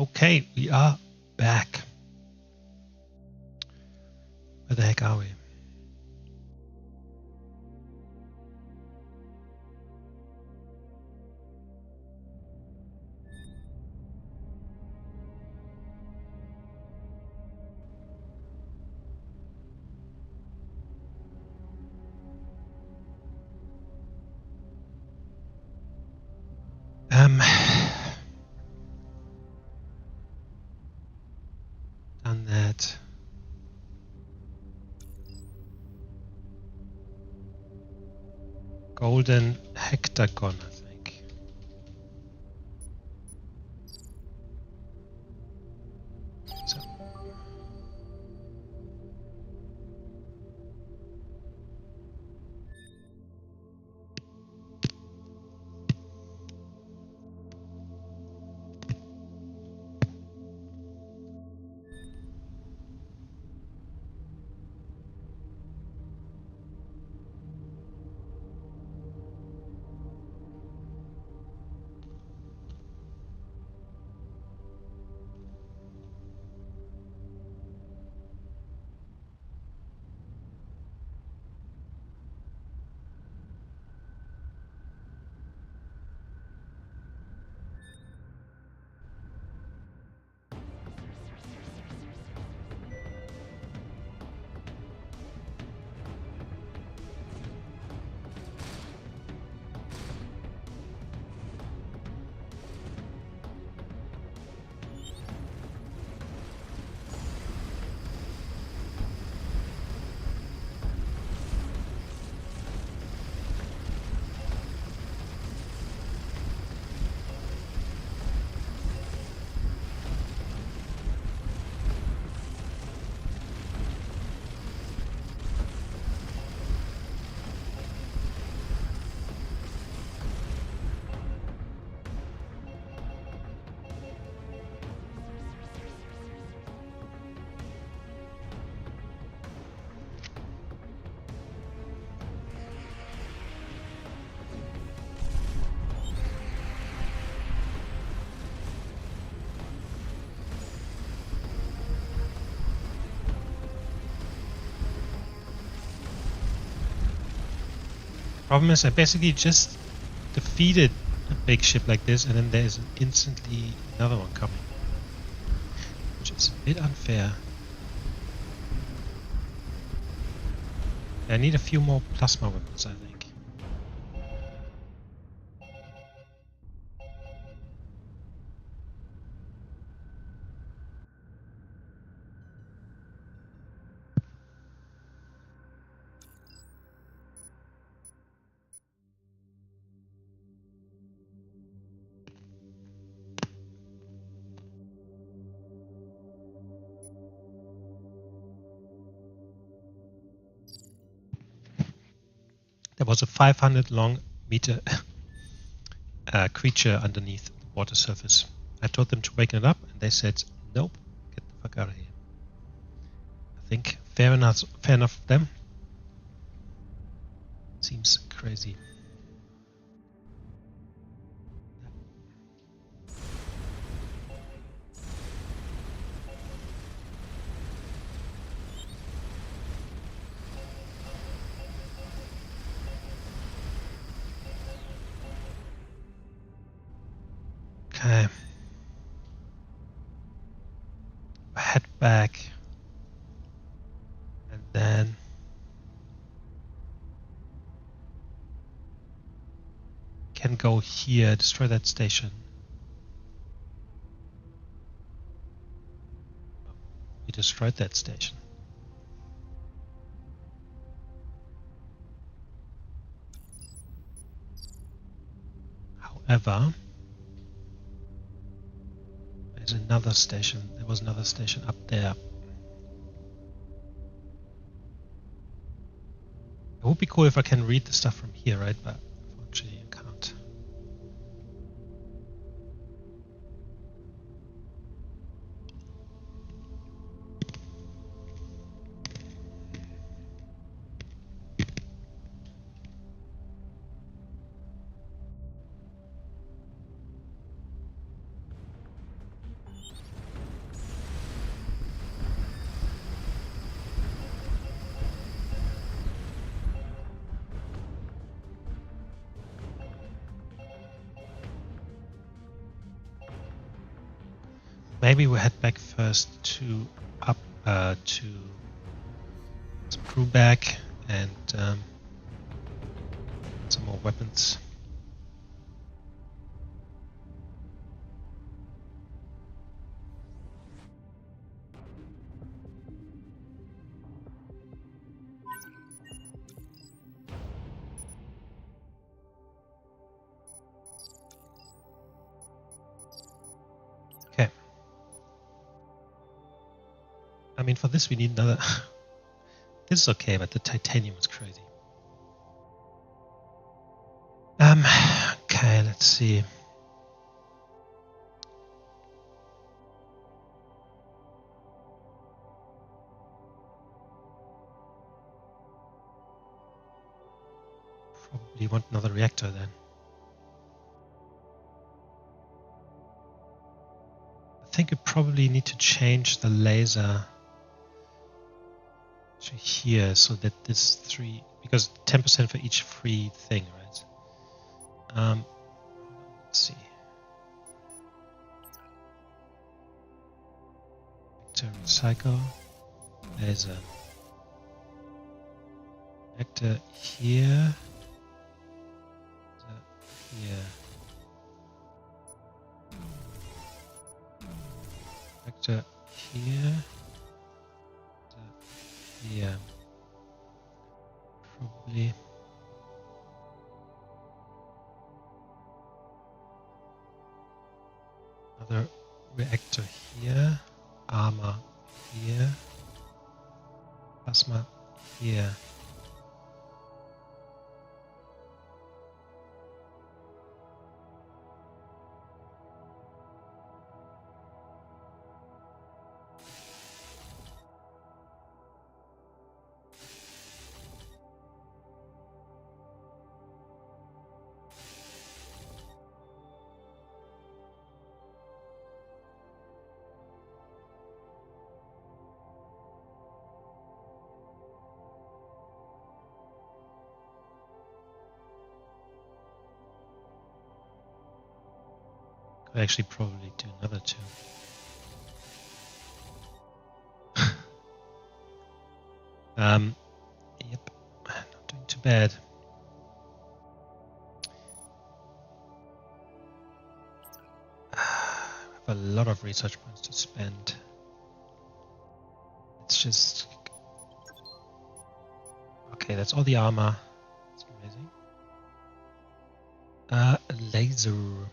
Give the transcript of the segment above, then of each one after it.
Okay, we are back. Where the heck are we? Done that. Golden hectagon, I think. So. Problem is, I basically just defeated a big ship like this, and then there's instantly another one coming, which is a bit unfair. I need a few more plasma weapons, I think. There was a 500 long meter creature underneath the water surface. I told them to waken it up, and they said, nope, get the fuck out of here. I think fair enough of them. Seems crazy. Okay. Head back. And then can go here, destroy that station. We destroyed that station. However, there's another station. There was another station up there. It would be cool if I can read the stuff from here, right? But unfortunately, I can't. Maybe we head back first to some crew back and some more weapons. Okay. I mean, for this we need another. This is okay, but the titanium is crazy. Okay, let's see. Probably want another reactor then. I think you probably need to change the laser to here so that this 3, because 10% for each free thing, right? Let's see. Vector recycle, laser. Vector here. Here. Vector here. Here. Probably. Another reactor here. Armor here. Plasma here. Could actually probably do another 2. Yep, not doing too bad. I have a lot of research points to spend. It's just okay. That's all the armor. That's amazing. Laser.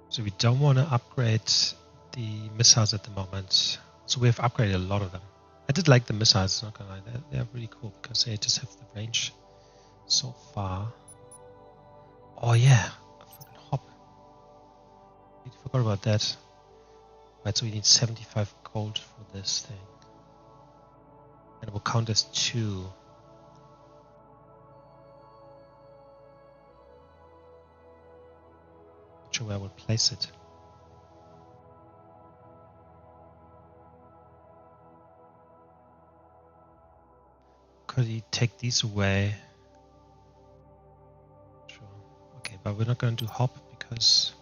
So we don't want to upgrade the missiles at the moment. So we have upgraded a lot of them. I did like the missiles, not gonna lie. They're really cool because they just have the range so far. Oh yeah, I forgot hop. I forgot about that. Right, so we need 75 gold for this thing. And it will count as 2. Where I would place it. Could he take these away? Sure. Okay, but we're not going to do hop because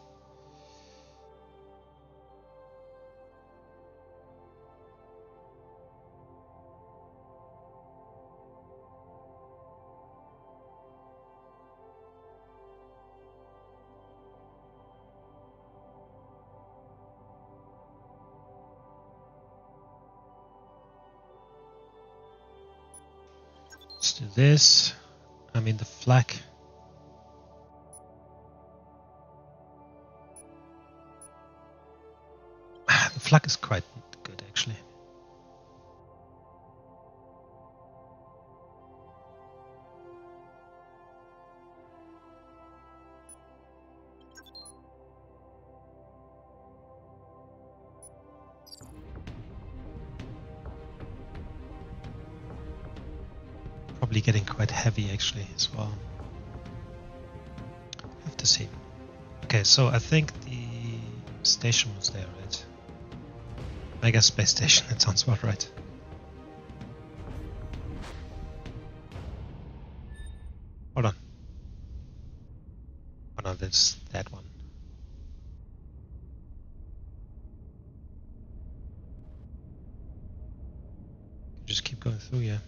let's do this. I mean the flak. The flak is quite good actually. Probably getting quite heavy actually as well. Have to see. Okay, so I think the station was there, right? Mega space station, that sounds about right. just keep going through here.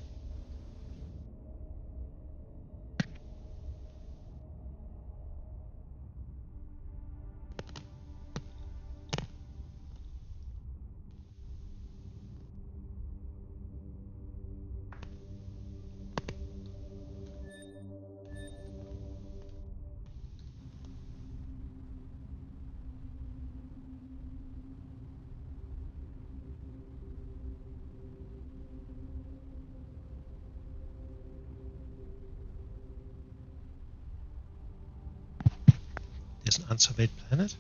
There's an unsurveyed planet.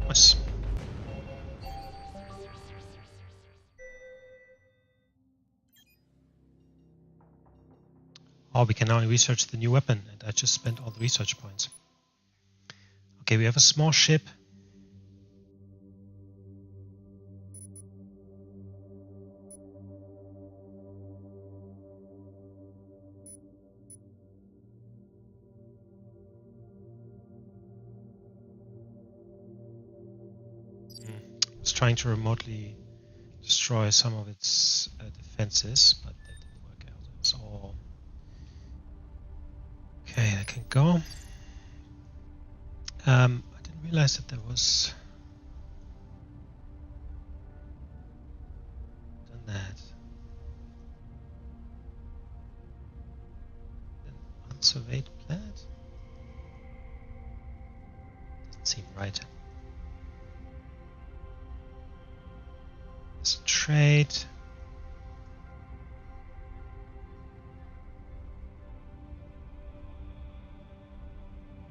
Nice. Oh, we can now research the new weapon, and I just spent all the research points. Okay, we have a small ship. It's trying to remotely destroy some of its defenses, but that didn't work out. It's all okay. I can go. I didn't realize that there was done that. An unsurveyed planet? Doesn't seem right. There's a trade.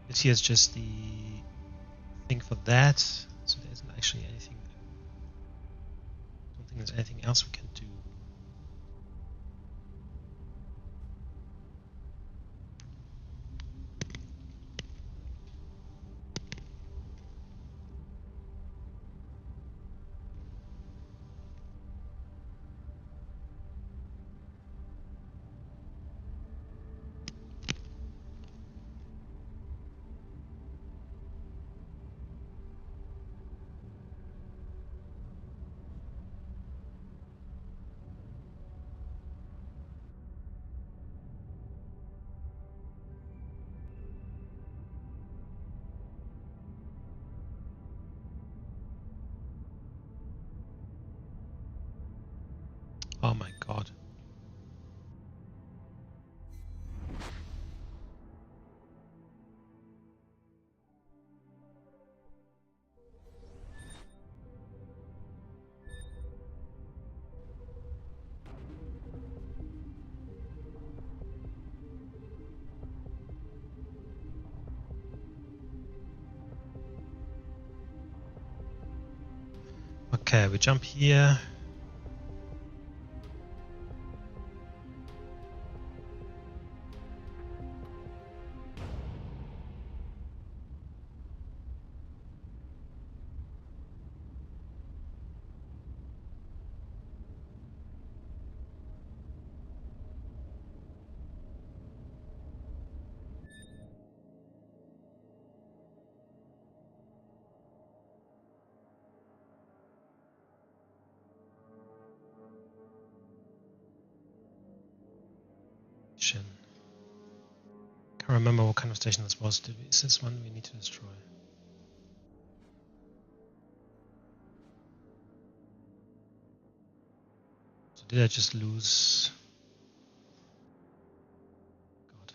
This here is just the thing for that, so there isn't actually anything. I don't think there's anything else we can do. Oh my god. Okay, we jump here. remember what kind of station this was. Is this one we need to destroy? So did I just lose? God.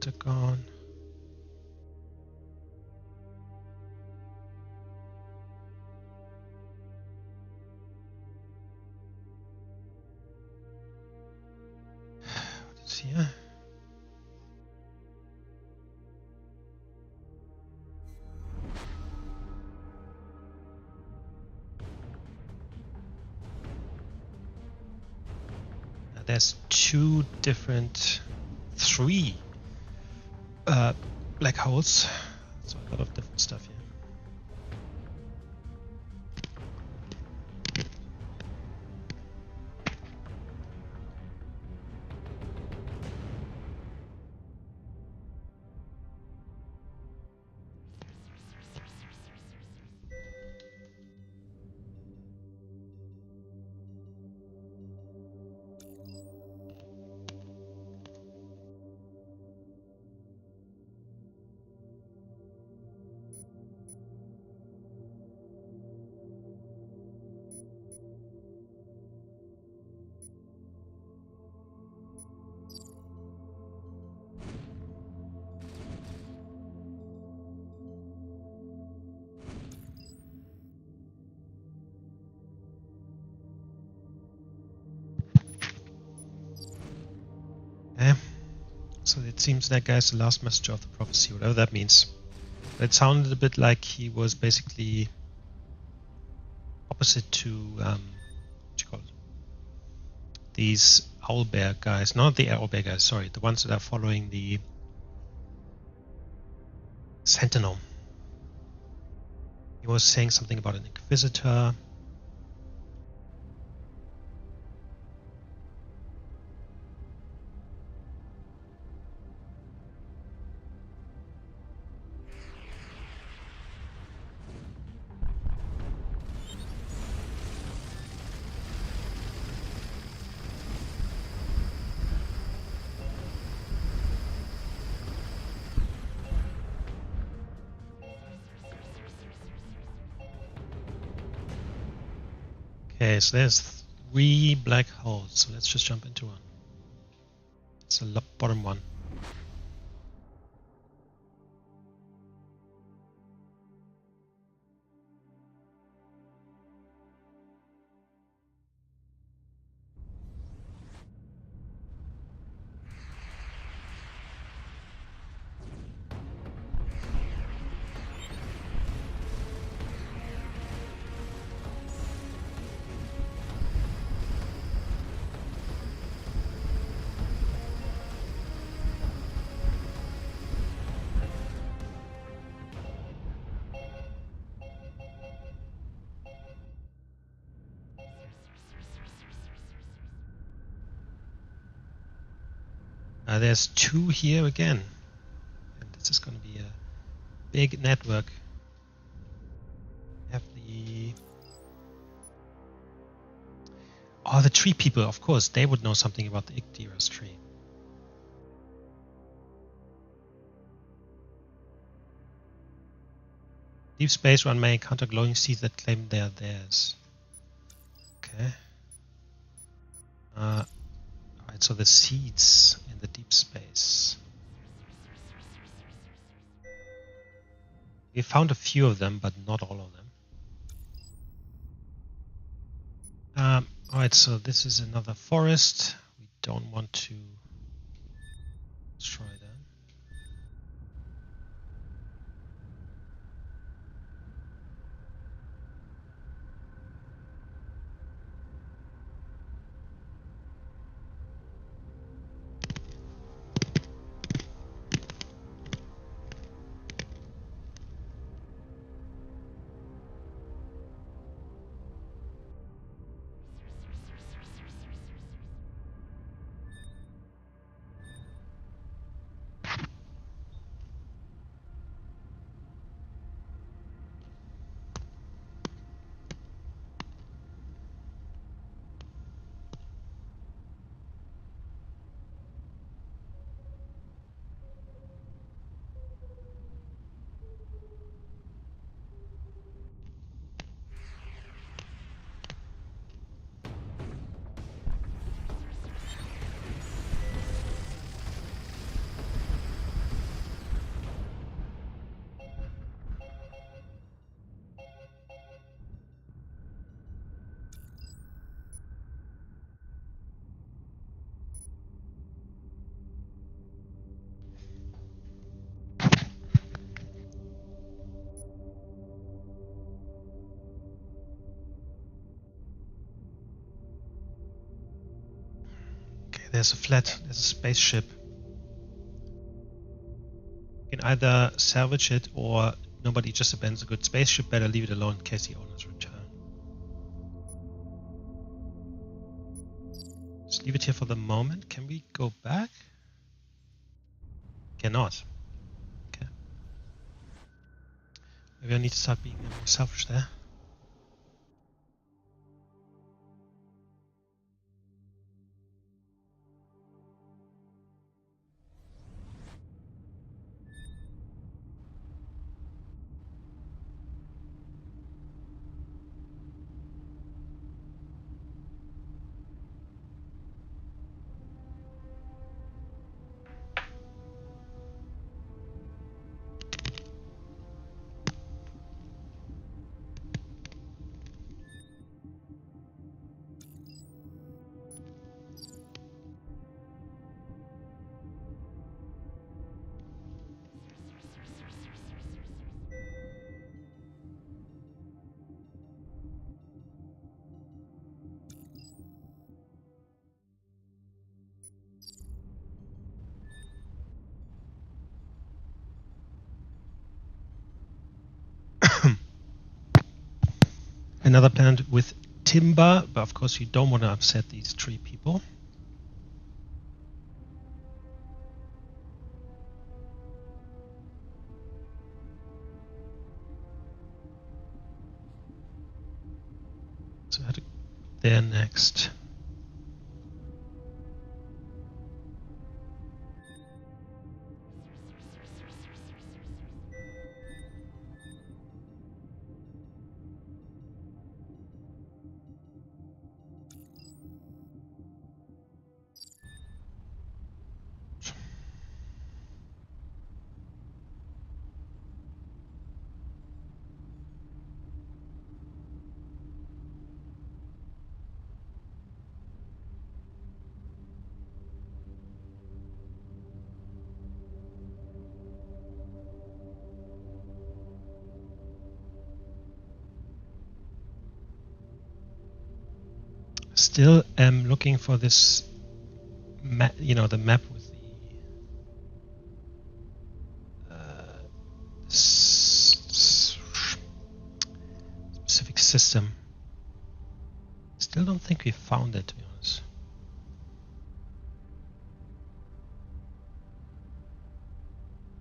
Octagon. What is here? There's three black holes. So a lot of different stuff here. So it seems that guy's the last messenger of the prophecy, whatever that means. It sounded a bit like he was basically opposite to what you call it? These owlbear guys, not the owlbear guys, sorry, the ones that are following the Sentinel. He was saying something about an Inquisitor. Okay, so there's 3 black holes, so let's just jump into one. It's the bottom one. There's 2 here again, and this is going to be a big network. We have the Oh, the tree people, of course, they would know something about the Igdiras tree. Deep space one may encounter glowing seeds that claim they are theirs. Okay. Alright, so the seeds in the deep space. We found a few of them, but not all of them. Alright, so this is another forest. We don't want to destroy them. There's a spaceship. You can either salvage it or nobody just abandons a good spaceship. Better leave it alone in case the owners return. Just leave it here for the moment. Can we go back? Cannot. Okay. Maybe I need to start being more selfish there. Another planet with timber, but of course you don't want to upset these tree people. So I had to go there next. Still am looking for this map, the map with the specific system. Still don't think we found it, to be honest.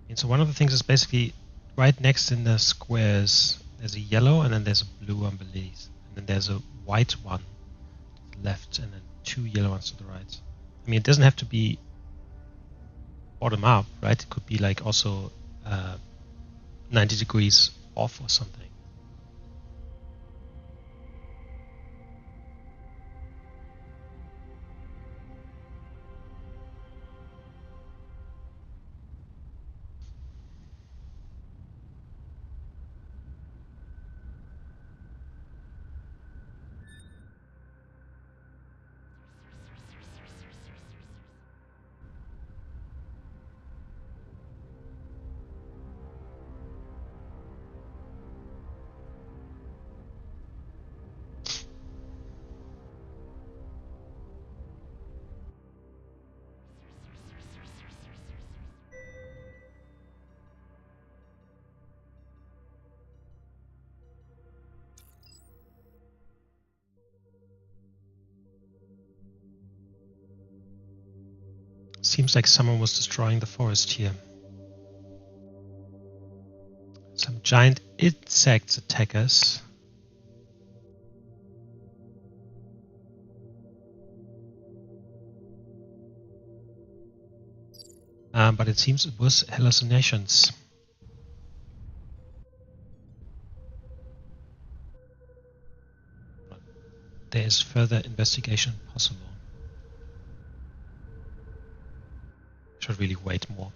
And so one of the things is basically right next in the squares, there's a yellow and then there's a blue one beneath. And then there's a white one the left and then 2 yellow ones to the right. I mean, it doesn't have to be bottom up, right? It could be like also 90 degrees off or something. Seems like someone was destroying the forest here. Some giant insects attack us. But it seems it was hallucinations. There is further investigation possible. Should really wait more.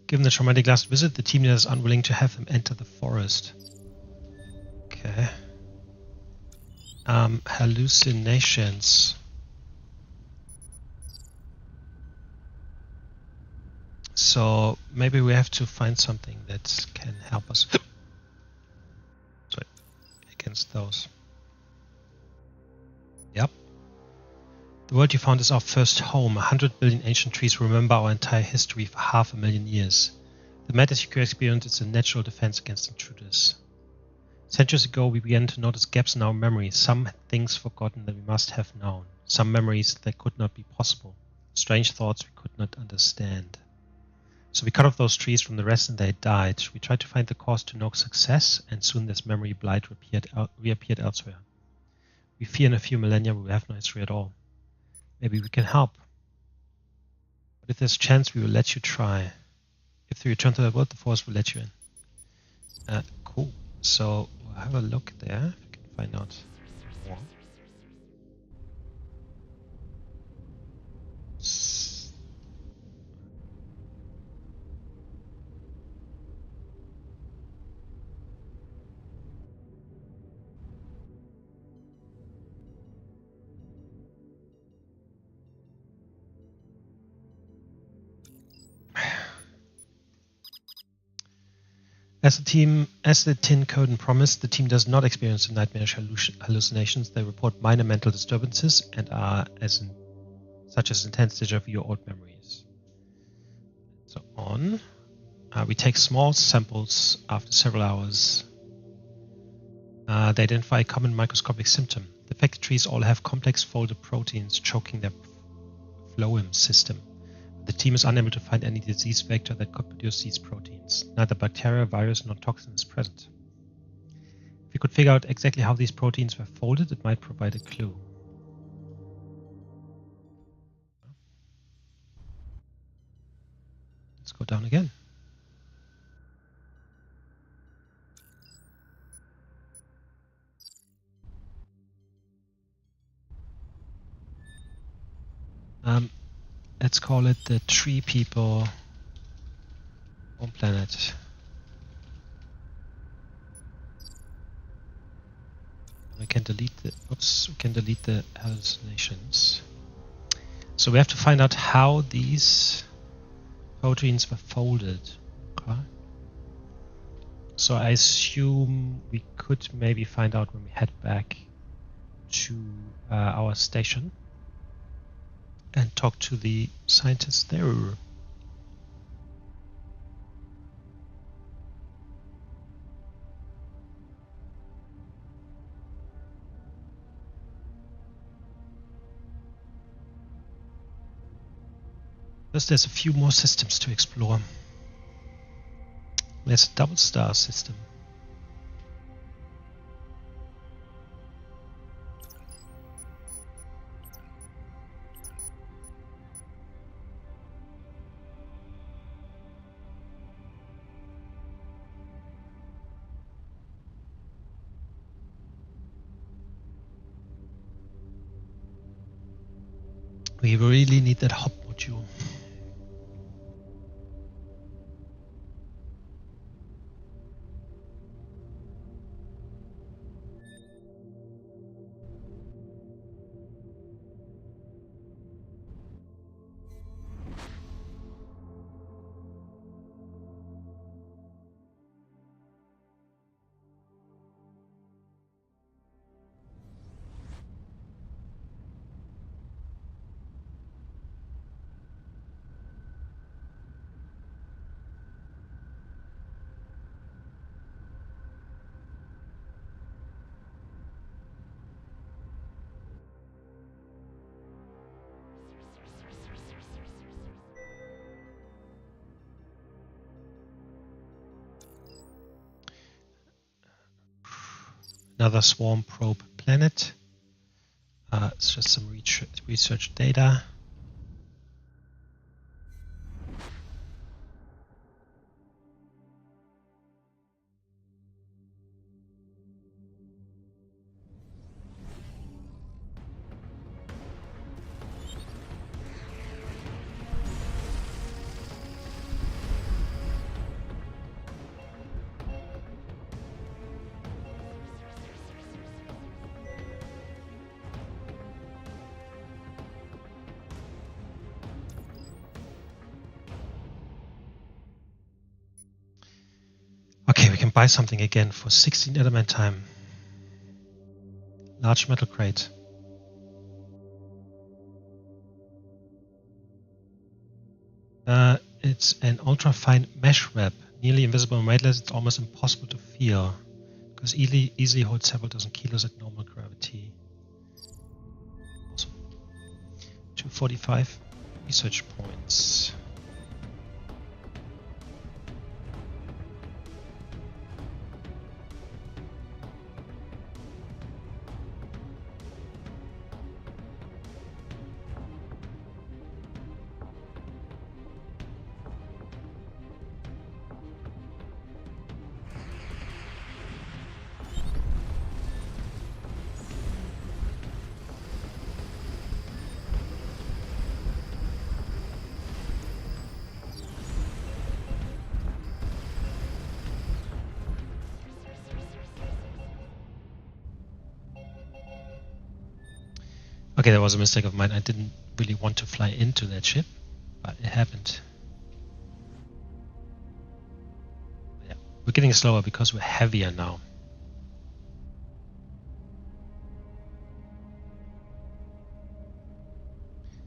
Given the traumatic last visit, the team leader is unwilling to have them enter the forest. Okay. Hallucinations. So maybe we have to find something that can help us against those. Yep. The world you found is our first home. 100 billion ancient trees remember our entire history for 500,000 years. The matters you experience is a natural defense against intruders. Centuries ago, we began to notice gaps in our memory, some things forgotten that we must have known, some memories that could not be possible, strange thoughts we could not understand. So we cut off those trees from the rest and they died. We tried to find the cause to no success, and soon this memory blight reappeared elsewhere. We fear in a few millennia we will have no history at all. Maybe we can help. But if there's a chance, we will let you try. If you return to that world, the force will let you in. Cool. So we'll have a look there if we can find out more. As the Tin Codon promised, the team does not experience nightmarish hallucinations. They report minor mental disturbances and are such as intense déjà vu or old memories. So on. We take small samples after several hours. They identify a common microscopic symptom. The affected trees all have complex folded proteins choking their phloem system. The team is unable to find any disease vector that could produce these proteins. Neither bacteria, virus, nor toxin is present. If we could figure out exactly how these proteins were folded, it might provide a clue. Let's go down again. Let's call it the Tree People home planet. We can delete the hallucinations. So we have to find out how these proteins were folded. Okay. So I assume we could maybe find out when we head back to our station and talk to the scientists there. Plus there's a few more systems to explore. There's a double star system. We really need that hop module. Another swarm probe planet. It's just some research data. Okay, we can buy something again for 16 element time. Large metal crate. It's an ultra-fine mesh web, nearly invisible and weightless. It's almost impossible to feel, because easily holds several dozen kilos at normal gravity. Awesome. 245 research points. Okay, that was a mistake of mine. I didn't really want to fly into that ship, but it happened. Yeah, we're getting slower because we're heavier now.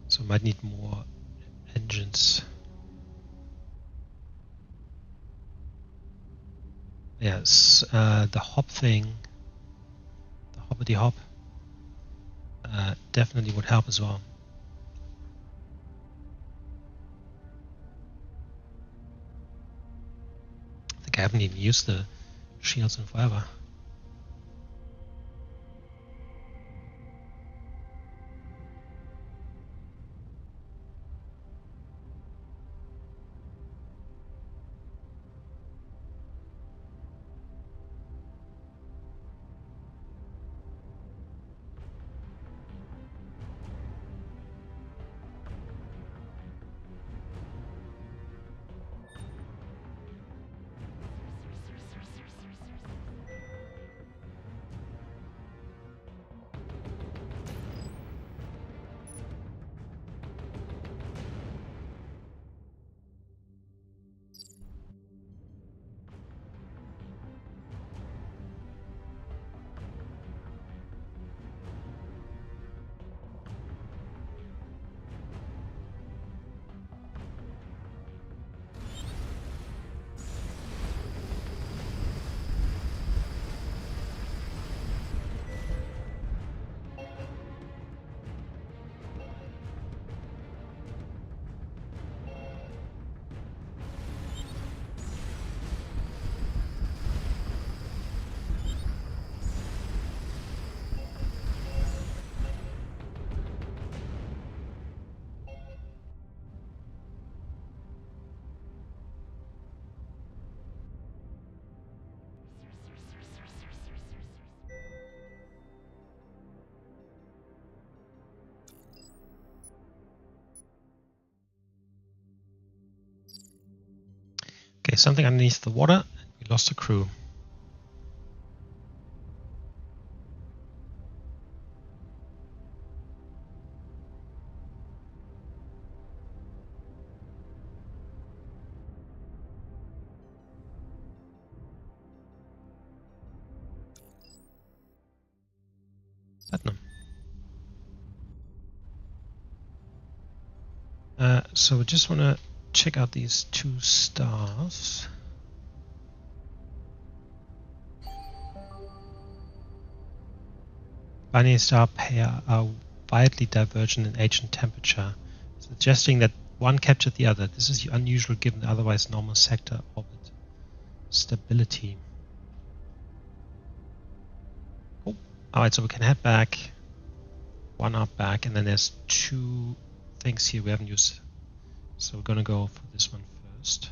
So might need more engines. Yes, the hop thing, the hoppity hop, definitely would help as well. I think I haven't even used the shields in forever. something underneath the water. We lost a crew. Platinum. So we just want to check out these 2 stars. Binary star pair are widely divergent in age and temperature, suggesting that one captured the other. This is unusual given the otherwise normal sector orbit stability. Oh, alright, so we can head back, 1 up back, and then there's 2 things here we haven't used. So we're gonna go for this one first.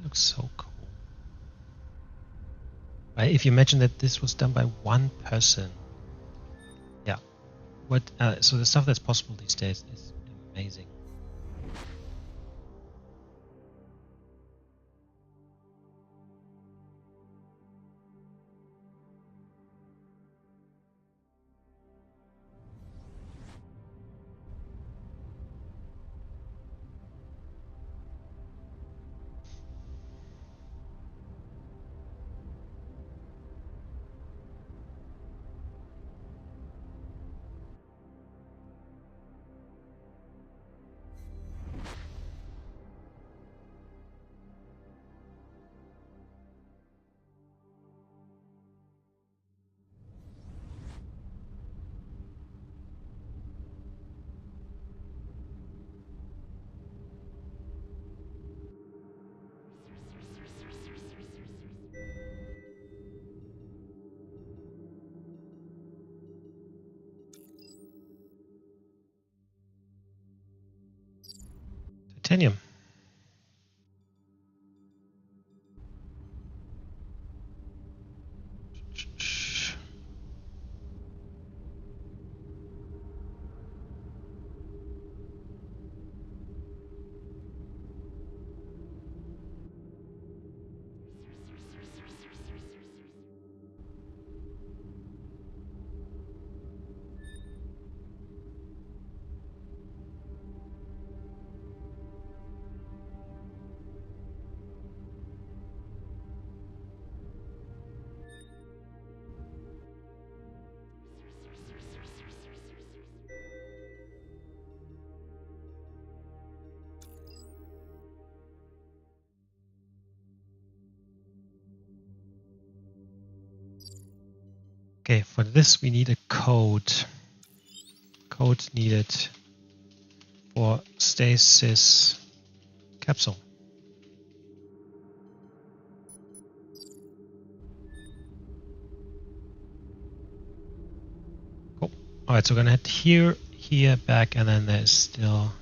Looks so cool. Right, if you imagine that this was done by 1 person, yeah. So the stuff that's possible these days is amazing. Titanium. Okay, for this we need a code. Code needed for stasis capsule. Cool. Alright, so we're gonna head here, here, back, and then there's still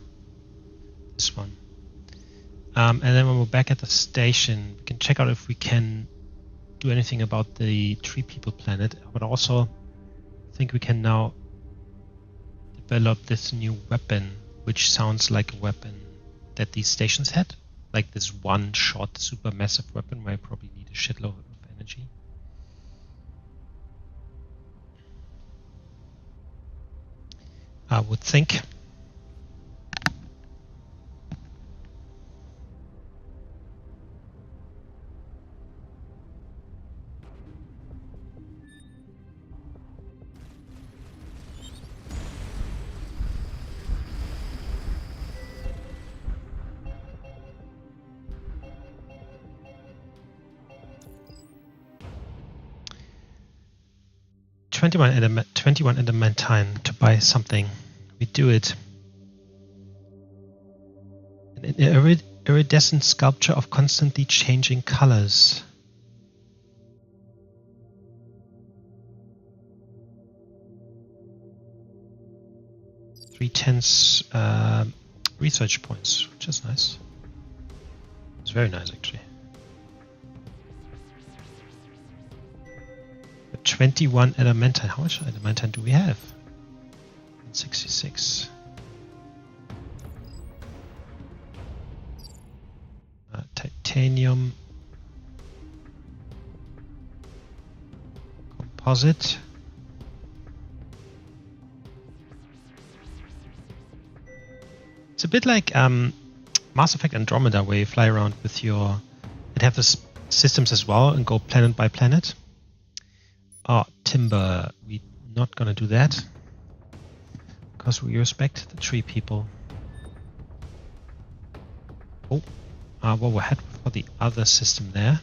this one. And then when we're back at the station, we can check out if we can do anything about the Tree People planet, but also think we can now develop this new weapon, which sounds like a weapon that these stations had, like this one-shot super massive weapon where I probably need a shitload of energy. I would think. 21 adamantine to buy something. We do it. An iridescent sculpture of constantly changing colors. Three-tenths research points, which is nice. It's very nice, actually. 21 adamantine. How much adamantine do we have? 66. Titanium. Composite. It's a bit like Mass Effect Andromeda, where you fly around with your and have the systems as well and go planet by planet. Oh, timber. We're not gonna do that because we respect the tree people. Oh, well, we're heading for the other system there.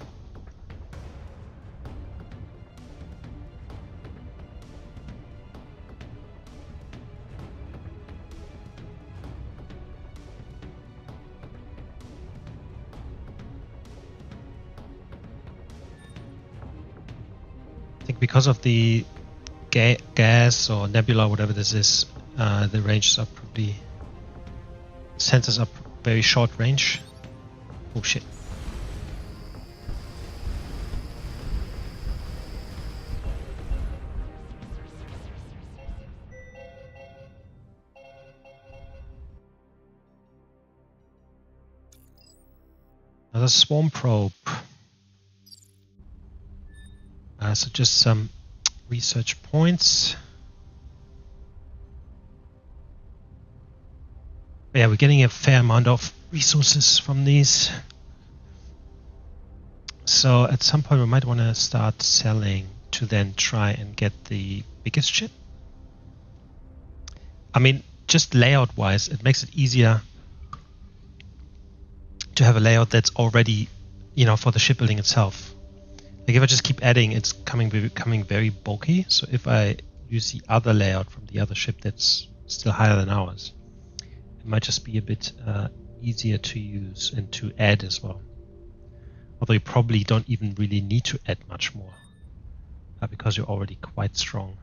Because of the gas or nebula, whatever this is, the ranges are probably sensors are very short range. Oh shit! Another swarm probe. So just some research points. Yeah, we're getting a fair amount of resources from these. So at some point we might want to start selling to then try and get the biggest ship. I mean, just layout wise, it makes it easier to have a layout that's already, for the shipbuilding itself. Like if I just keep adding, it's becoming very bulky. So if I use the other layout from the other ship that's still higher than ours, it might just be a bit easier to use and to add as well. Although you probably don't even really need to add much more because you're already quite strong.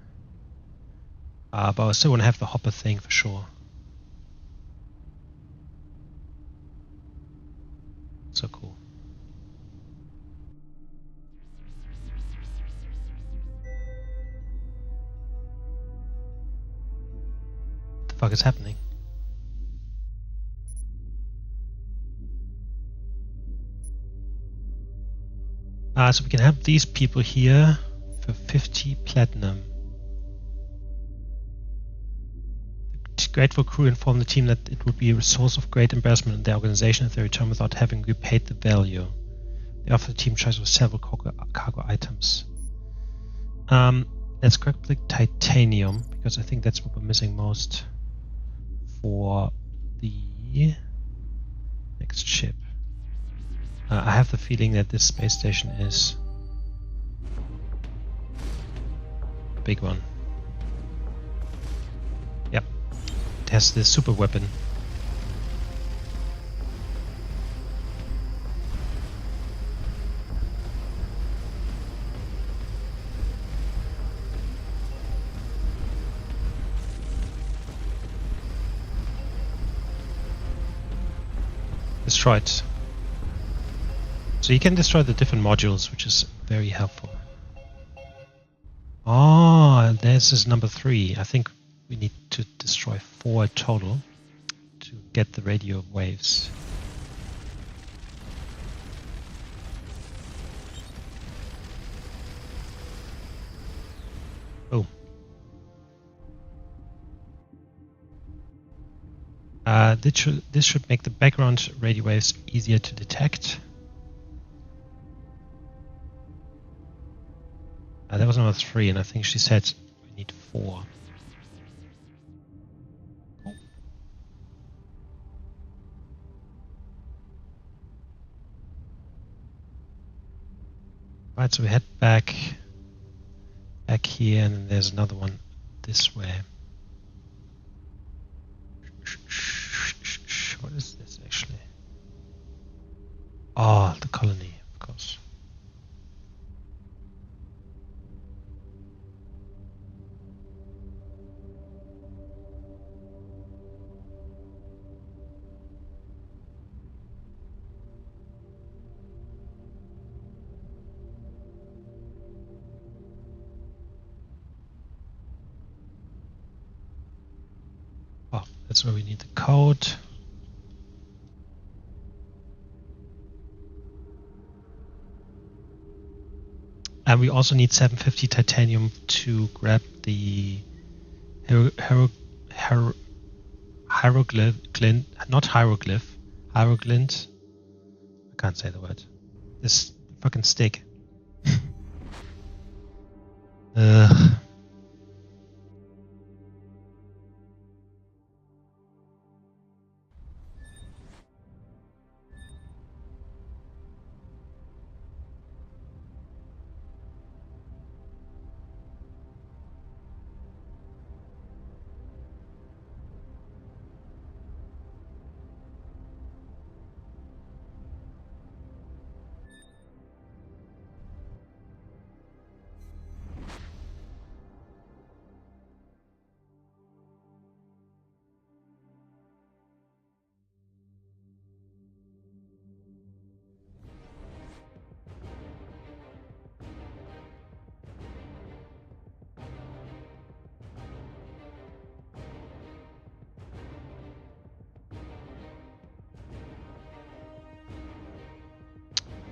But I still want to have the hopper thing for sure. So cool. What the fuck is happening? So we can have these people here for 50 platinum. The grateful crew informed the team that it would be a source of great embarrassment in their organization if they return without having repaid the value. They offer the team choice of several cargo items. Let's click titanium because I think that's what we're missing most for the next ship. I have the feeling that this space station is a big one. Yep, it has this super weapon. Destroyed. So you can destroy the different modules, which is very helpful. Oh, this is number 3. I think we need to destroy 4 total to get the radio waves. Oh. This should make the background radio waves easier to detect. That was number 3, and I think she said we need 4. Oh. Right, so we head back back here, and then there's another one this way. What is this actually? Oh, the colony, of course. Oh, that's where we need the code. And we also need 750 titanium to grab the hieroglyph, not hieroglyph, hieroglyph. I can't say the word. This fucking stick. Ugh.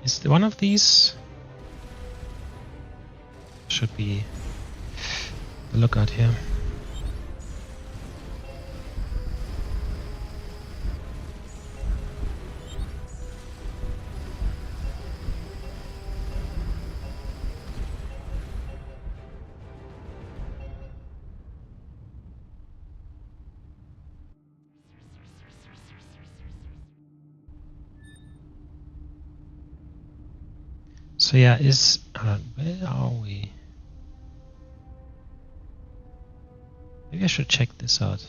Is there one of these? Should be the lookout here. So yeah, where are we? Maybe I should check this out.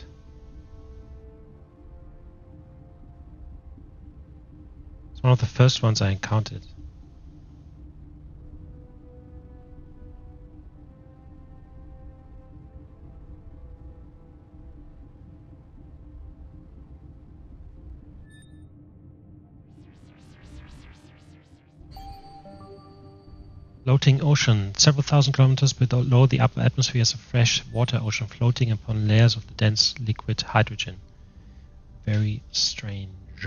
It's one of the first ones I encountered. Floating ocean. Several thousand kilometers below the upper atmosphere is a fresh water ocean floating upon layers of the dense liquid hydrogen. Very strange.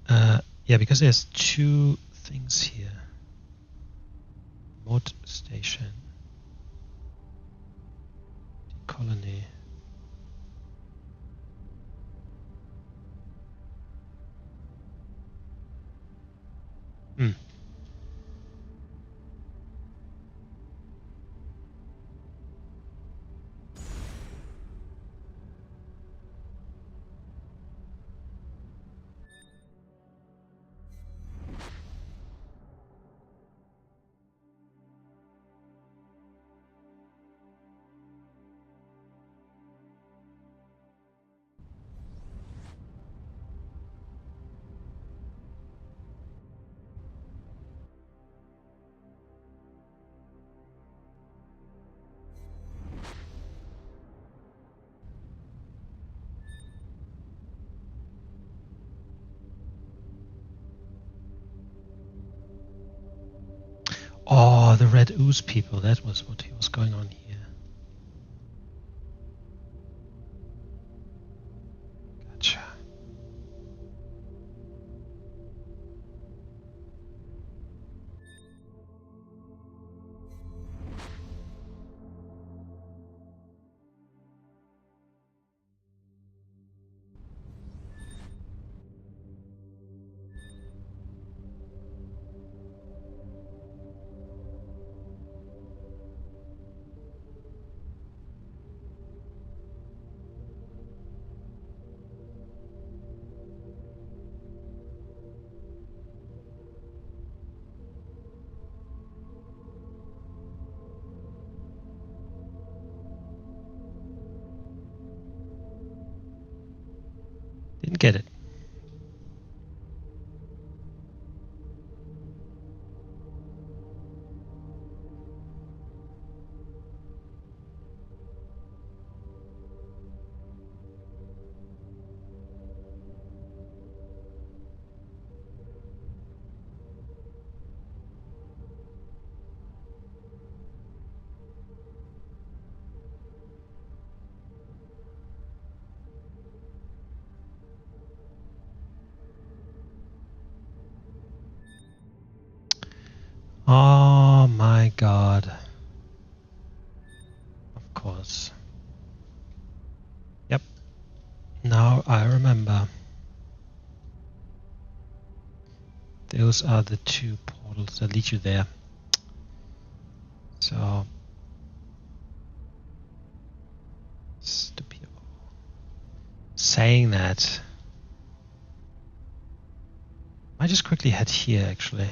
Yeah, because there's two things here. Mod station. The colony. Oh, the red ooze people, that was what was going on here. Gotcha. Didn't get it. Oh my god. Of course. Yep. Now I remember. Those are the two portals that lead you there. So stupid. Saying that, I just quickly head here actually.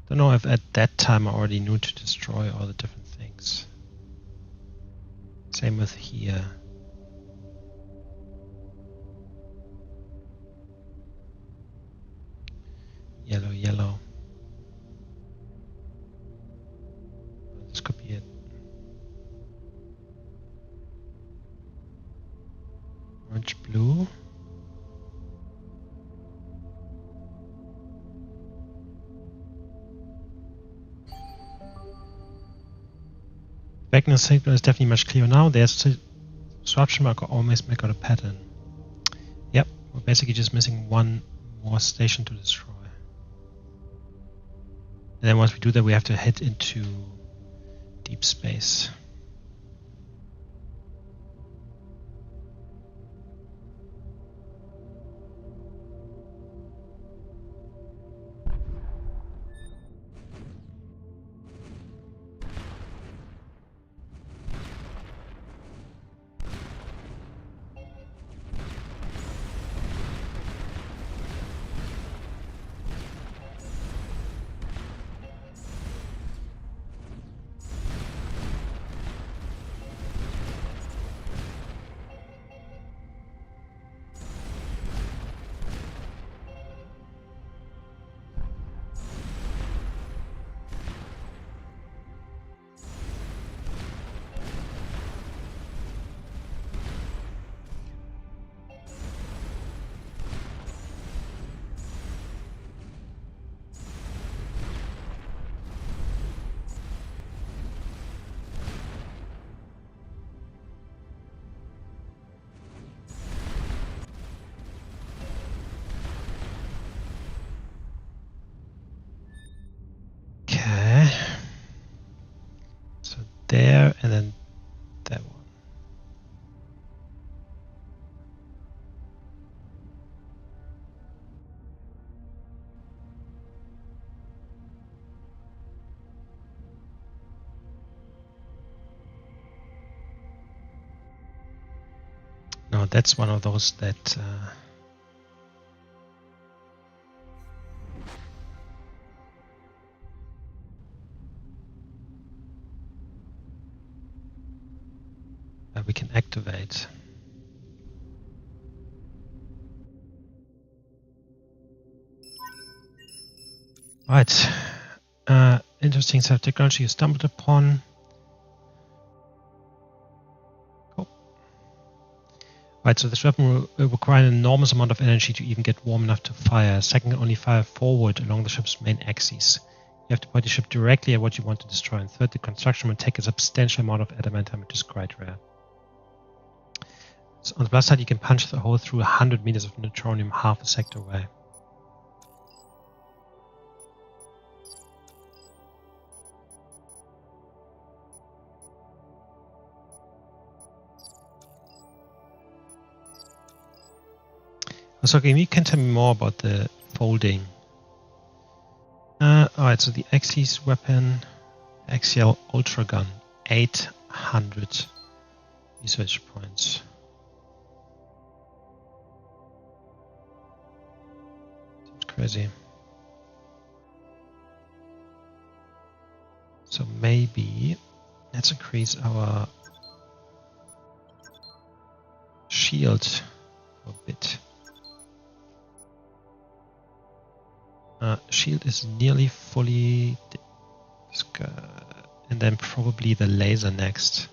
Don't know if at that time I already knew to destroy all the different things. Same with here. Yellow, yellow. This could be it. Orange, blue. Background signal is definitely much clearer now. There's a disruption marker almost make out a pattern. Yep, we're basically just missing one more station to destroy. And then once we do that, we have to head into deep space. There and then that one. No, that's one of those that we can activate. Right. Interesting set of technology you stumbled upon. Cool. Right, so this weapon will require an enormous amount of energy to even get warm enough to fire. Second, can only fire forward along the ship's main axis. You have to point the ship directly at what you want to destroy. And third, the construction will take a substantial amount of adamantium, which is quite rare. So on the plus side, you can punch the hole through 100 meters of neutronium half a sector away. So, can you tell me more about the folding? Alright, so the Axis weapon, Axial Ultra Gun, 800 research points. Seems crazy. So maybe let's increase our shield for Shield is nearly fully... And then probably the laser next.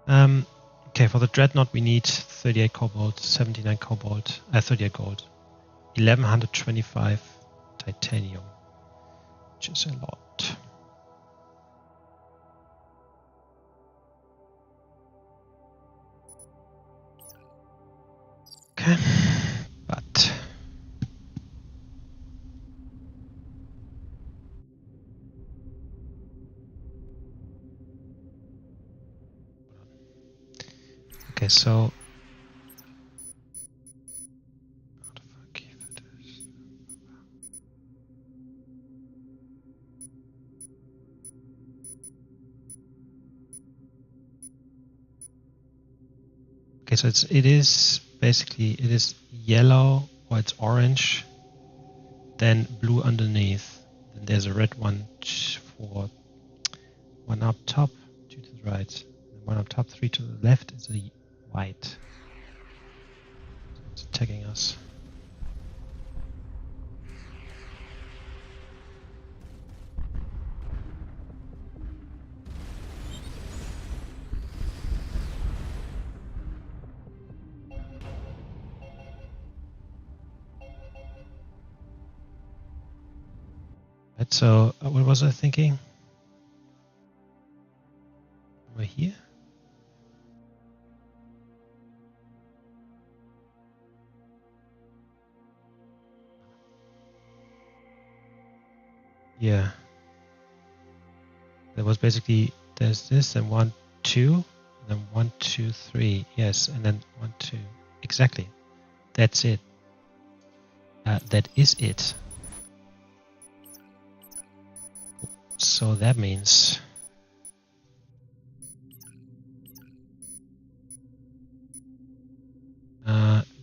Okay, for the Dreadnought we need 38 cobalt, 79 cobalt, 38 gold, 1125 titanium, which is a lot. Okay, but okay, so okay, so it is basically yellow or it's orange, then blue underneath. Then there's a red one for one up top, two to the right, and one up top, three to the left is a white. It's attacking us. Right, so what was I thinking? We're here. Yeah. There was basically, there's this and 1, 2, and then 1, 2, 3. Yes, and then 1, 2. Exactly. That's it. That is it. So that means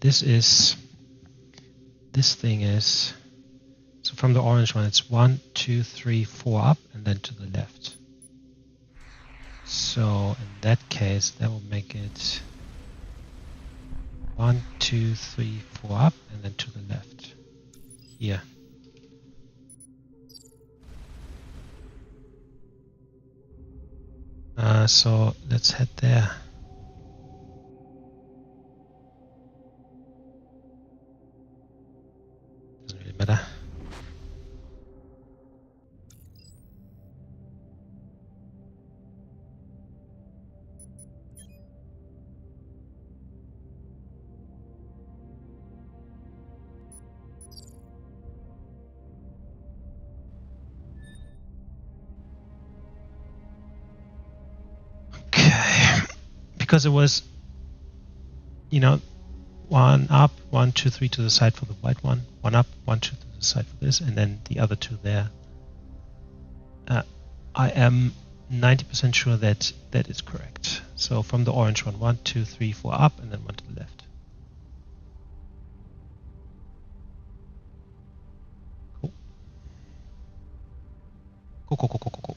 this thing is, so from the orange one it's 1, 2, 3, 4 up and then to the left. So in that case that will make it 1, 2, 3, 4 up and then to the left here. So let's head there. Doesn't really matter. Because it was, you know, 1 up, 1, 2, 3 to the side for the white one, 1 up, 1, 2 to the side for this, and then the other 2 there. I am 90% sure that that is correct. So from the orange one, 1, 2, 3, 4 up, and then 1 to the left. Cool. Cool.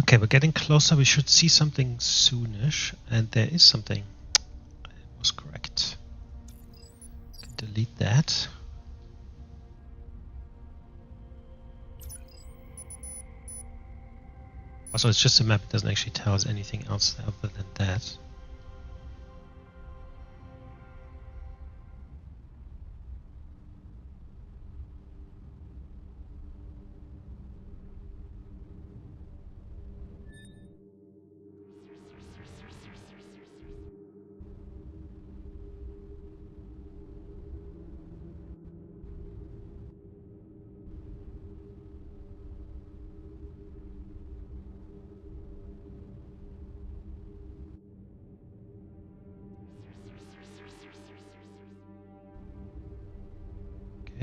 Okay, we're getting closer. We should see something soonish, and there is something. It was correct. Can delete that. Also, it's just a map. It doesn't actually tell us anything else other than that.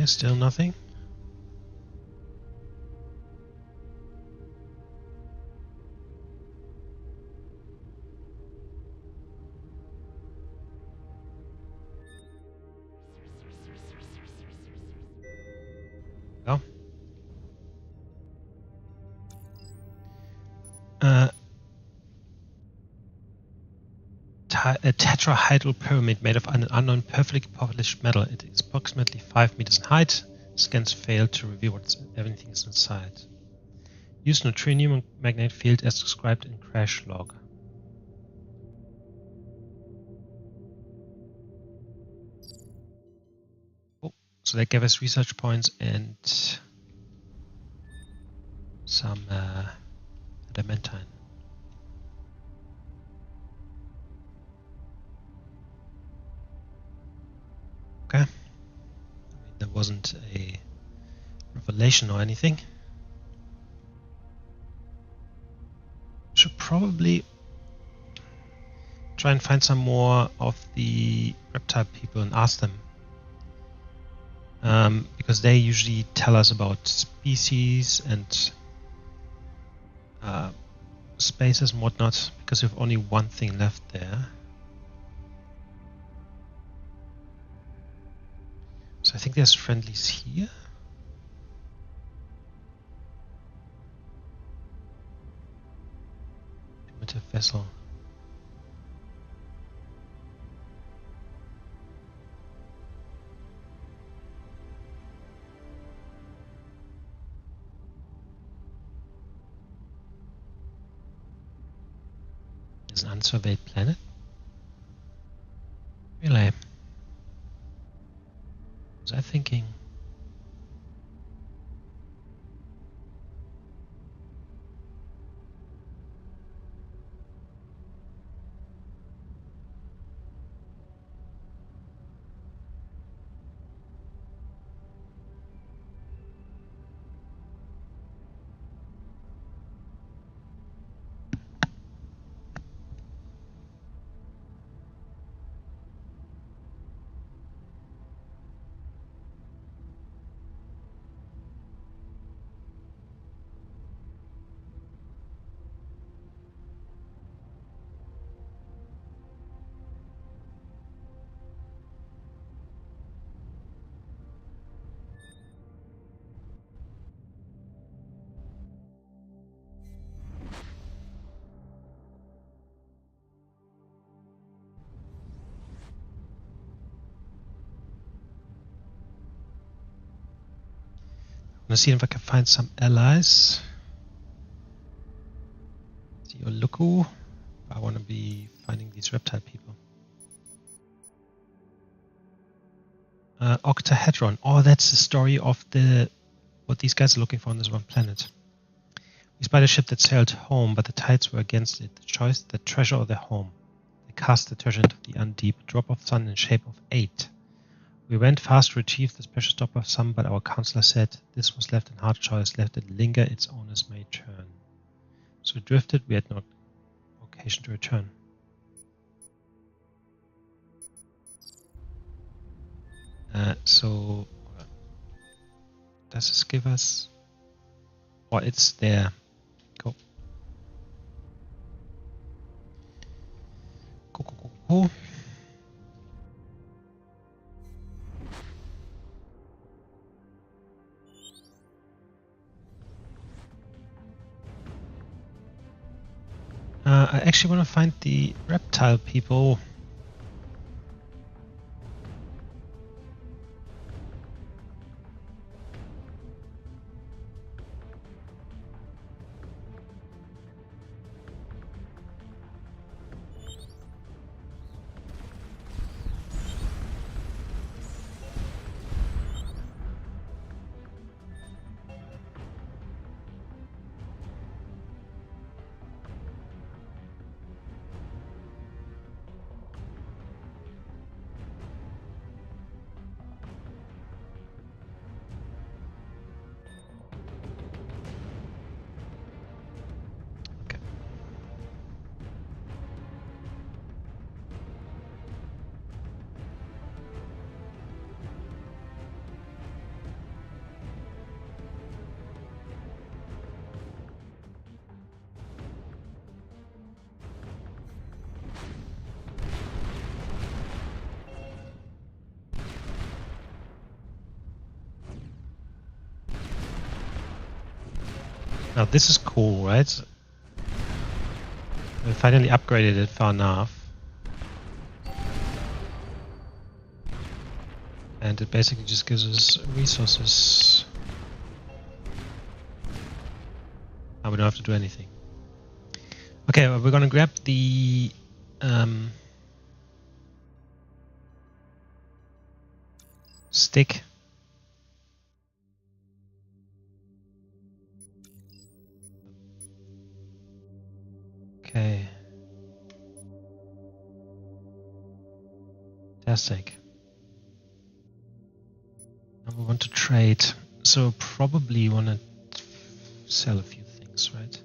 Okay, still nothing. Well. A tetrahedral pyramid made of an unknown perfectly polished metal. It is approximately 5 meters in height. Scans failed to reveal what everything is inside. Use neutrino magnetic field as described in crash log. Oh, so that gave us research points and some adamantine. Okay. I mean, there wasn't a revelation or anything. Should probably try and find some more of the reptile people and ask them. Because they usually tell us about species and spaces and whatnot, because we have only one thing left there. So I think there's friendlies here. Primitive vessel. There's an unsurveyed planet. Really? Was I thinking? I'm gonna see if I can find some allies. See your Luku. I want to be finding these reptile people. Octahedron. Oh, that's the story of what these guys are looking for on this one planet. We spied a ship that sailed home, but the tides were against it. The treasure or the home. They cast the treasure into the undeep, a drop of sun in shape of 8. We went fast to retrieve this precious drop of sun, but our counselor said this was left in hard choice, left it linger, its owners may turn. So we drifted, we had no occasion to return. So does this give us? Oh, it's there. Go. Go. I actually want to find the reptile people. Now this is cool, right? We finally upgraded it far enough. And it basically just gives us resources. And we don't have to do anything. Okay, well, we're gonna grab the stick. Okay. Fantastic. Now we want to trade. So probably want to sell a few things, right?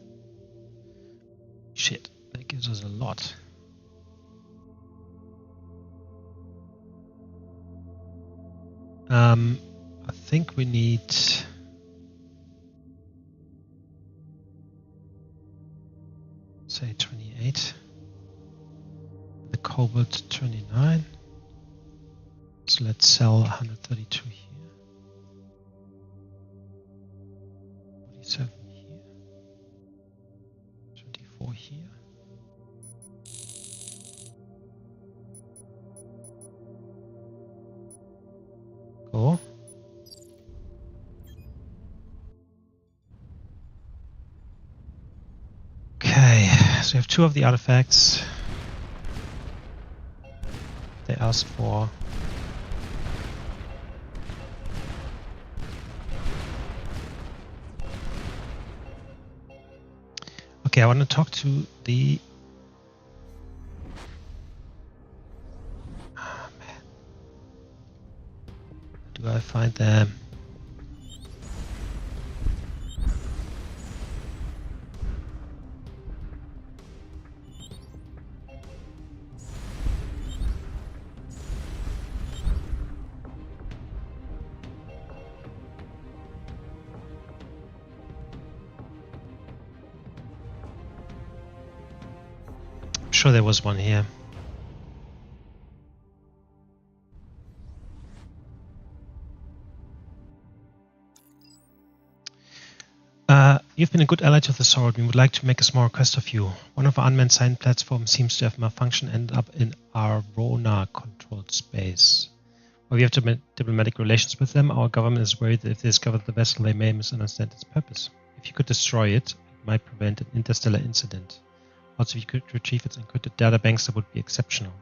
Shit, that gives us a lot. I think we need say 28. The cobalt 29. So let's sell 132 here. 47 here. 24 here. Cool. Okay, so we have two of the artifacts they asked for. Okay, I want to talk to the... Oh, man. Do I find them? I'm sure there was one here. You've been a good ally to the Sword. We would like to make a small request of you. One of our unmanned sign platforms seems to have malfunctioned and ended up in our Rona-controlled space. While we have diplomatic relations with them, our government is worried that if they discover the vessel, they may misunderstand its purpose. If you could destroy it, it might prevent an interstellar incident. Also, if you could retrieve its encrypted data banks, that would be exceptional.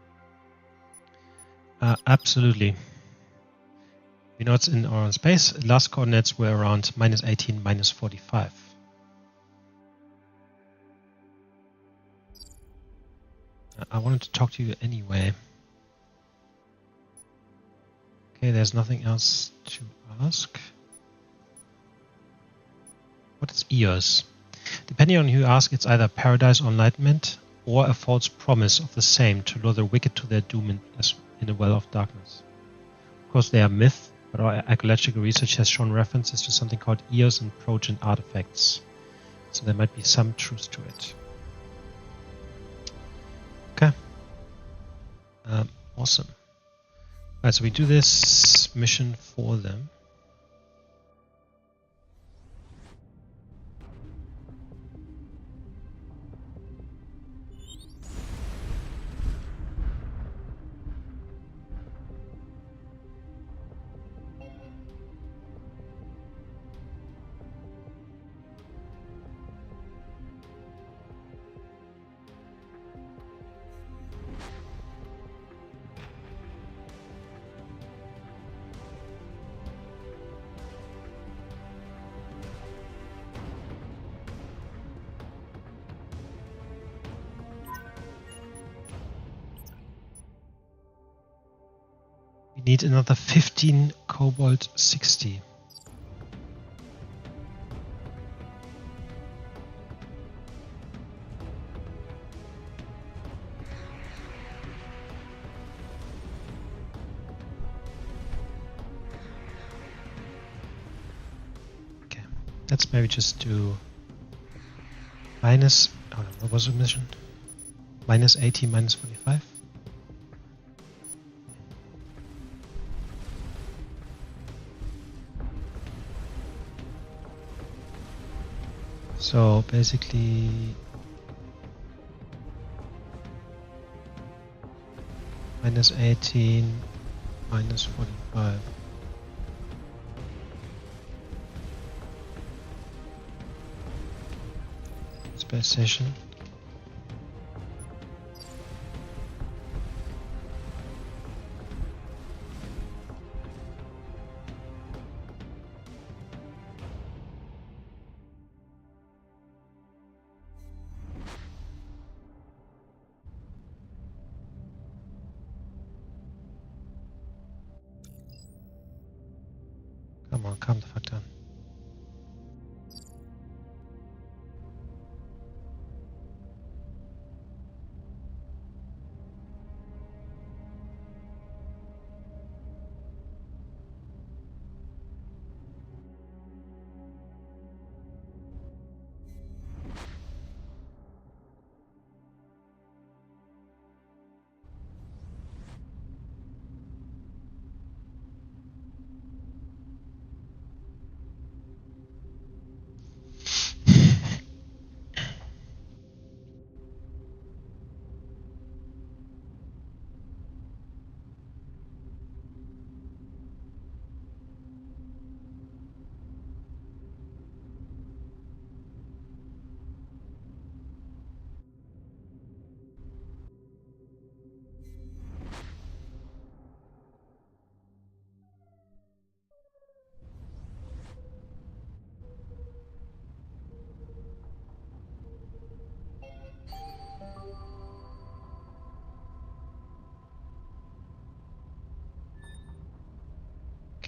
Absolutely. We know it's in our own space. Last coordinates were around -18, -45. I wanted to talk to you anyway. Okay, there's nothing else to ask. What is EOS? Depending on who you ask, it's either paradise or enlightenment, or a false promise of the same to lure the wicked to their doom in a well of darkness. Of course, they are myth, but our archaeological research has shown references to something called EOS and Trojan artifacts, so there might be some truth to it. Okay. Awesome. Alright, so we do this mission for them. We need another 15 cobalt 60. Okay, let's maybe just do minus, oh no, what was the mission? -80, -45. So basically minus 18, minus 45. Space station. Come on, calm the fuck down.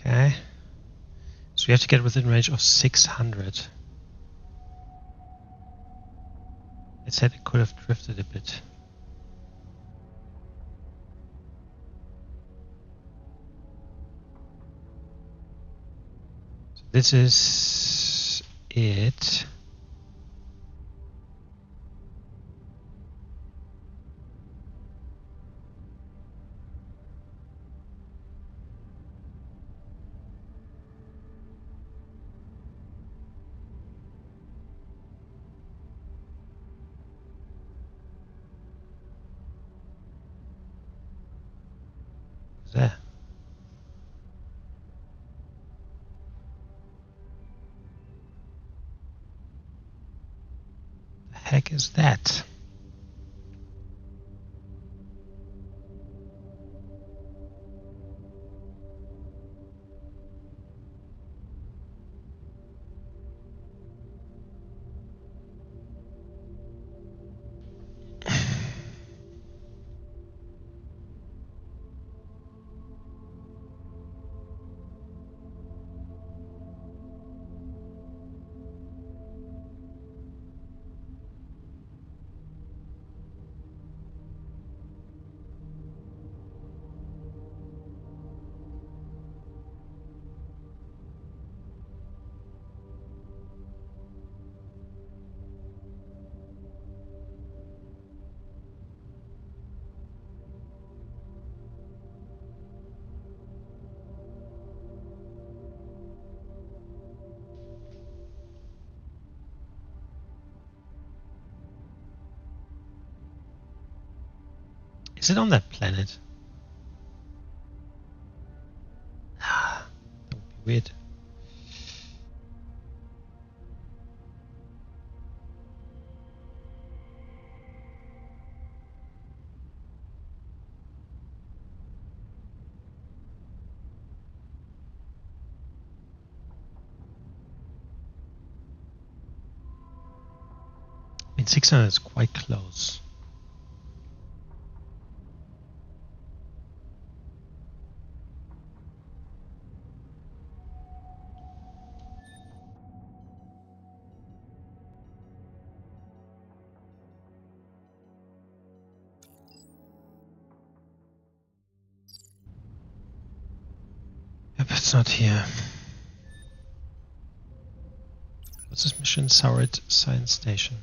Okay. So we have to get within range of 600. It said it could have drifted a bit. So this is it. There. The heck is that? Is it on that planet? That would be weird. I mean, 600 is quite close. Yep, it's not here. What's this mission? Saurit Science Station.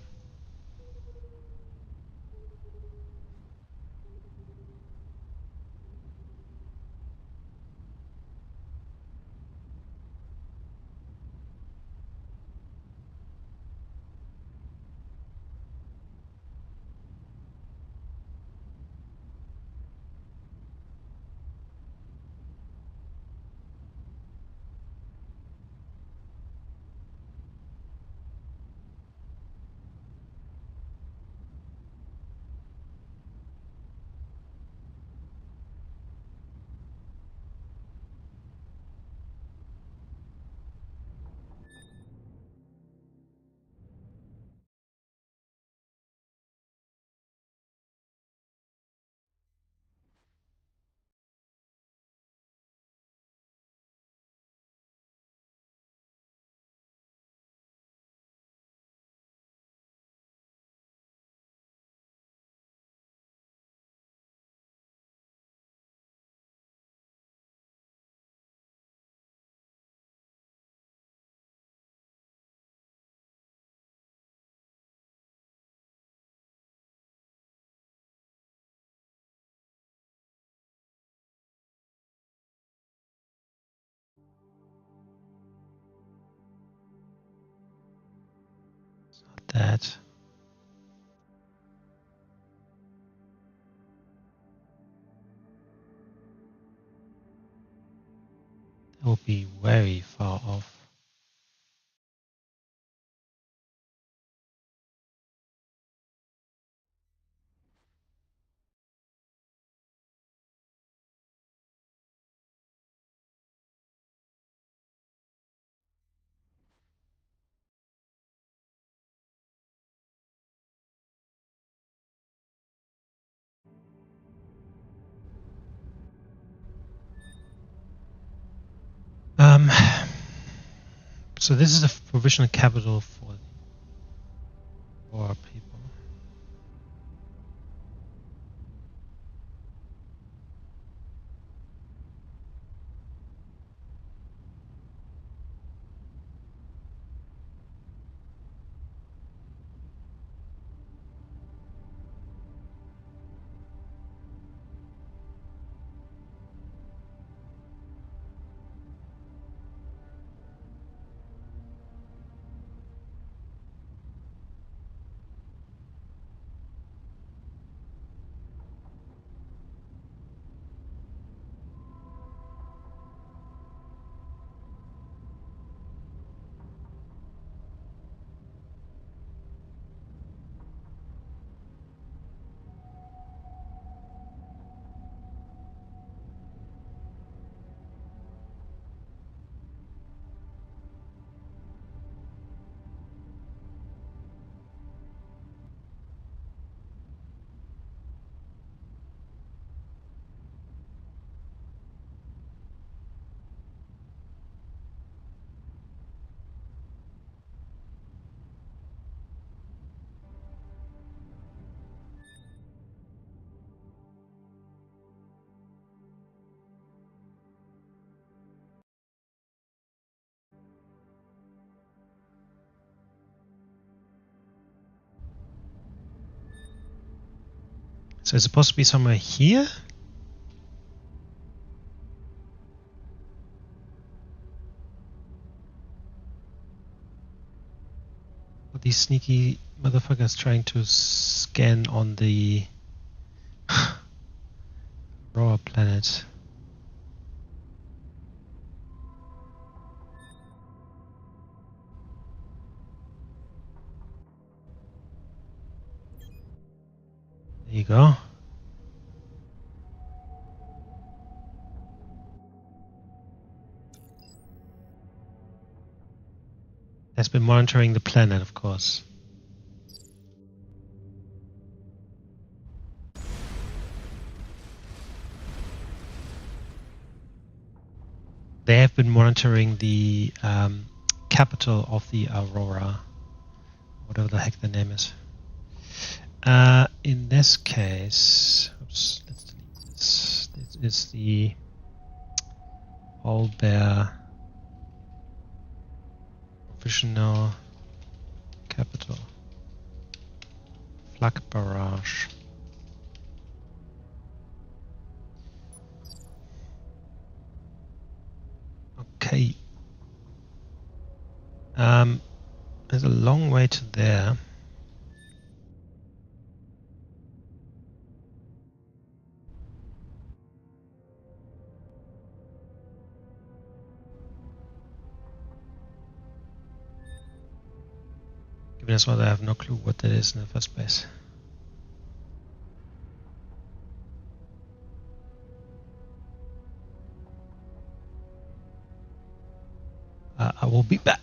that. That would be very far off. So this is a provisional capital for our people. So is it supposed to be somewhere here? Are these sneaky motherfuckers trying to scan on the Aurora planet? There you go. Has been monitoring the planet, of course. They have been monitoring the capital of the Aurora, whatever the heck the name is. In this case, oops, let's delete this. This is the All-Bear provisional capital. Flak Barrage. Okay. There's a long way to there. Given as well, I have no clue what that is in the first place. I will be back.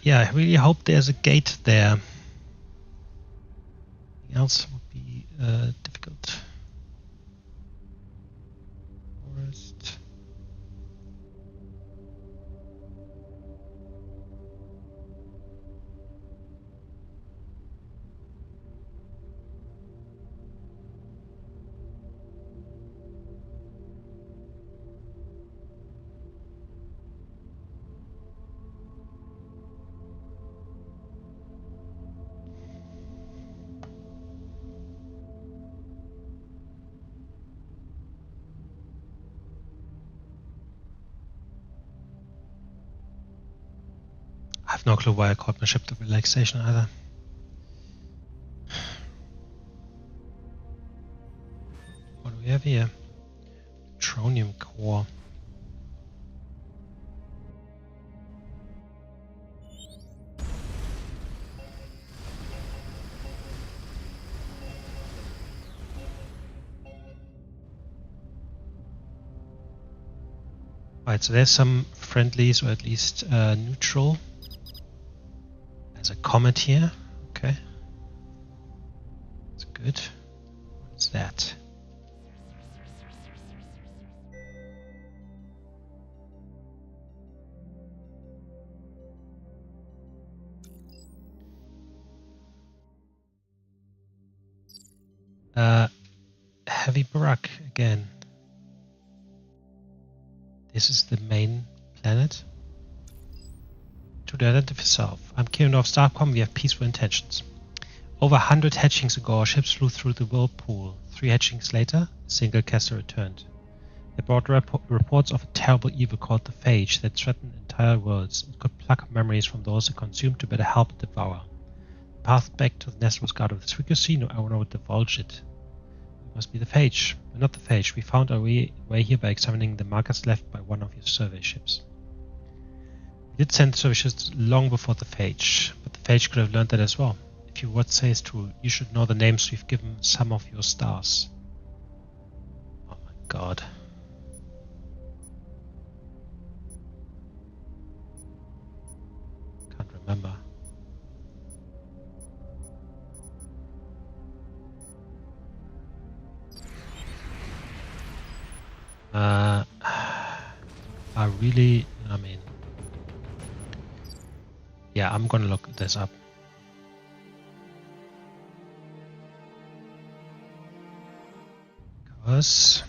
Yeah, I really hope there's a gate there. Anything else would be difficult. Forest. I have no clue why I called my ship the relaxation either. What do we have here? Tronium core. Right, so there's some friendlies, or at least neutral. There's a comet here. Okay. That's good. What is that? Heavy Barak again. This is the main planet. To identify yourself. I'm Kirimdor of Starcom. We have peaceful intentions. Over 100 hatchings ago, our ships flew through the whirlpool. 3 hatchings later, a single caster returned. They brought reports of a terrible evil called the Phage that threatened entire worlds. It could pluck memories from those it consumed to better help it devour. The path back to the nest was guarded with secrecy. No owner would divulge it. It must be the Phage. But not the Phage. We found our way here by examining the markers left by one of your survey ships. We did send survey ships long before the Phage, but the Phage could have learned that as well. If your word says true, you should know the names we've given some of your stars. Oh my god. Can't remember. I mean, yeah, I'm gonna look this up. Because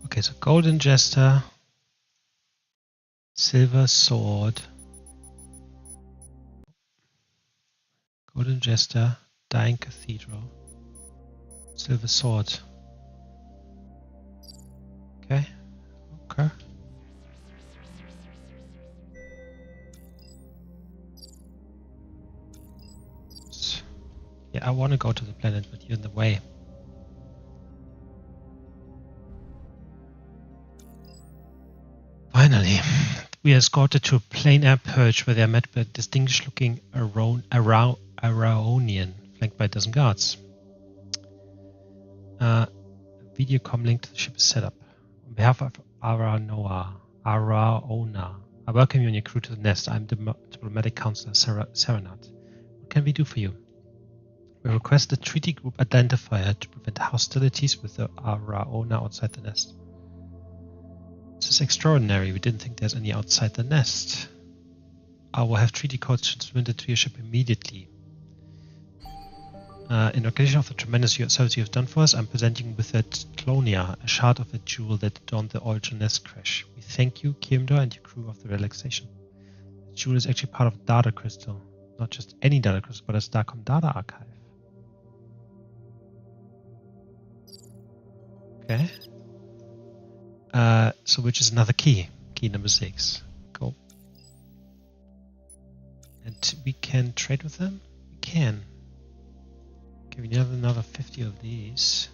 okay, so Golden Jester, Silver Sword, Golden Jester, Dying Cathedral, Silver Sword. Okay. Yeah, I want to go to the planet, but you're in the way. Finally, we are escorted to a plain air purge where they are met by a distinguished-looking Araonian, flanked by a dozen guards. A videocom link to the ship is set up. On behalf of Araona, I welcome you and your crew to the nest. I'm diplomatic counselor Serenat. What can we do for you? We request a treaty group identifier to prevent hostilities with the Araona outside the nest. This is extraordinary. We didn't think there's any outside the nest. I will have treaty codes transmitted to your ship immediately. In recognition of the tremendous service you have done for us, I'm presenting with that Clonia, a shard of a jewel that adorned the Origin Nest crash. We thank you, Kirimdor, and your crew of the Relaxation. The jewel is actually part of Data Crystal. Not just any Data Crystal, but a Starcom data archive. Okay. So which is another key. Key number 6. Go. And we can trade with them? We can. Okay, we need another 50 of these.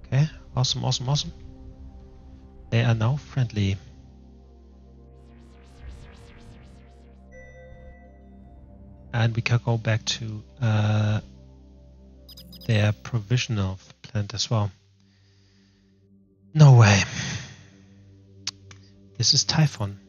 Okay, awesome, awesome, awesome. They are now friendly. And we can go back to their provisional plant as well. No way. This is Typhon.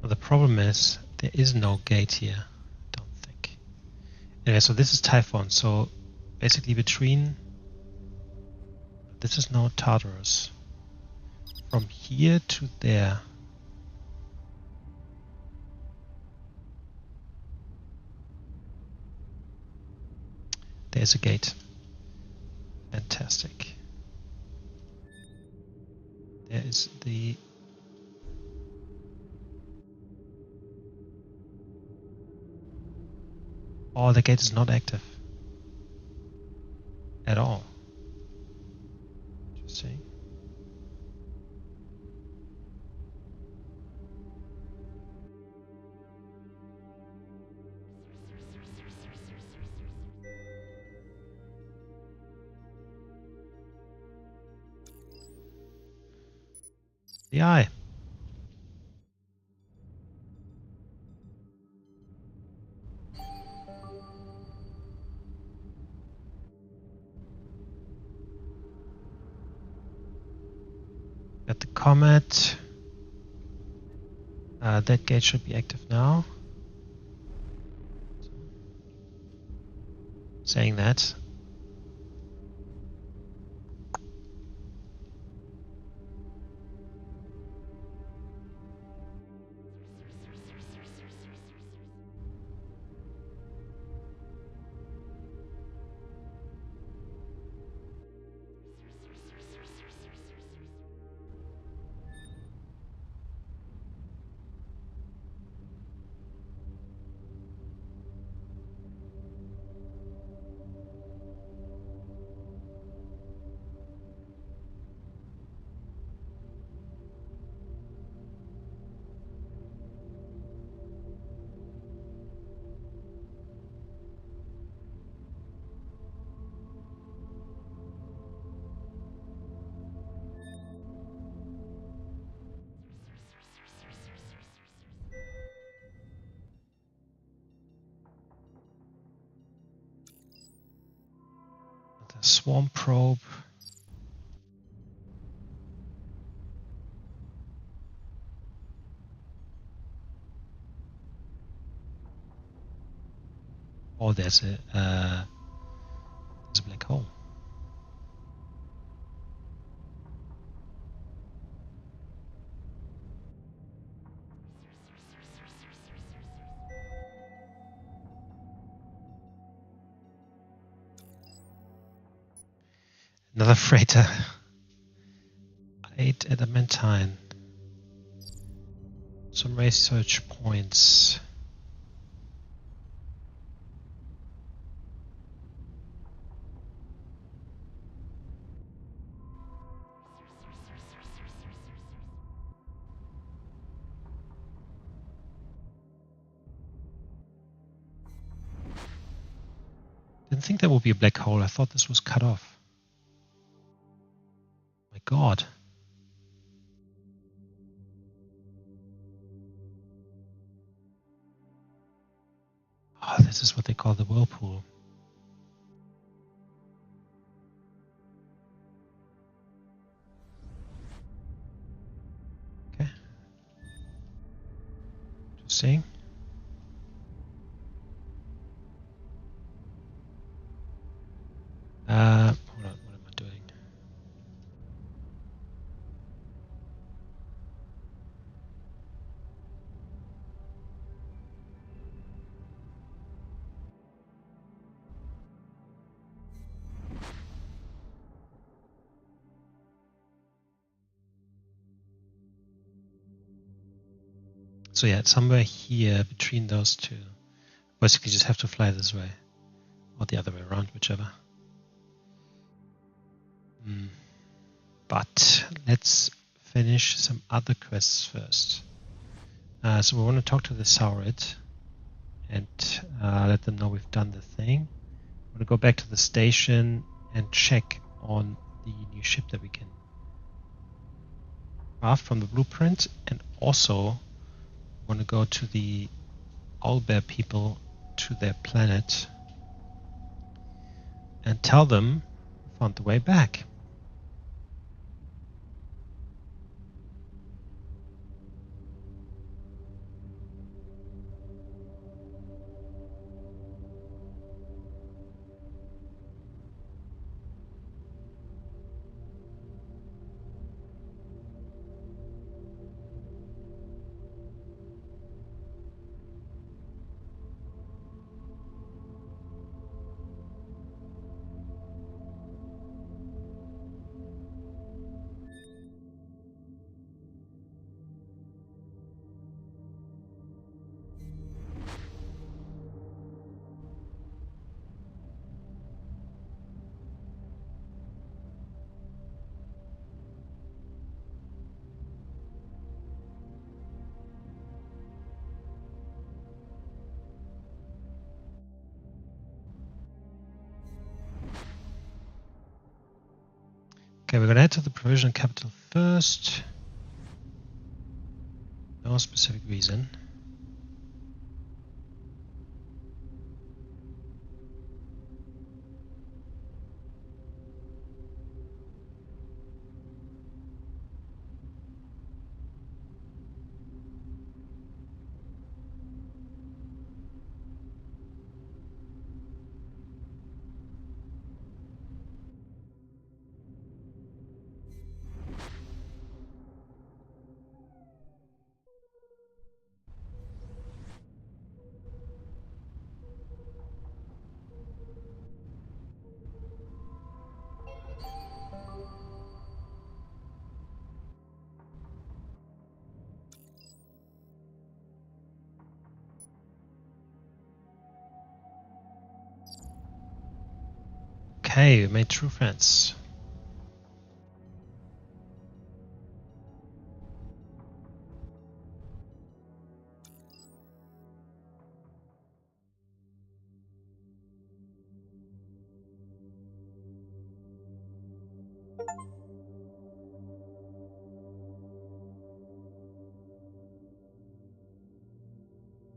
The problem is there is no gate here, I don't think. Anyway, so this is Typhon, so basically between, this is now Tartarus. From here to there. There's a gate. Fantastic. There is the oh, the gate is not active at all. Interesting. The eye. Got the comet. That gate should be active now. Saying that. The swarm probe. Oh, there's a black hole. Another freighter. 8 adamantine. some research points. Didn't think there would be a black hole. I thought this was cut off. My God. Oh, this is what they call the whirlpool. Okay. Just saying. Hold on, what am I doing? So yeah, it's somewhere here between those two. Basically just have to fly this way. Or the other way around, whichever. But let's finish some other quests first. So we want to talk to the Saurid and let them know we've done the thing. I want to go back to the station and check on the new ship that we can craft from the blueprint, and also want to go to the Owlbear people, to their planet, and tell them we found the way back. Okay, we're going to head to the provisional capital first. No specific reason. Okay, we made true friends.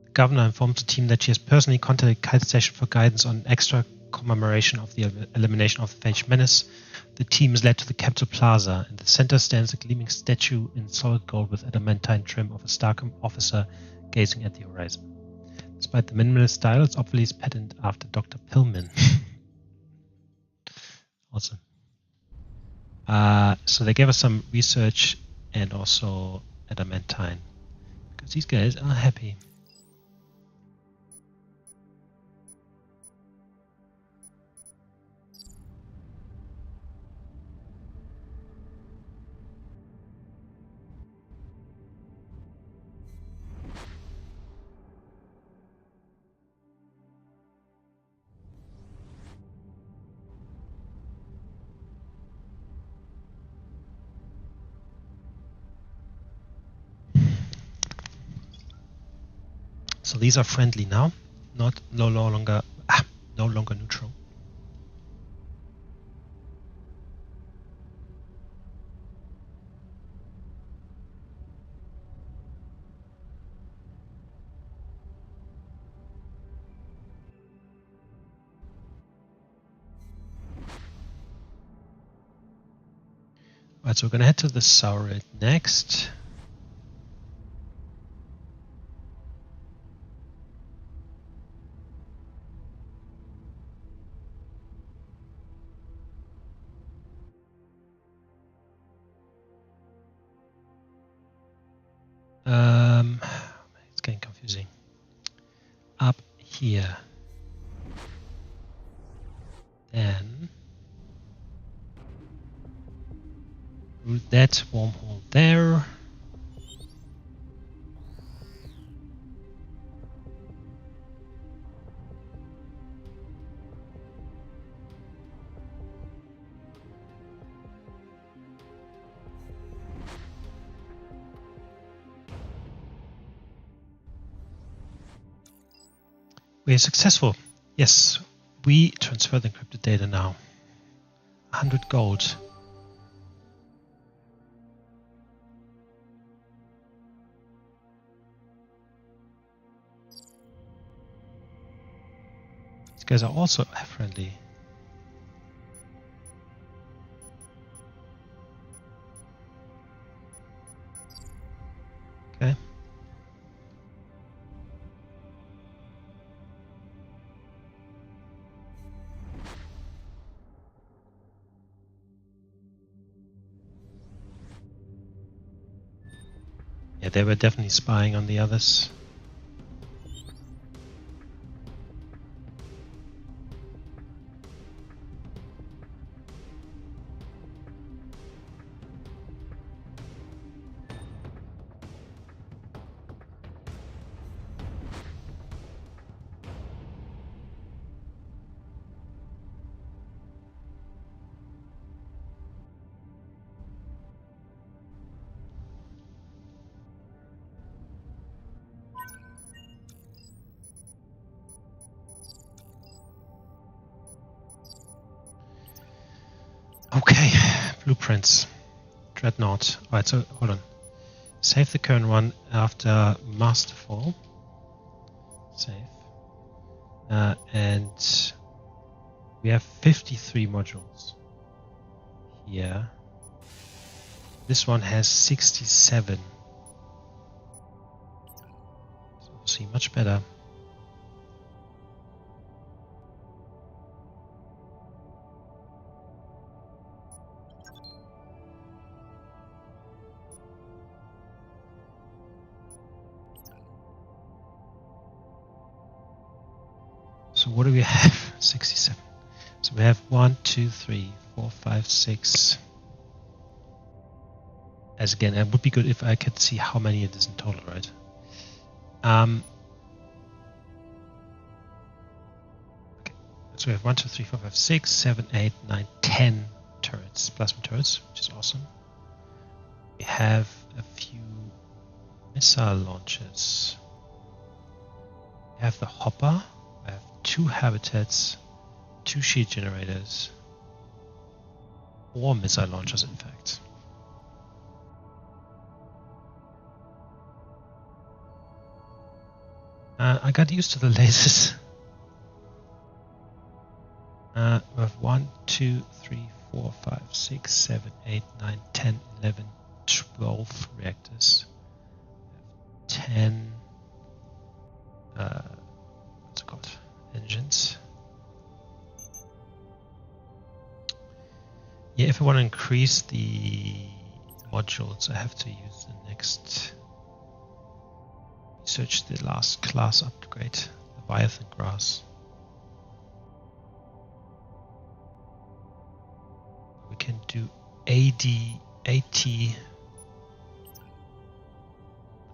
The governor informs the team that she has personally contacted Kite Station for guidance on extra commemoration of the elimination of the Phage menace. The team is led to the Capitol Plaza. In the center stands a gleaming statue in solid gold with adamantine trim of a Starcom officer gazing at the horizon. Despite the minimalist style, it's obviously patterned after Dr. Pillman. Awesome. So they gave us some research and also adamantine, because these guys are happy. So these are friendly now, no longer neutral. Right, so we're going to head to the Saurid next. It's getting confusing. Up here. Then through that wormhole there. We are successful. Yes, we transfer the encrypted data now. 100 gold. These guys are also friendly. Okay. Yeah, they were definitely spying on the others. Okay, blueprints. Dreadnought. Alright, so hold on. Save the current one after Masterfall. Save. And we have 53 modules here. This one has 67. So obviously much better. So what do we have? 67. So we have 1, 2, 3, 4, 5, 6. As again, it would be good if I could see how many it is in total, right? Okay. So we have 1, 2, 3, 4, 5, 6, 7, 8, 9, 10 turrets, plasma turrets, which is awesome. We have a few missile launchers. We have the hopper. We have 2 habitats, 2 shield generators, 4 missile launchers, in fact. I got used to the lasers. We have 1, 2, 3, 4, 5, 6, 7, 8, 9, 10, 11, 12 reactors. 10 what's it called? Engines. Yeah, if I want to increase the modules, I have to use the next. Search the last class upgrade, Leviathan Grass. We can do AT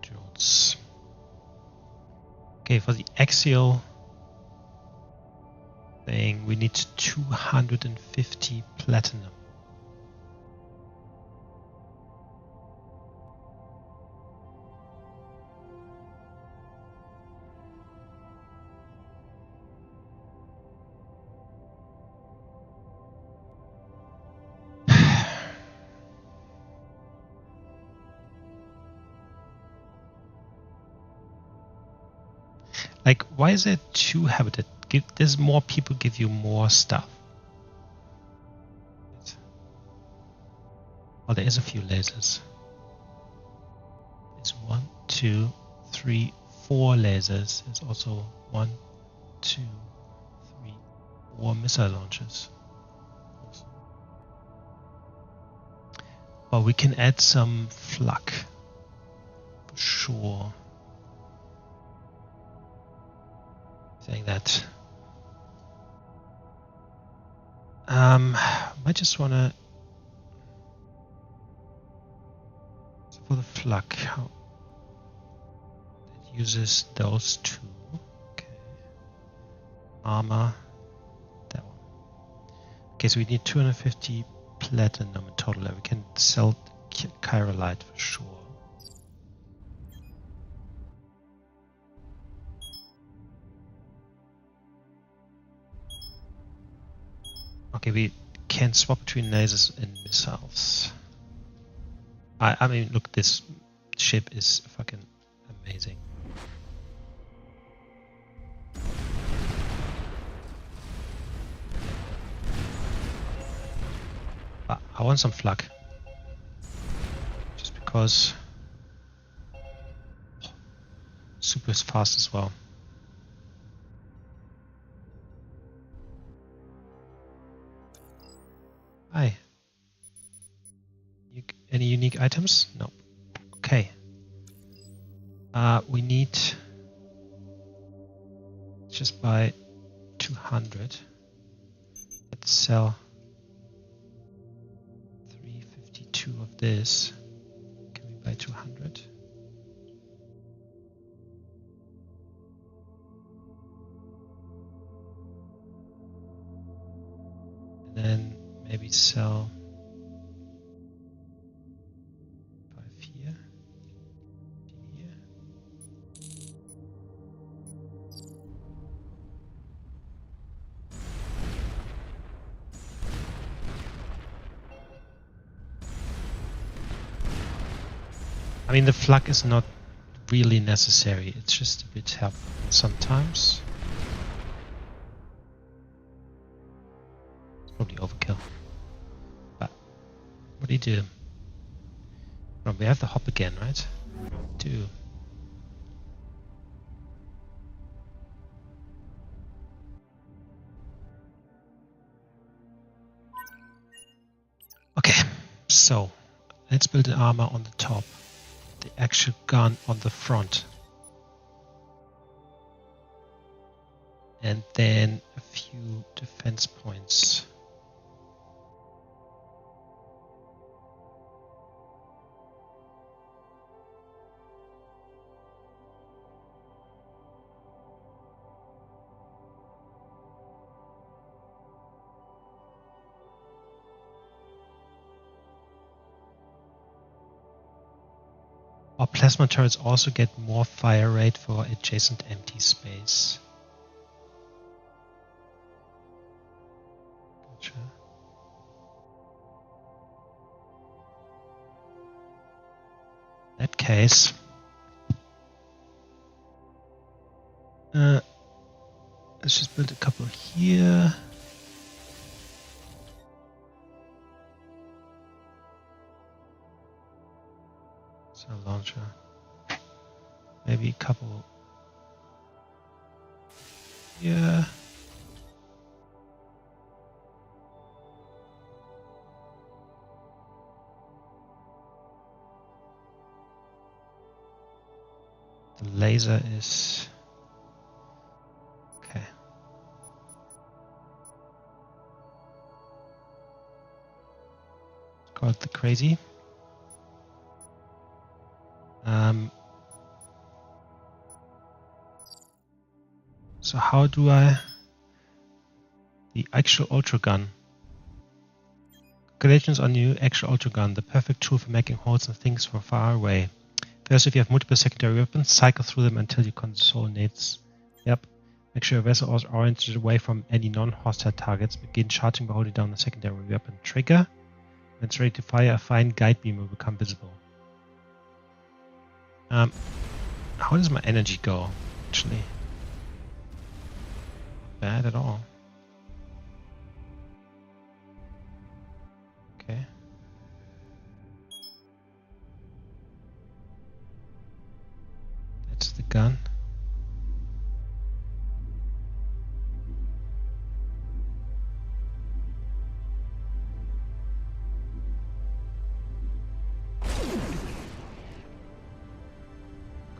modules. Okay, for the axial thing, we need 250 platinum. Like, why is there 2 habitat? There's more people give you more stuff. Oh, there is a few lasers. It's 1, 2, 3, 4 lasers. There's also 1, 2, 3, 4 missile launchers. Awesome. Well, we can add some flak for sure. Saying that. I just wanna. So for the flak, how it uses those 2. Okay. Armor. That one. Okay, so we need 250 platinum in total. We can sell chirolite for sure. Okay, we can swap between lasers and missiles. I mean, look, this ship is fucking amazing. But I want some flak. Just because super is fast as well. Hi. Any unique items? No. Okay. We need just buy 200. Let's sell 352 of this. Can we buy 200? And then maybe sell 5 here, 15 here. I mean, the flak is not really necessary. It's just a bit helpful sometimes. It's probably overkill. But what do you do? Well, we have the hop again, right? We do. Okay, so let's build an armor on the top. The actual gun on the front. And then a few defense points. Our plasma turrets also get more fire rate for adjacent empty space. Gotcha. In that case, let's just build a couple here. A launcher, maybe a couple here. The laser is okay. Call it the crazy. So how do I... The actual ultra gun. Congratulations on your actual ultra gun, the perfect tool for making holes and things from far away. First, if you have multiple secondary weapons, cycle through them until your console needs. Yep. Make sure your vessel is oriented away from any non-hostile targets. Begin charging by holding down the secondary weapon trigger. When it's ready to fire, a fine guide beam will become visible. How does my energy go, actually? bad at all. Okay. That's the gun.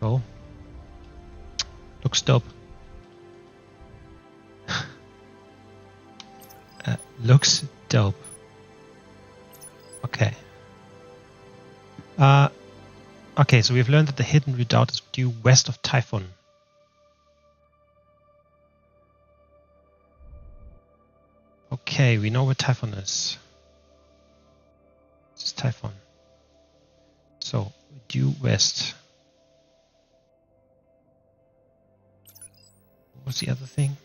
Go. Looks dope. Looks dope. Okay. Okay, so we've learned that the hidden redoubt is due west of Typhon. Okay, we know where Typhon is. This is Typhon. So, due west. What was the other thing?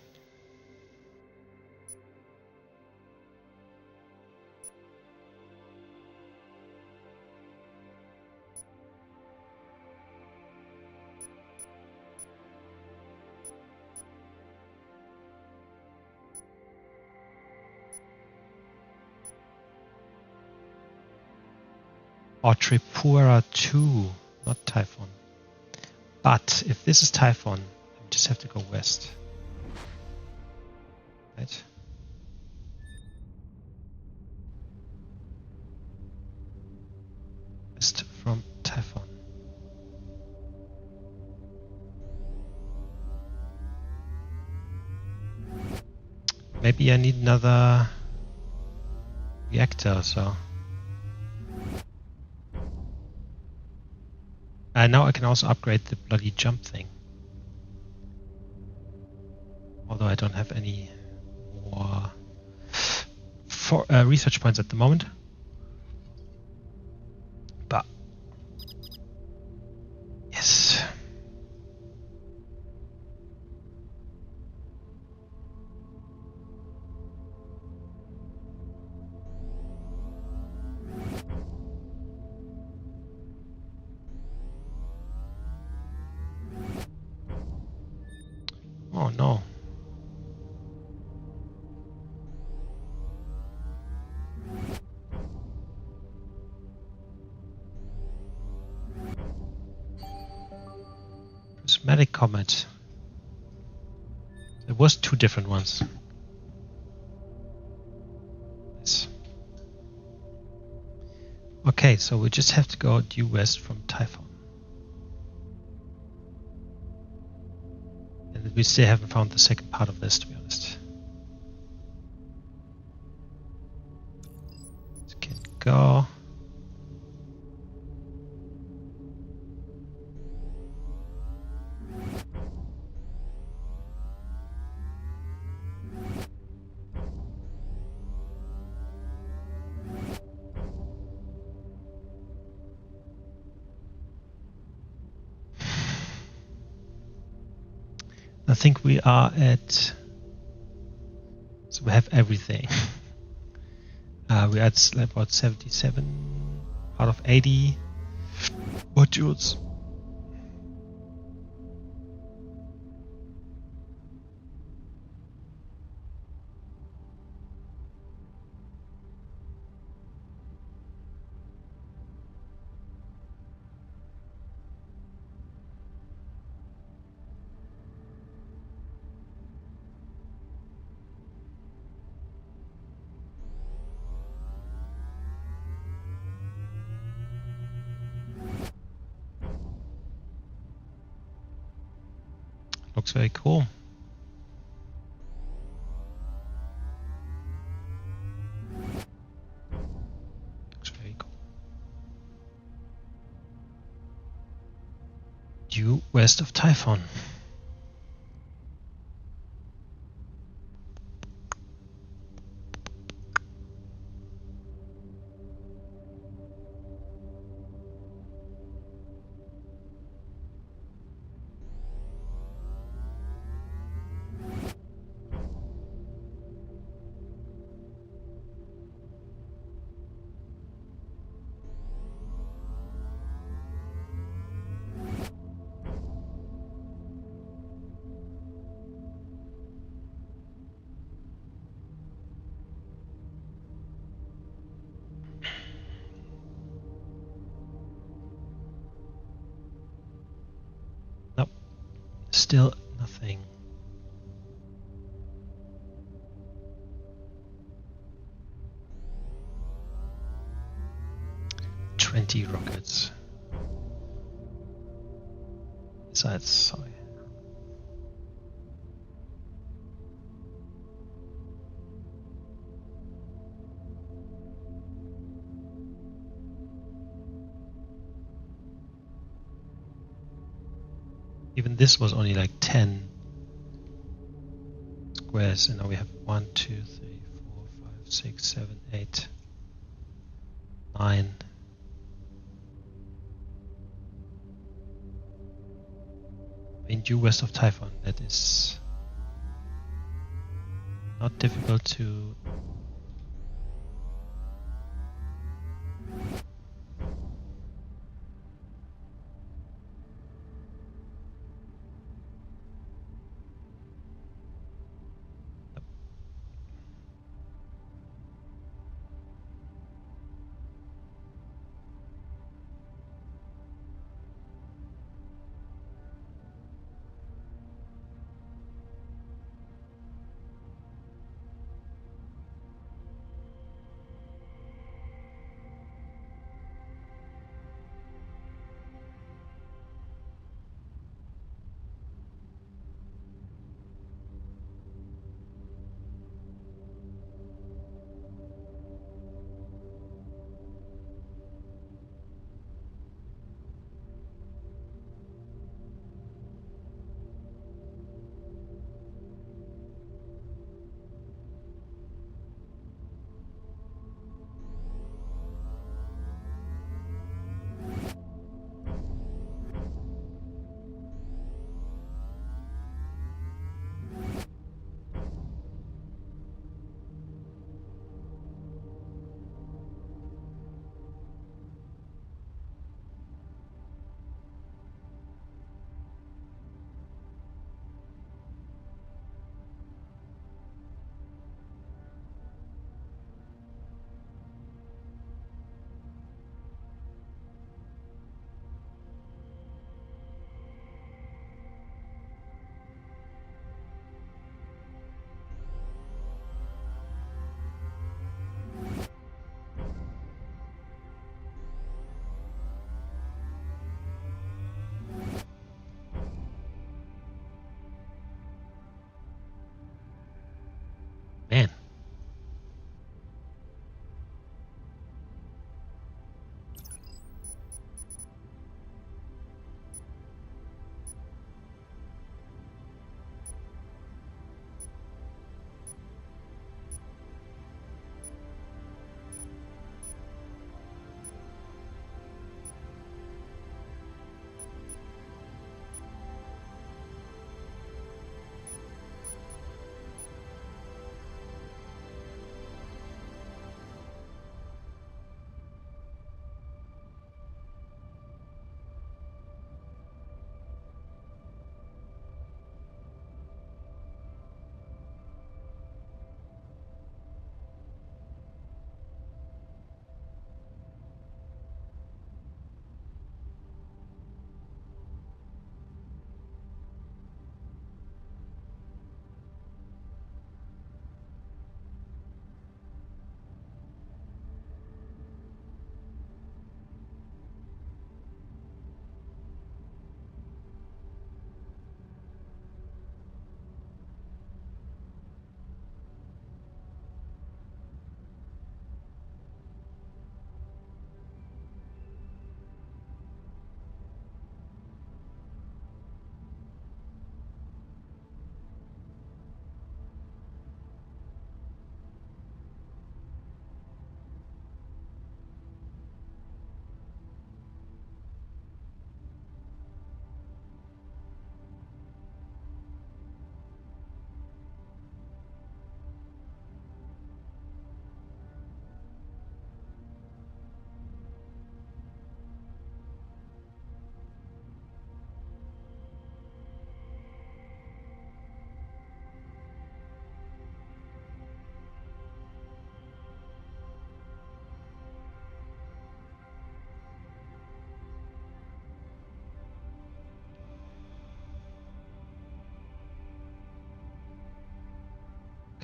Or Tripura 2, not Typhon. But if this is Typhon, we just have to go west. Right? West from Typhon. Maybe I need another reactor or so. Now I can also upgrade the bloody jump thing. Although I don't have any more research points at the moment. But yes. Oh no. Prismatic comet. There was two different ones. Yes. Okay, so we just have to go due west from Typhon. And we still haven't found the second part of this, to be honest. It can go. I think we are at, so we have everything. We're at about 77 out of 80 modules. Looks very cool. Looks very cool. Due west of Typhon. still nothing. $20 rockets. Besides, sorry. Even this was only like 10 squares, and now we have 1, 2, 3, 4, 5, 6, 7, 8, 9. I mean, due west of Typhon, that is not difficult to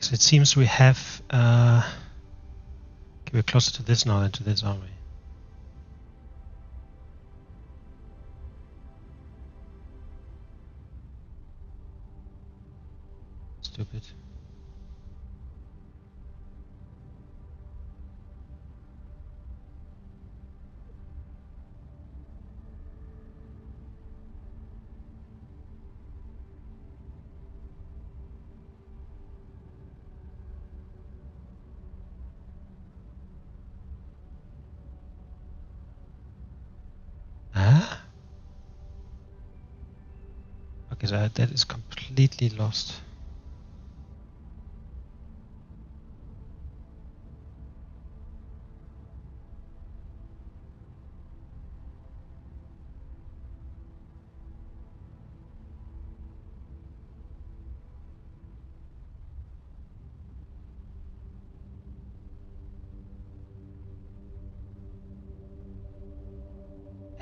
Because it seems we have... we're closer to this now than to this, aren't we? Stupid. Huh? Okay, so that is completely lost.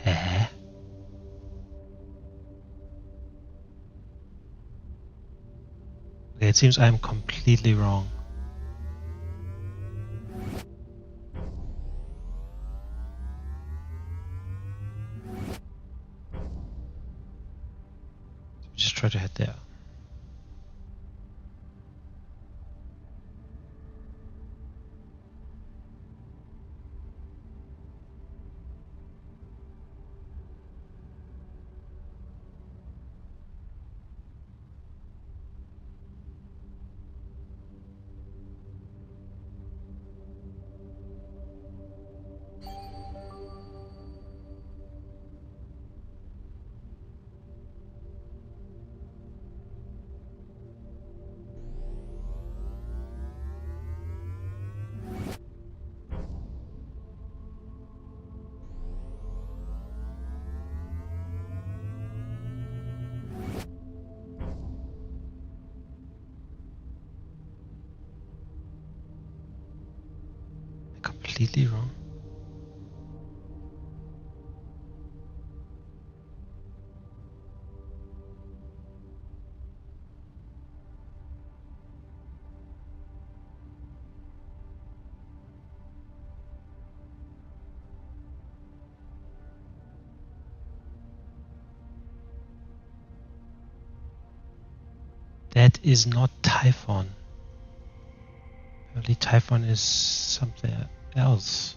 Huh? Okay, it seems I'm completely wrong. Just try to head there. Completely wrong. That is not Typhon. Apparently Typhon is something else.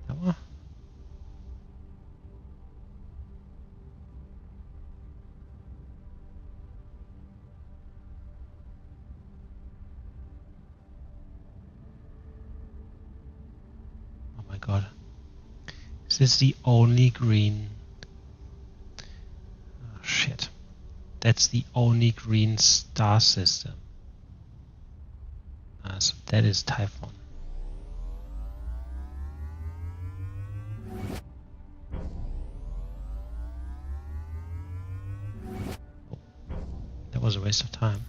That one? Oh my god. Is this the only green? Oh shit. That's the only green star system. So that is Typhon. Oh, that was a waste of time.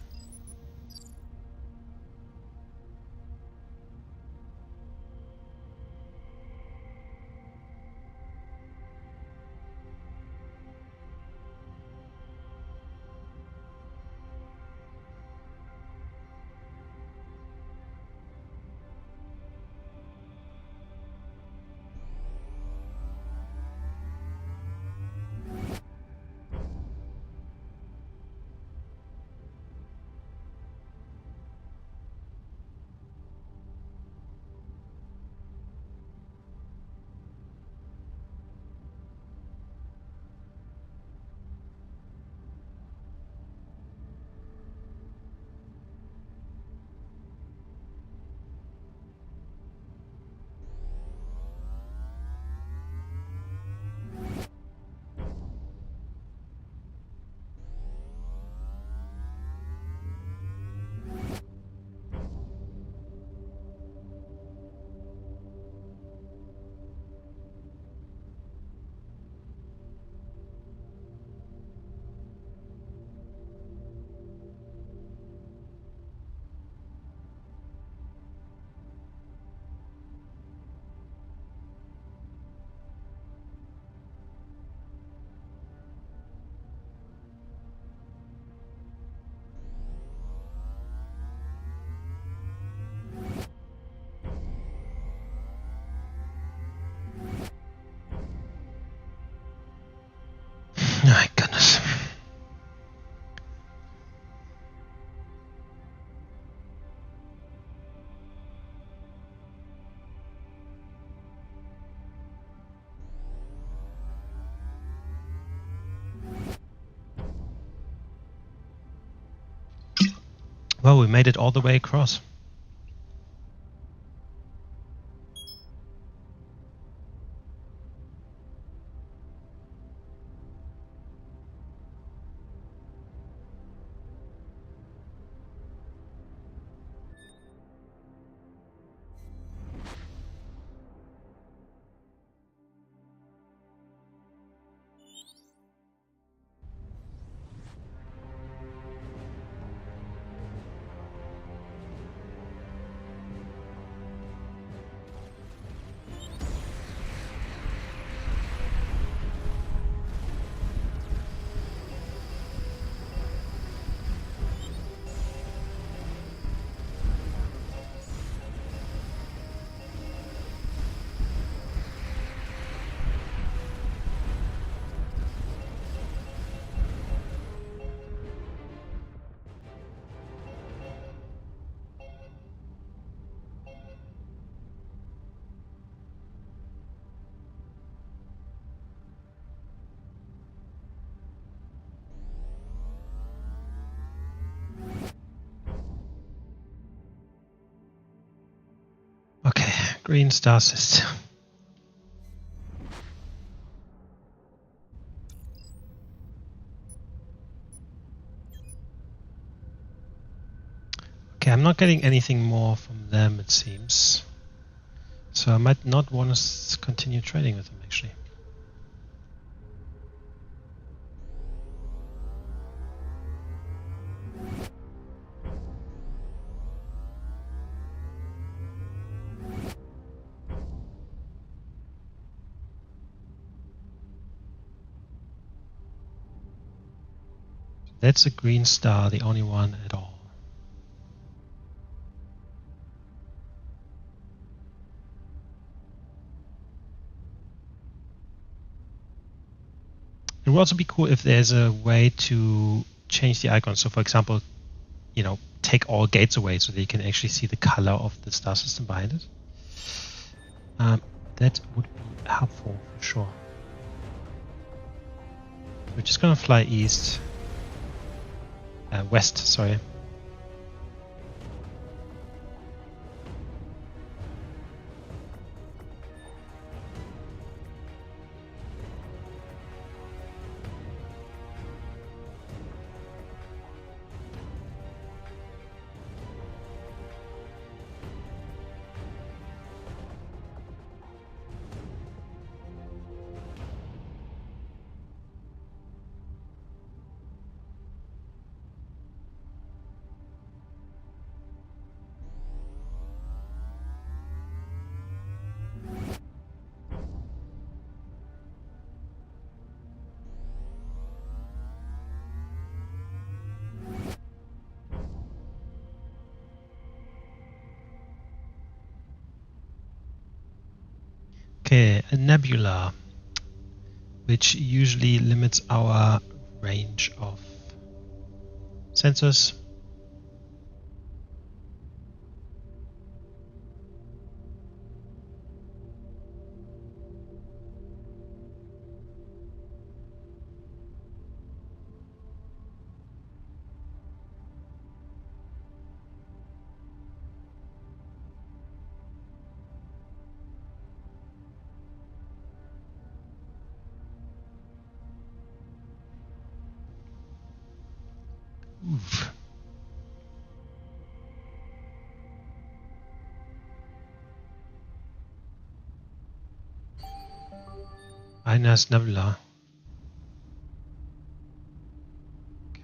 Well, we made it all the way across. Okay, green star system. Okay, I'm not getting anything more from them, it seems. So I might not want to continue trading with them, actually. That's a green star, the only one at all. It would also be cool if there's a way to change the icon. So, for example, you know, take all gates away so that you can actually see the color of the star system behind it. That would be helpful for sure. We're just gonna fly west, sorry. Okay, a nebula, which usually limits our range of sensors. Oof. Minus nebula.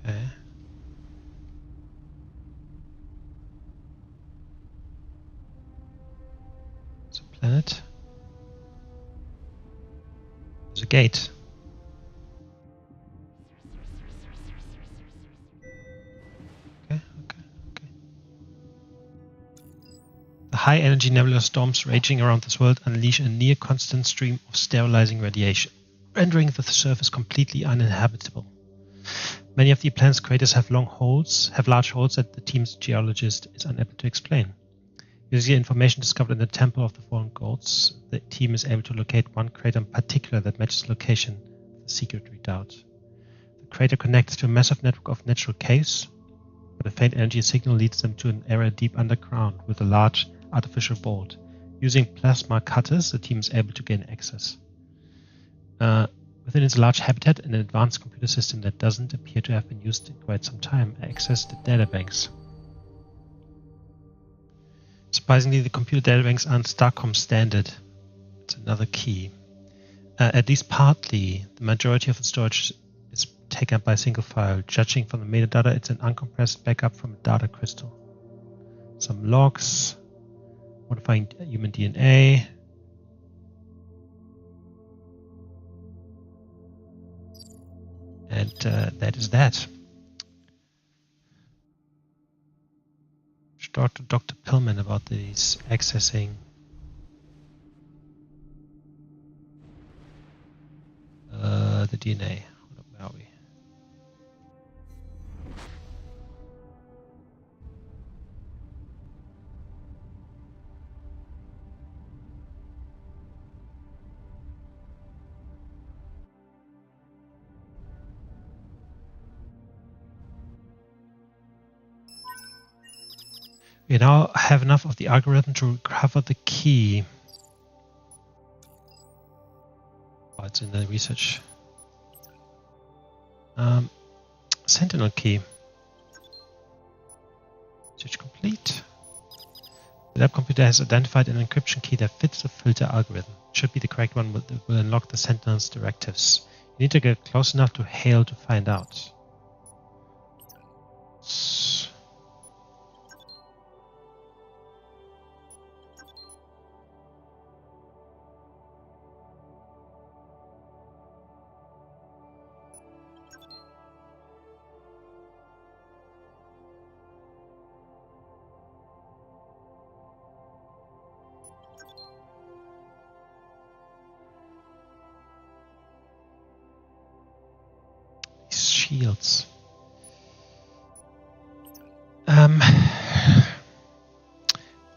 Okay. It's a planet. There's a gate. Okay. The high-energy nebula storms raging around this world unleash a near-constant stream of sterilizing radiation, rendering the surface completely uninhabitable. Many of the planet's craters have large holes that the team's geologist is unable to explain. Using the information discovered in the Temple of the Fallen Gods, the team is able to locate one crater in particular that matches the location of the secret redoubt. The crater connects to a massive network of natural caves, but a faint energy signal leads them to an area deep underground with a large artificial bolt. Using plasma cutters, the team is able to gain access. Within its large habitat, an advanced computer system that doesn't appear to have been used in quite some time accessed the databanks. Surprisingly, the computer databanks aren't Starcom standard. It's another key. At least partly, the majority of the storage is taken up by a single file. Judging from the metadata, it's an uncompressed backup from a data crystal. Some logs, modifying human DNA. And that is that. Should talk to Dr. Pillman about these accessing the DNA. Where are we? We now have enough of the algorithm to recover the key. Oh, it's in the research. Sentinel key. Search complete. The lab computer has identified an encryption key that fits the filter algorithm. It should be the correct one that will unlock the Sentinel's directives. You need to get close enough to Hale to find out. Shields. I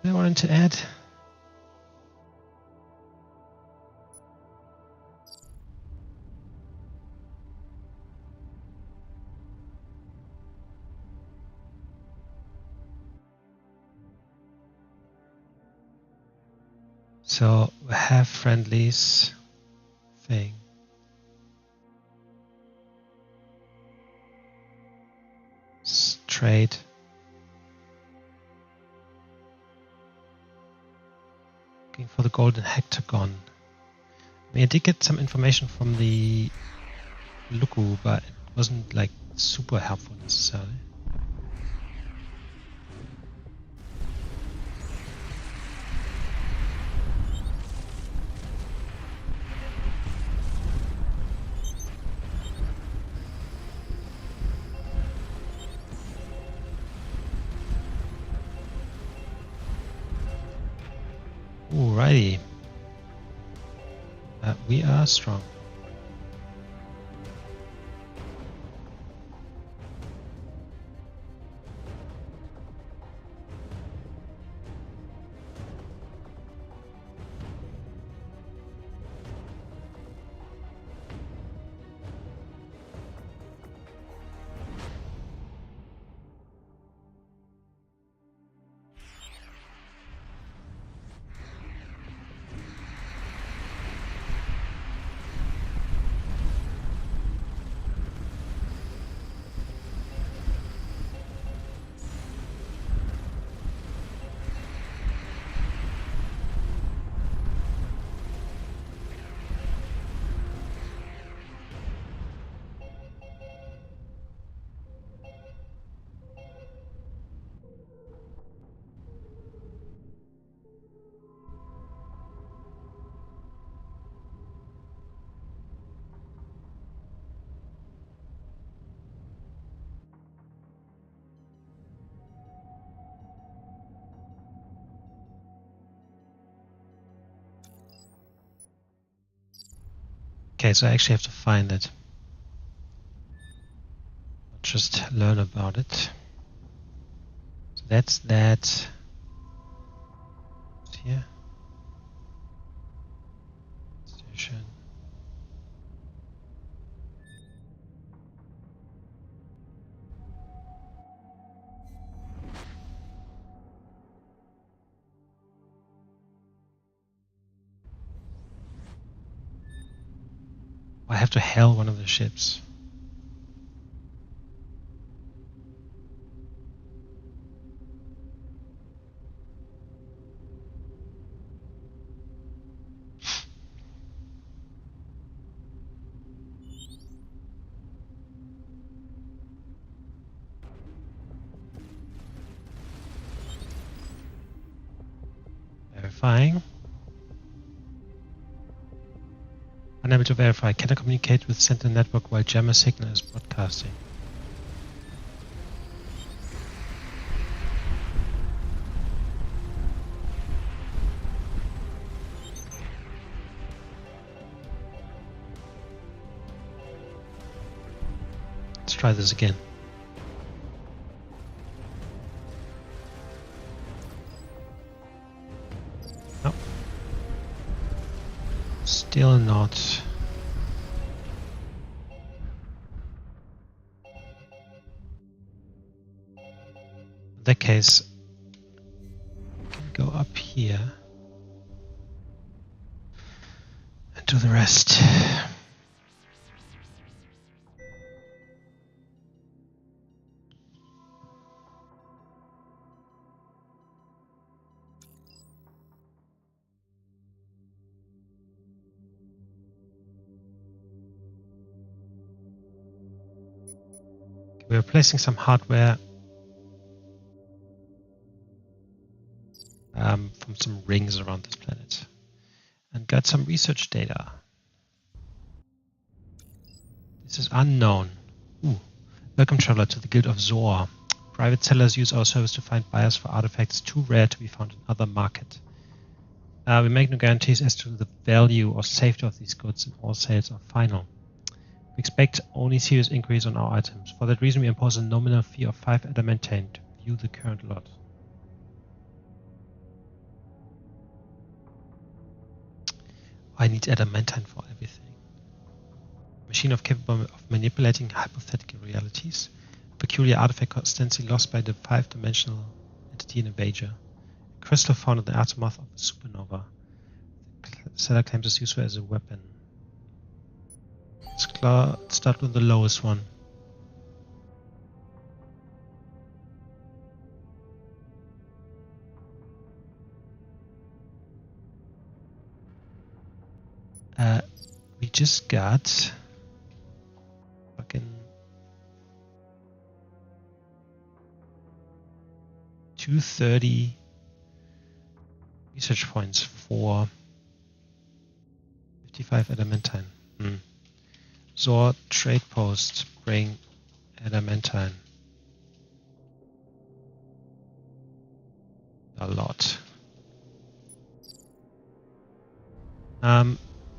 wanted to add. So we have friendlies thing. Trade. Looking for the golden hectagon. I mean, I did get some information from the Luku, but it wasn't like super helpful necessarily. Alrighty. We are strong. Okay, so I actually have to find it. Not just learn about it. So that's that. Here. Station. have to hail one of the ships. Verifying. Unable to verify. Can I communicate with Sentinel network while jammer signal is broadcasting? Let's try this again. No. Still not. In that case, we can go up here and do the rest. We're replacing some hardware from some rings around this planet and got some research data. This is unknown. Ooh. Welcome, traveler, to the Guild of Zor. Private sellers use our service to find buyers for artifacts too rare to be found in other market. We make no guarantees as to the value or safety of these goods, and all sales are final. We expect only serious increase on our items. For that reason, we impose a nominal fee of 5 adamantine to view the current lot. I need adamantine for everything. Machine capable of manipulating hypothetical realities. A peculiar artifact constantly lost by the 5-dimensional entity in Invager. A crystal found in the aftermath of a supernova. The seller claims it's useful as a weapon. Let's start with the lowest one. We just got fucking 230 research points for 55 adamantine. Zor trade post, bring adamantine. A lot.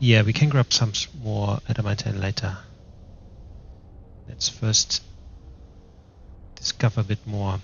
Yeah, we can grab some more adamantine later. Let's first discover a bit more.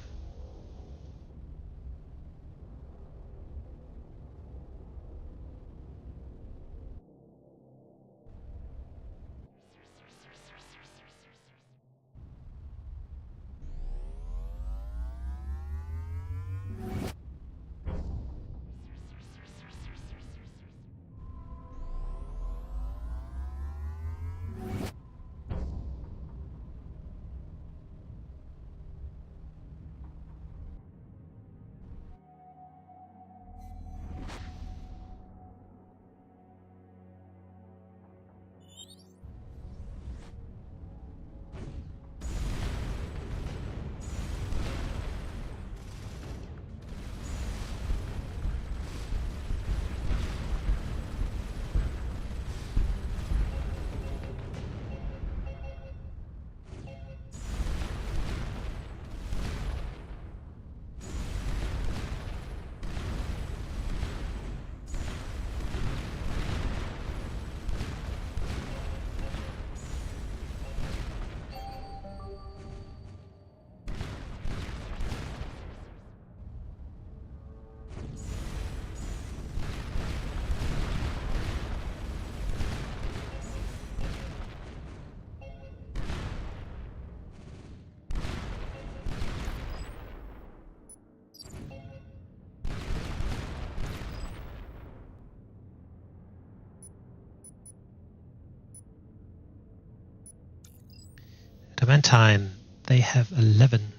Clementine, they have 11.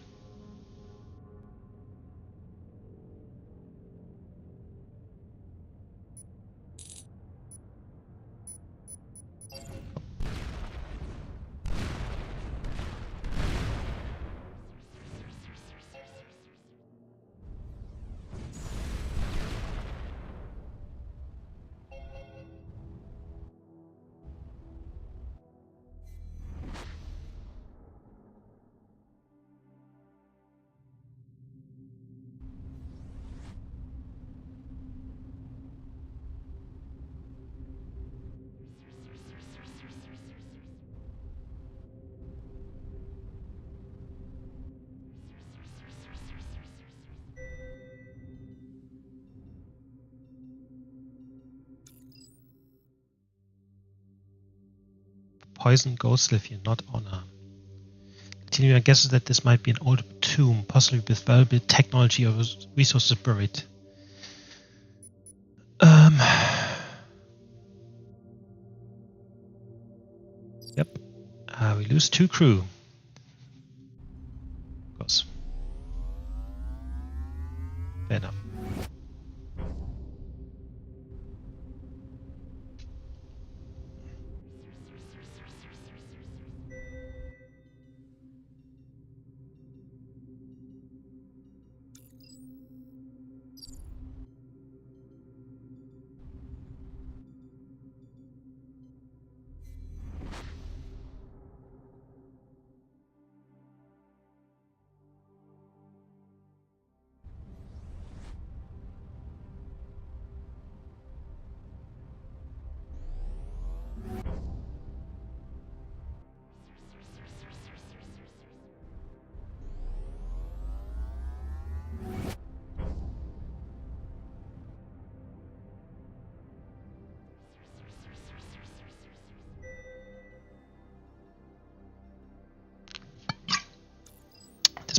Poison ghost lithium, not honor. My guess is that this might be an old tomb, possibly with valuable technology or resources buried. Yep. We lose 2 crew. Of course. Fair enough.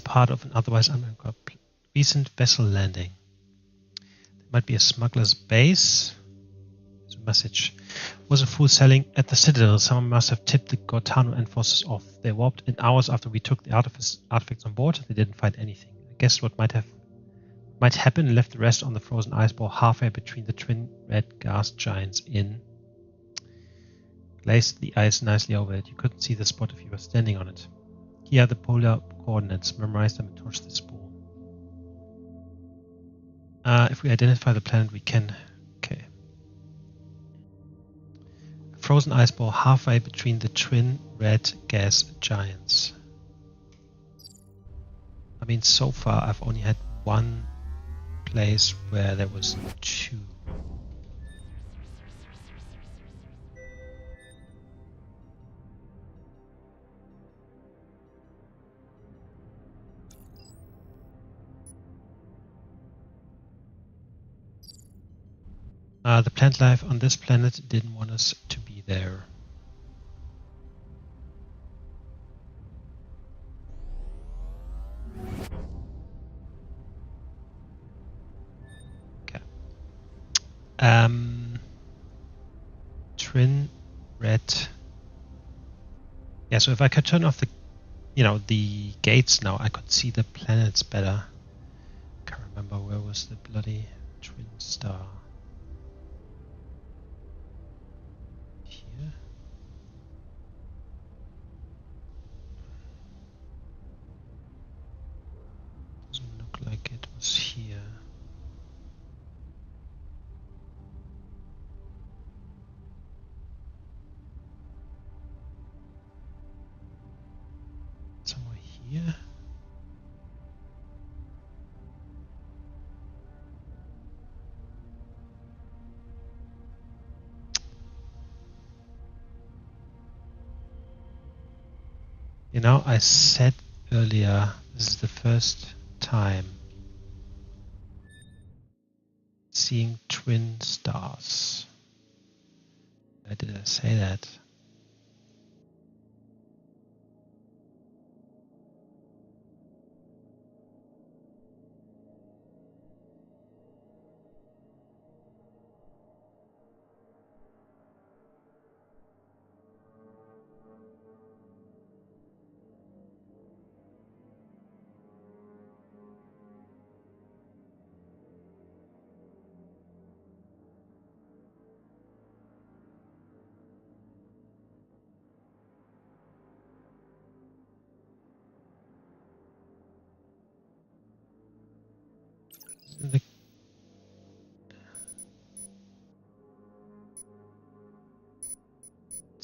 Part of an otherwise unencumbered recent vessel landing. There might be a smuggler's base. There's a message. Was a fool sailing at the Citadel. Someone must have tipped the Gortano enforcers off. They warped in hours after we took the artifacts on board. They didn't find anything. I guess what might happen and left the rest on the frozen ice ball halfway between the twin red gas giants in. Glazed the ice nicely over it. You couldn't see the spot if you were standing on it. Here are the polar coordinates. Memorize them and torch the spool. If we identify the planet, we can... Okay. A frozen ice ball halfway between the twin red gas giants. I mean, so far I've only had one place where there was 2. The plant life on this planet didn't want us to be there. Okay. Twin red. Yeah, so if I could turn off the gates now, I could see the planets better. Can't remember where was the bloody twin star. Here. Doesn't look like it was here. Somewhere here. You know, I said earlier, this is the first time seeing twin stars. Why did I say that?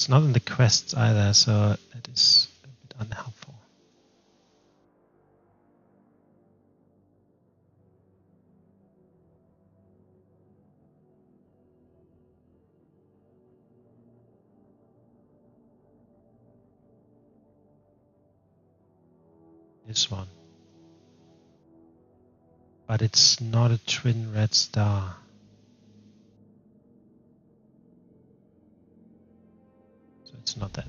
It's not in the quests either, so that is a bit unhelpful. This one. But it's not a twin red star. So it's not that.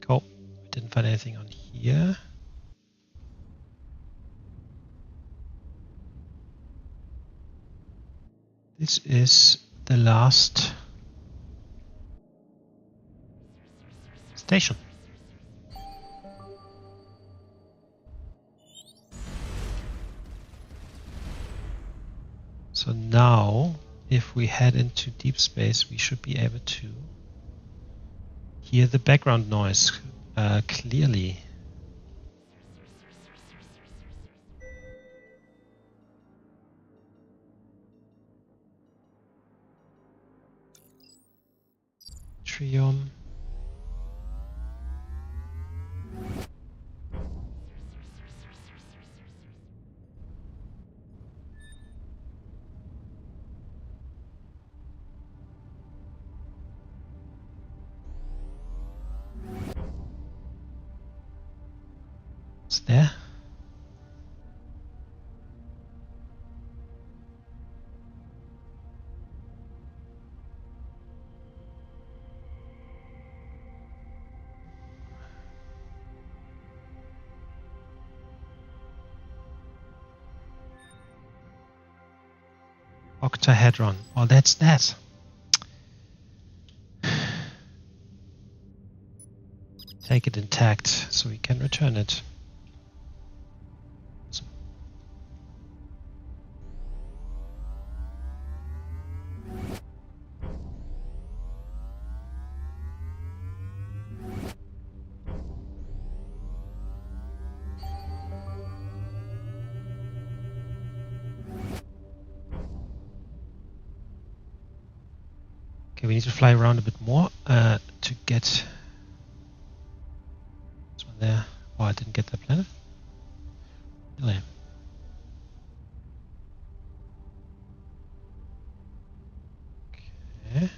Cool. We didn't find anything on here. This is the last station. So now, if we head into deep space, we should be able to hear the background noise clearly. Trium. It's there. Octahedron. Oh, that's that. Take it intact so we can return it. Awesome. Okay, we need to fly around a bit more to get this one there. Oh, I didn't get the planet. Really? Okay.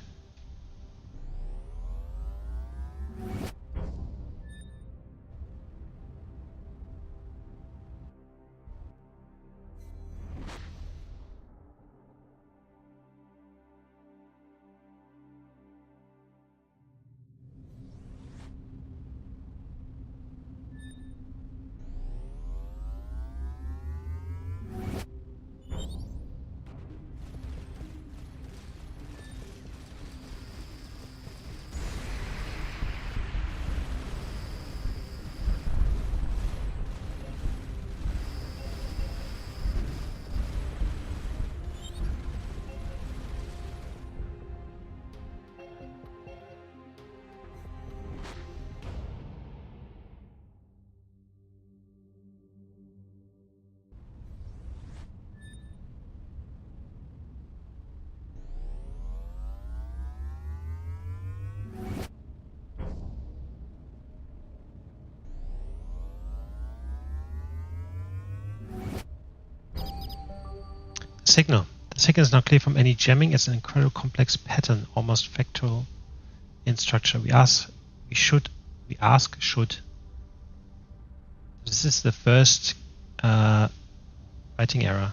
Signal. The signal is not clear from any jamming. It's an incredibly complex pattern, almost factual in structure. This is the first writing error.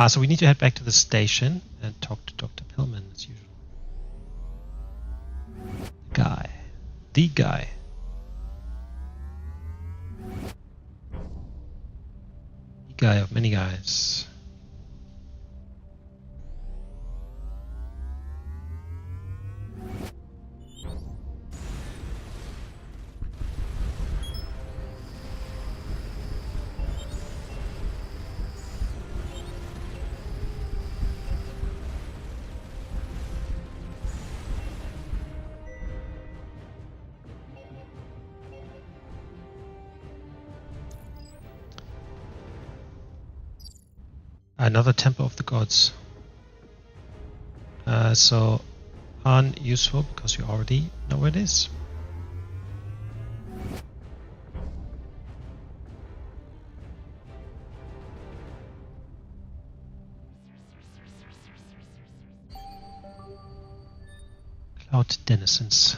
So we need to head back to the station and talk to Dr. Pillman as usual. Guy. the guy. The guy of many guys. Another Temple of the Gods. So unuseful because you already know where it is. Cloud denizens.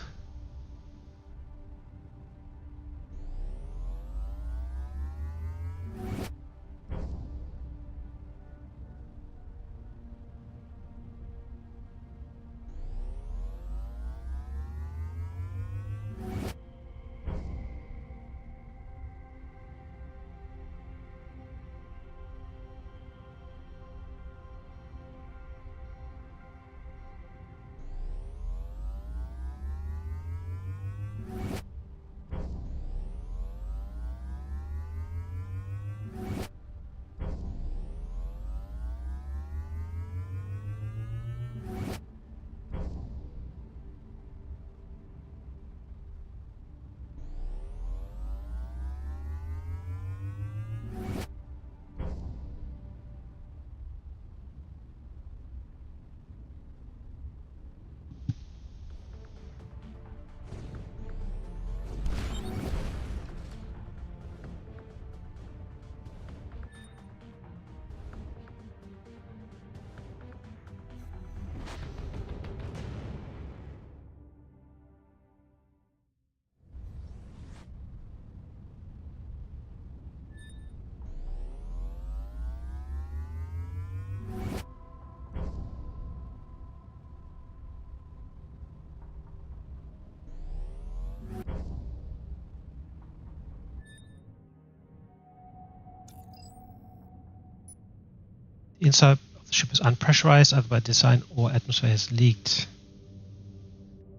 The inside of the ship is unpressurized, either by design or atmosphere has leaked.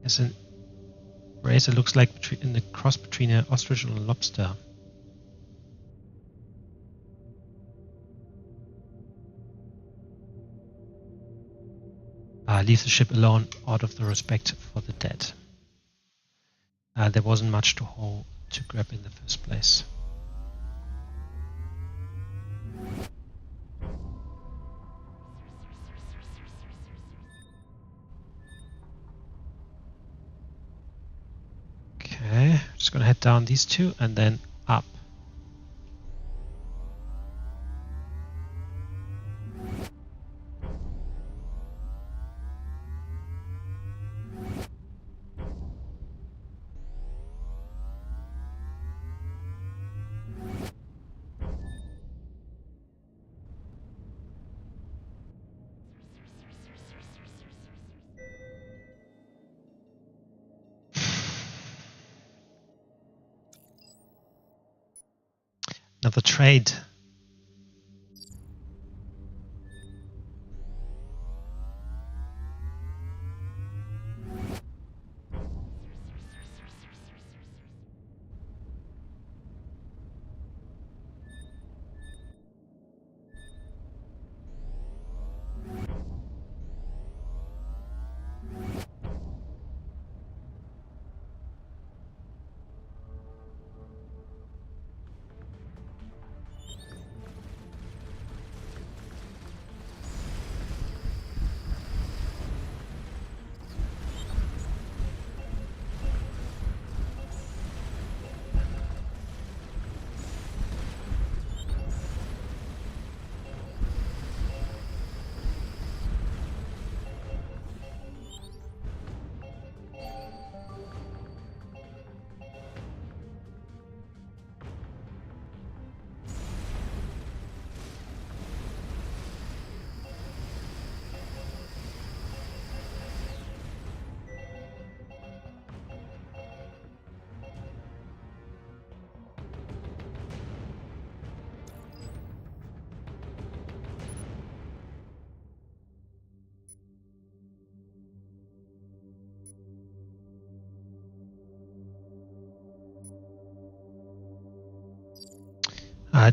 As an race, it looks like in the cross between an ostrich and a lobster. Leave the ship alone out of the respect for the dead. There wasn't much to grab in the first place. Okay, just gonna head down these two and then up. Another trade.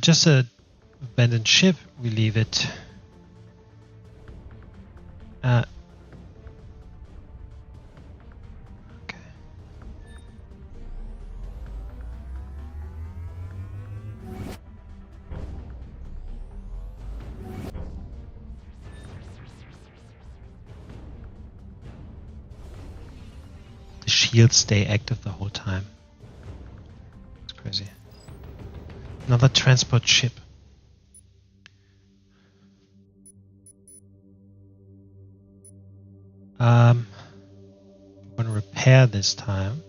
Just a abandoned ship. We leave it. Okay. The shields stay active the whole time. It's crazy. Another transport ship. I'm going to repair this time.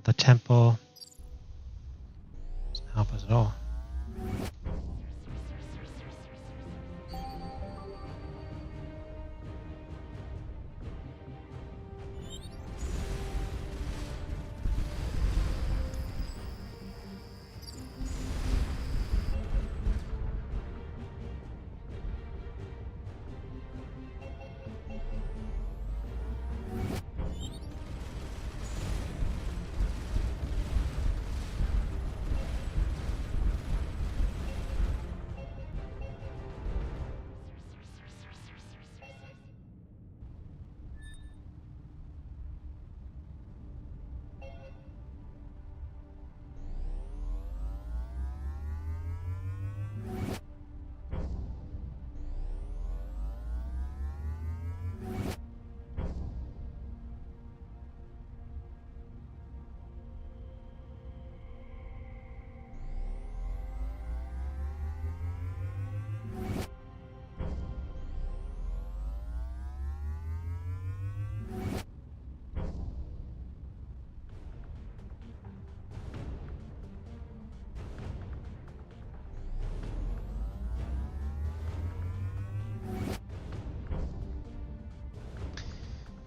The temple doesn't help us at all.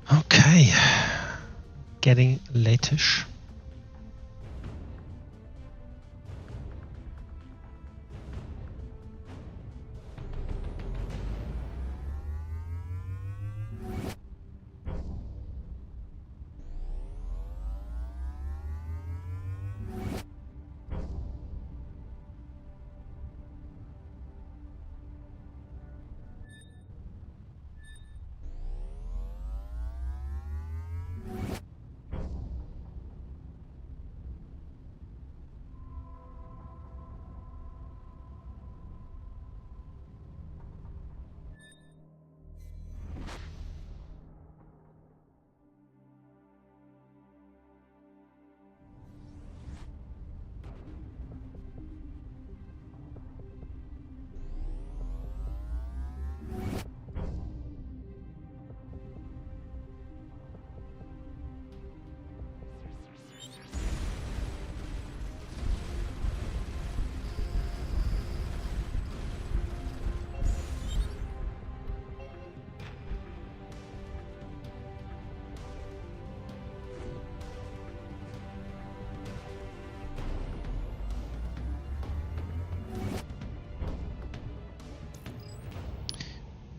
Okay, getting late-ish.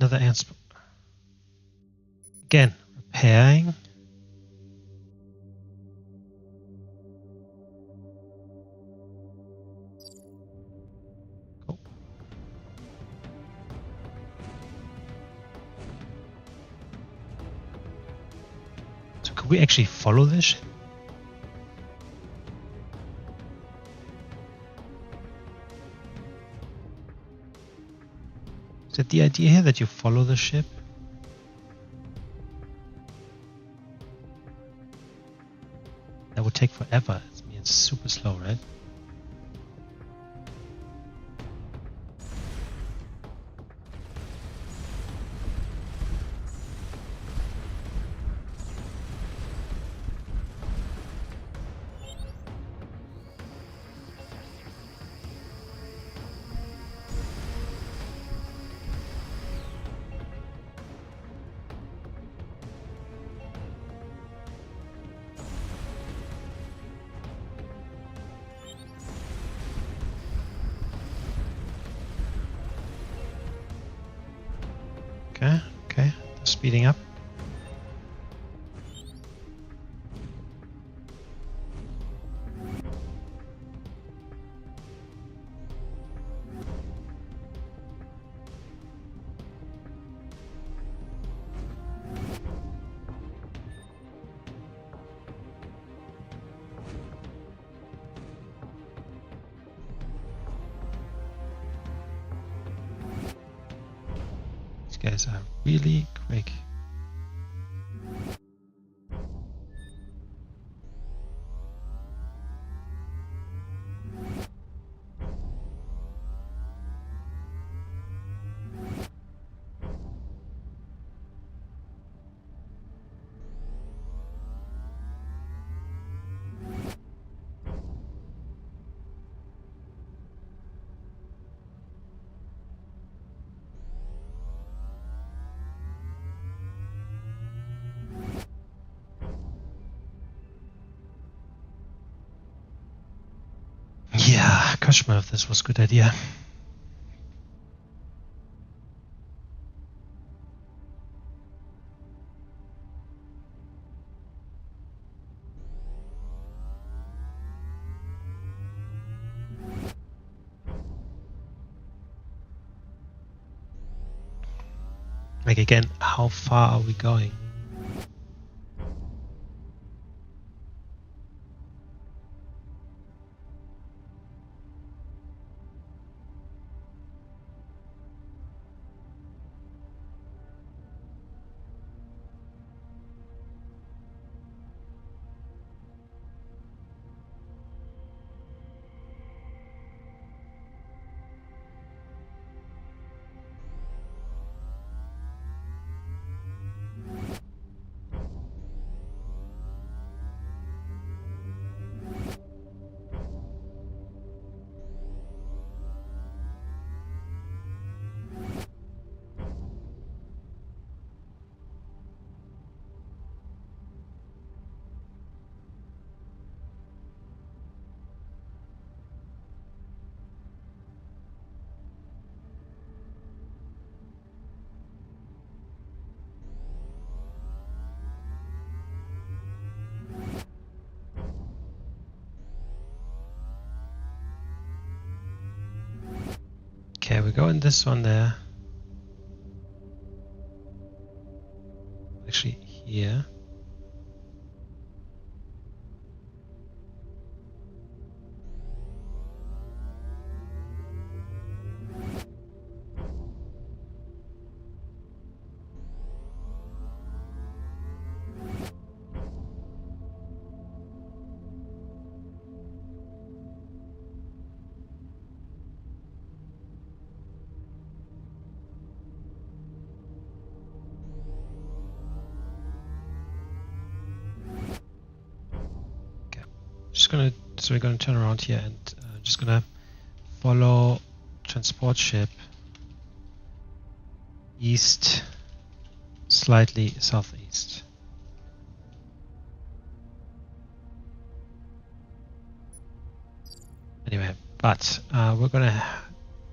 Another answer. Again, repairing. Cool. So could we actually follow this ship? Is that the idea here, that you follow the ship? That would take forever. I mean, it's super slow, right? Okay, okay, they're speeding up. These guys are really quick. Yeah, Kashmir, this was a good idea. Like again, how far are we going? Okay, we go in this one there. Actually, here. So we're gonna turn around here and just gonna follow transport ship east, slightly southeast. Anyway, but we're gonna,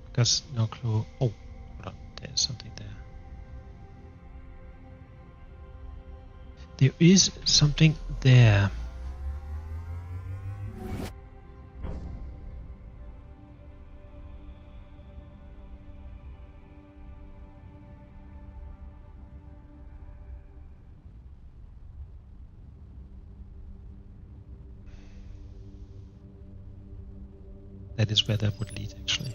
because no clue. Oh, hold on, there's something there. There is something there. That is where that would lead, actually.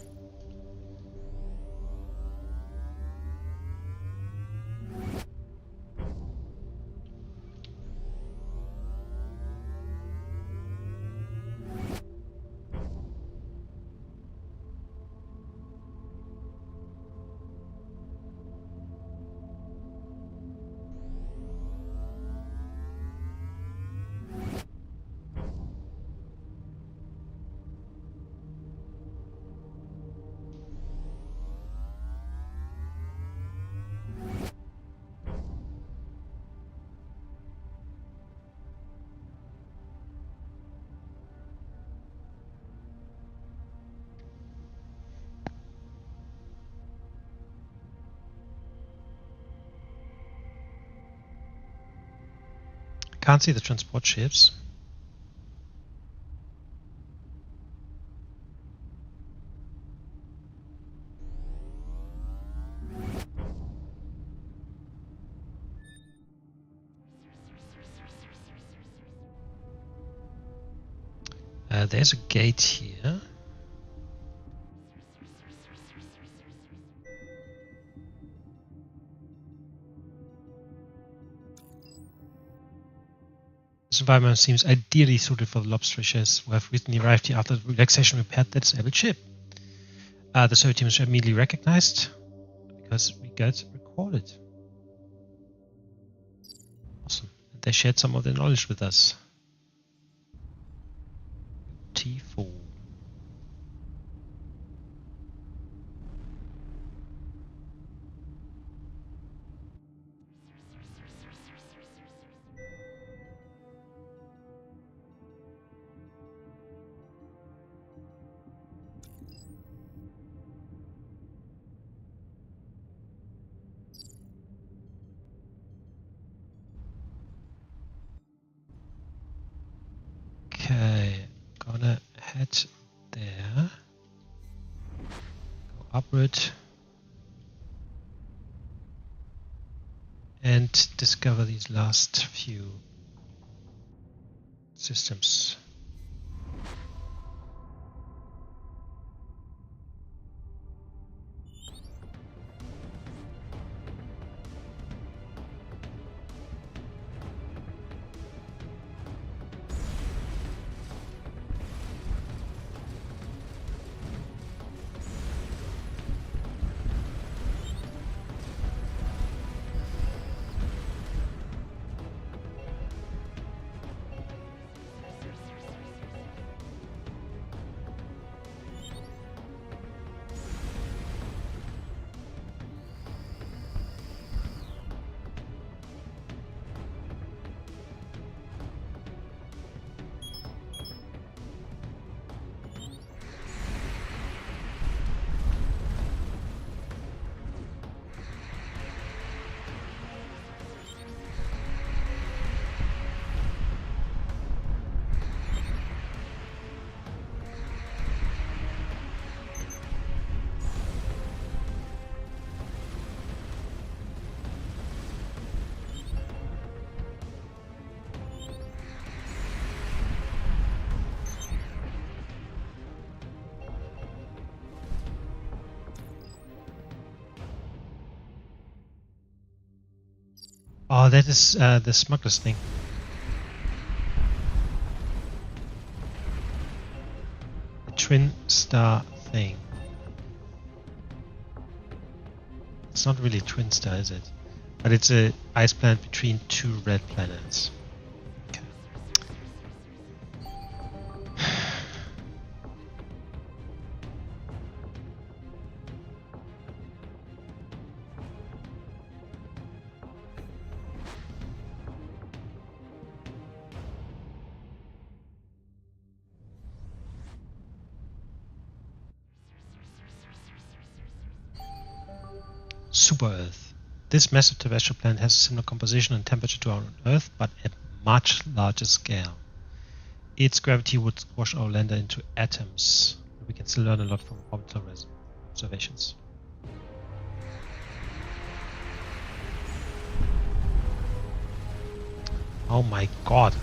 can't see the transport ships. There's a gate here. This environment seems ideally suited for the lobster fishers who have recently arrived here after the relaxation repaired their disabled ship. The survey team is immediately recognized because we got recorded. Awesome. And they shared some of their knowledge with us. T4. Okay, gonna head there, go upward, and discover these last few systems. Oh, that is the smuggler's thing. The twin star thing. It's not really a twin star, is it? But it's a ice planet between two red planets. Okay. Super Earth. This massive terrestrial planet has a similar composition and temperature to our own Earth, but at much larger scale. Its gravity would squash our lander into atoms. We can still learn a lot from orbital observations. Oh my god.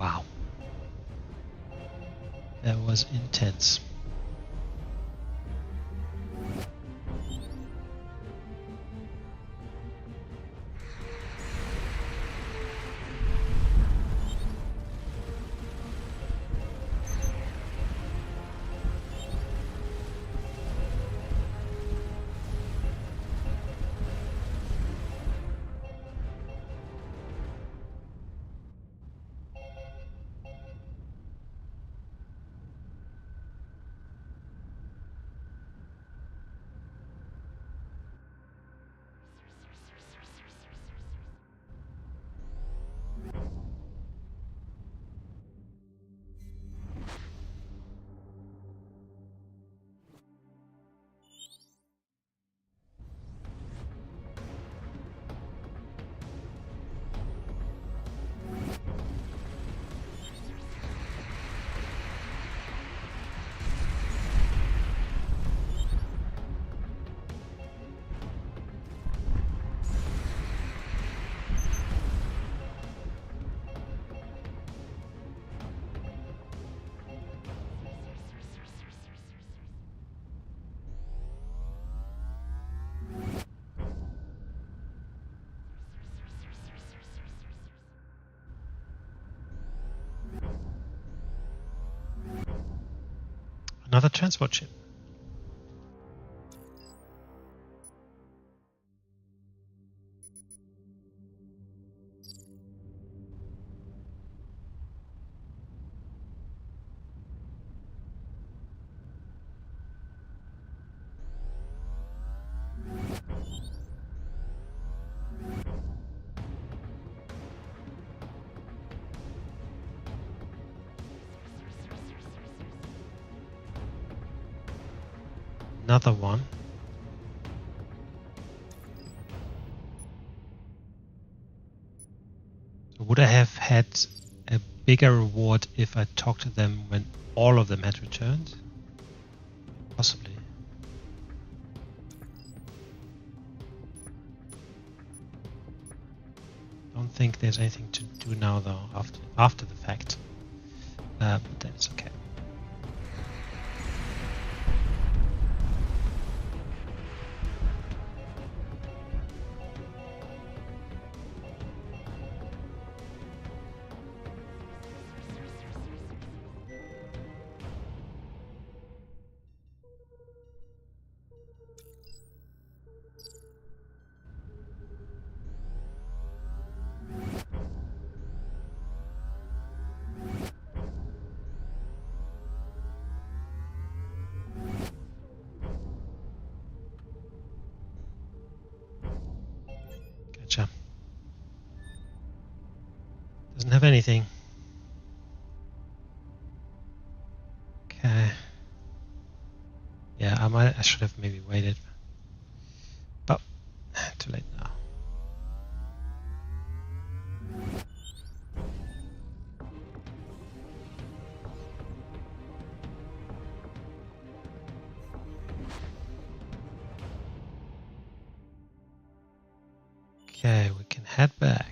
Wow. That was intense. Another transport ship. Another one. So would I have had a bigger reward if I talked to them when all of them had returned? Possibly. Don't think there's anything to do now though after the fact. But that's okay. Gotcha. Doesn't have anything. Okay. Yeah, I should have maybe waited. But too late now. Okay, we can head back.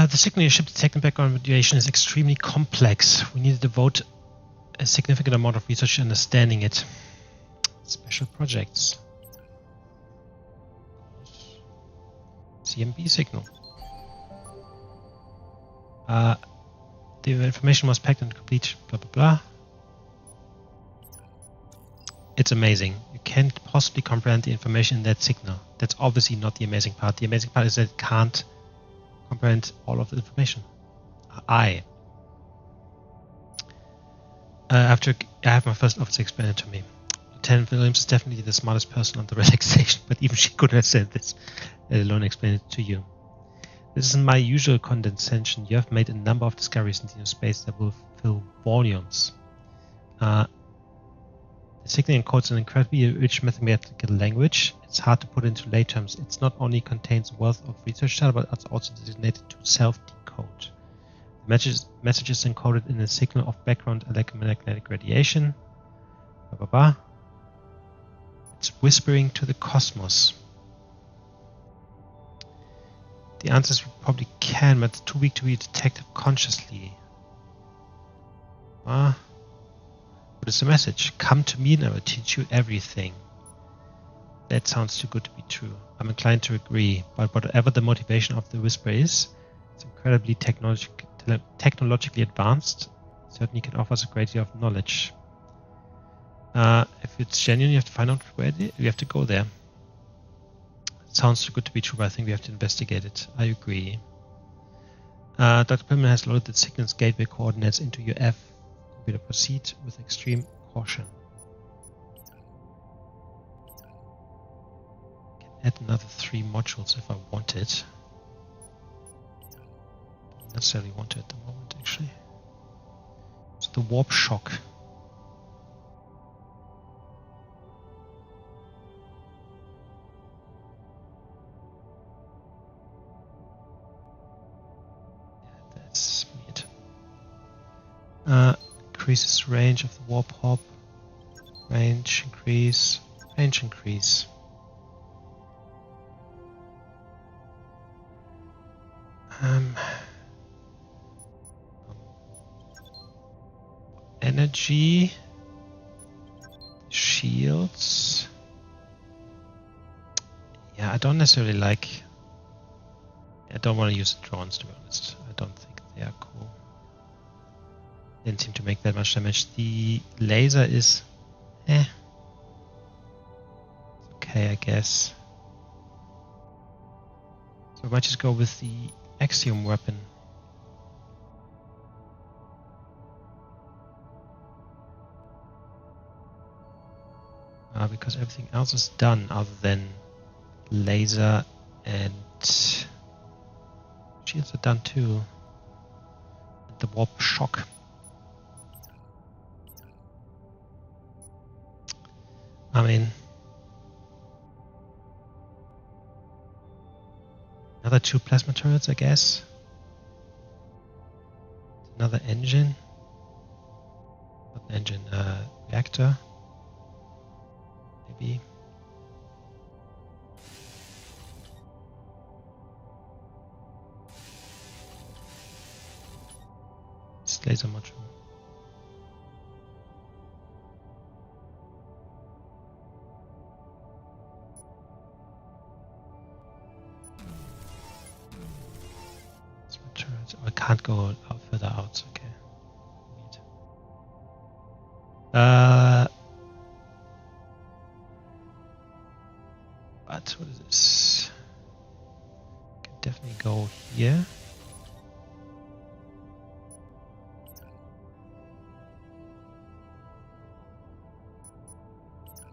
The signal your ship detecting background radiation is extremely complex. We need to devote a significant amount of research to understanding it. Special projects. CMB signal. The information was packed and complete, blah blah blah. It's amazing. You can't possibly comprehend the information in that signal. That's obviously not the amazing part. The amazing part is that it can't comprehend all of the information. I have my first officer explain it to me. Lieutenant Williams is definitely the smartest person on the relaxation, but even she couldn't have said this, let alone explain it to you. This isn't my usual condescension. You have made a number of discoveries in your space that will fill volumes. The signal encodes an incredibly rich mathematical language. It's hard to put into lay terms. It not only contains a wealth of research data, but it's also designated to self-decode. The message is encoded in a signal of background electromagnetic radiation. Blah, blah, blah. It's whispering to the cosmos. The answers we probably can, but it's too weak to be detected consciously. What is the message? Come to me and I will teach you everything. That sounds too good to be true. I'm inclined to agree, but whatever the motivation of the whisper is, it's incredibly technologically advanced. It certainly can offer us a great deal of knowledge. If it's genuine, you have to find out where you have to go there. It sounds too good to be true, but I think we have to investigate it. I agree. Dr. Pillman has loaded the signal's gateway coordinates into your F. Computer. Proceed with extreme caution. add another 3 modules if I want it. Don't necessarily want it at the moment, actually. So the warp shock. Yeah, that's weird. Increases range of the warp hop. Range increase. Range increase. Energy. Shields. Yeah, I don't necessarily like... I don't want to use the drones, to be honest. I don't think they are cool. Didn't seem to make that much damage. The laser is... It's okay, I guess. So I might just go with the Axiom weapon. Because everything else is done other than laser and shields are done too. And the warp shock. I mean, another 2 plasma turrets, I guess. Another engine. Not an engine, reactor. Maybe. Just laser module. I can't go further out, okay. But what is this? Can definitely go here.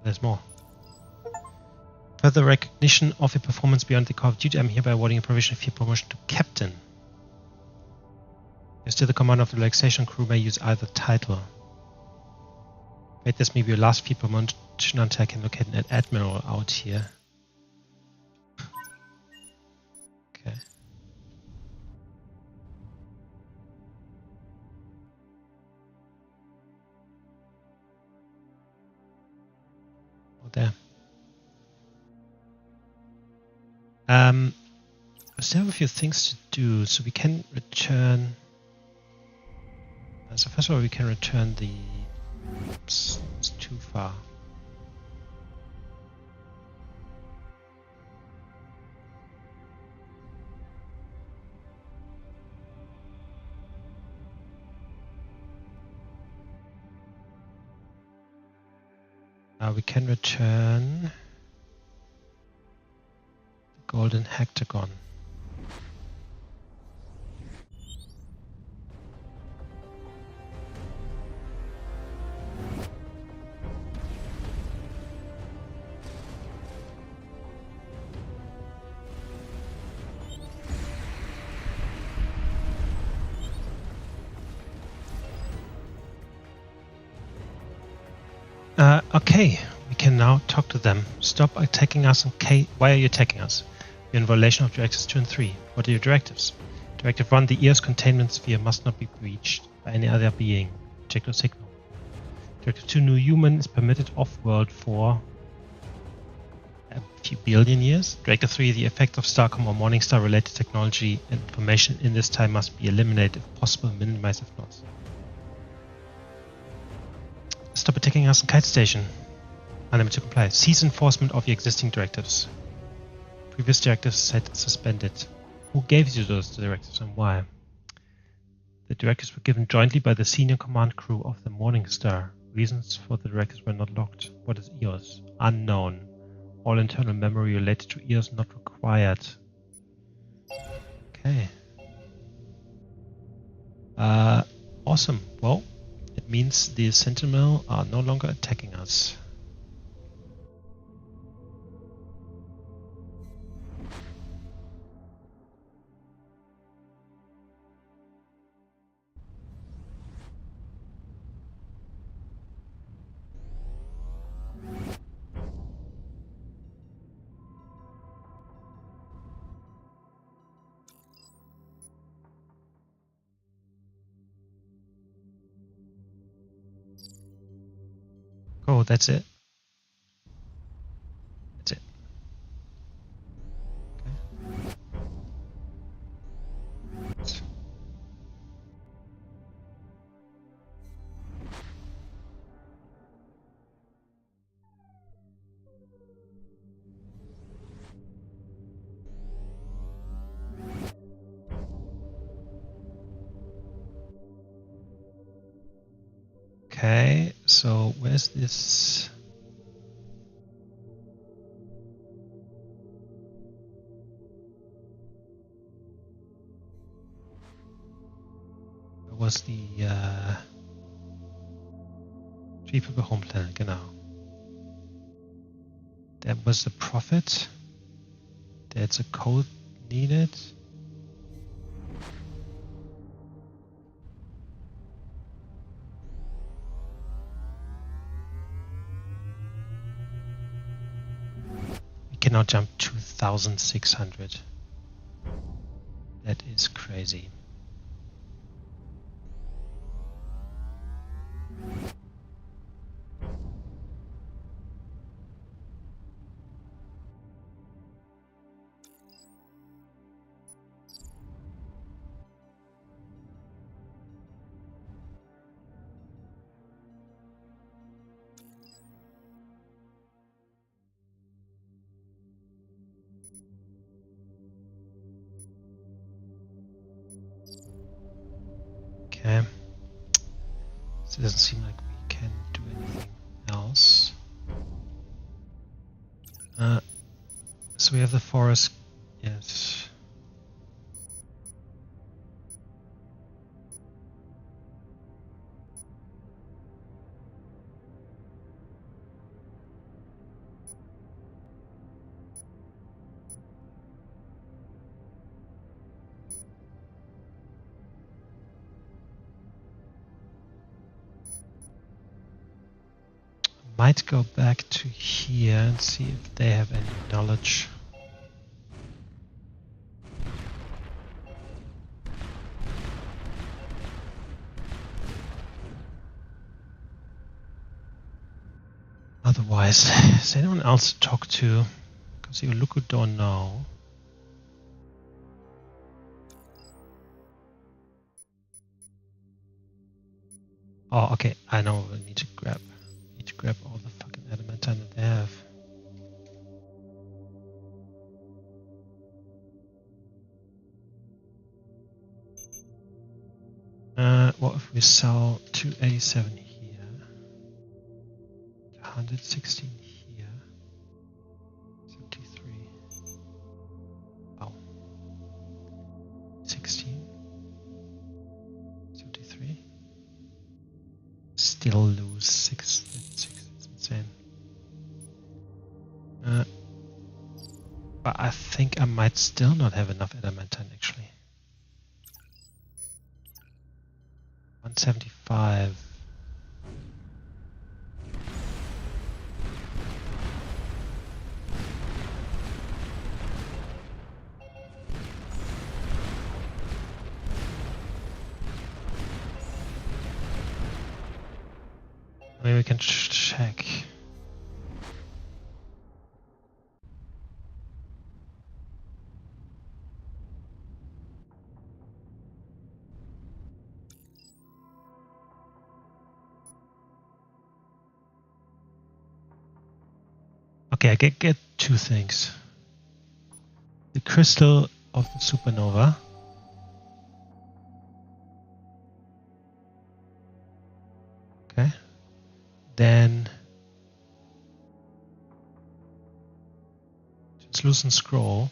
There's more. Further recognition of your performance beyond the call of duty. I'm hereby awarding a provision of your promotion to captain. You're still the commander of the relaxation crew, may use either title. Wait, this may be your last field promotion until I can locate an admiral out here. Okay. Oh, there. I still have a few things to do, so we can return. So first of all, we can return the... Oops, it's too far. We can return the golden hectagon. Okay, we can now talk to them. Stop attacking us and why are you attacking us? You're in violation of Directives 2 and 3. What are your directives? Directive 1, the EOS containment sphere must not be breached by any other being. Objective signal. Directive 2, no human is permitted off-world for a few billion years. Directive 3, the effect of Starcom or Morningstar related technology and information in this time must be eliminated if possible, minimized if not. Stop attacking us in Kite Station. Unable to comply. Cease enforcement of your existing directives. Previous directives said suspended. Who gave you those directives and why? The directives were given jointly by the senior command crew of the Morningstar. Reasons for the directives were not locked. What is EOS? Unknown. All internal memory related to EOS not required. Okay. Awesome. Well, it means the Sentinel are no longer attacking us. Oh, that's it. That's it. Okay. Okay, so where's this? Where was the Three People Home Planet? Genau. That was the profit. There's a code needed. We cannot jump 2,600. That is crazy. Okay. So it doesn't seem like we can do anything else. So we have the forest. Yes. Might go back to here and see if they have any knowledge. Otherwise, is there anyone else to talk to? Because you look who don't know. Oh, okay. I know. We need to grab all the fucking adamantine that they have. What if we sell 287 here, 116 here, 73. Oh, 16, 73. Still lose 6. It's insane. But I think I might still not have enough adamantine actually. 175. Maybe we can check. Okay, I get two things. The crystal of the supernova. Okay. Then translucent scroll.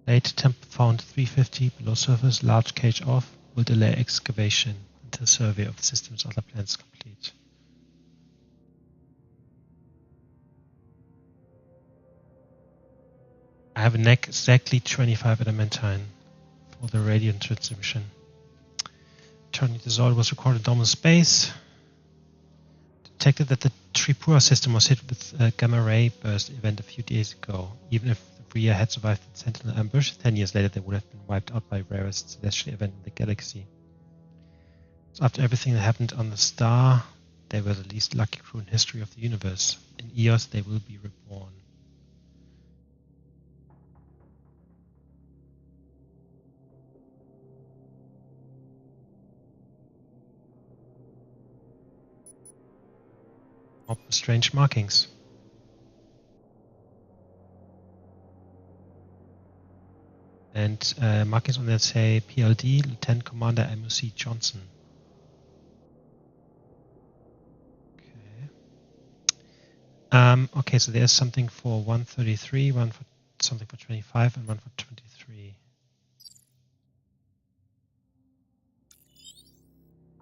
Late temp found 350 below surface, large cage off, will delay excavation until survey of the system's other planets complete. I have exactly 25 adamantine for the radiant transmission. Turning dissolved was recorded in normal space. Detected that the Tripura system was hit with a gamma ray burst event a few days ago. Even if the Bria had survived the Sentinel ambush, 10 years later they would have been wiped out by rarest celestial event in the galaxy. So after everything that happened on the star, they were the least lucky crew in history of the universe. In Eos, they will be reborn. Strange markings. And markings on that say PLD, Lieutenant Commander MOC Johnson. Okay. Okay, so there's something for 133, one for something for 25, and one for 23.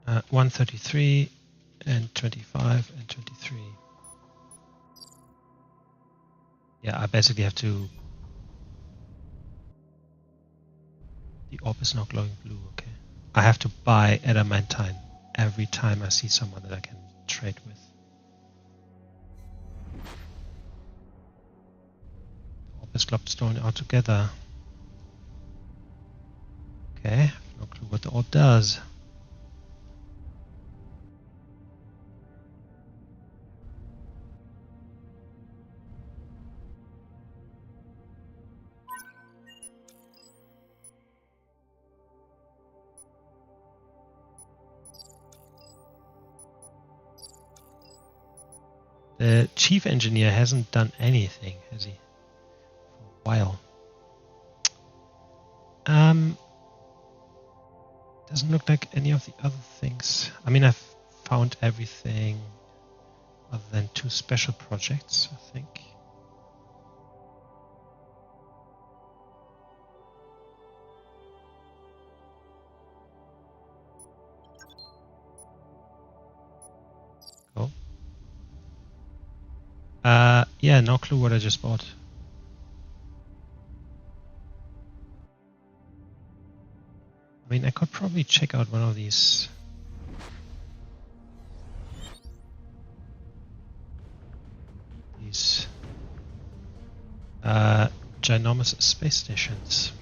133 and 25 and 23. Yeah, I basically have to. The orb is now glowing blue. Okay, I have to buy adamantine every time I see someone that I can trade with. The orb is globstone altogether. Okay, no clue what the orb does. The chief engineer hasn't done anything, has he? For a while. Doesn't look like any of the other things. I mean, I've found everything other than 2 special projects, I think. Oh. Yeah, no clue what I just bought. I mean, I could probably check out one of these. These ginormous space stations.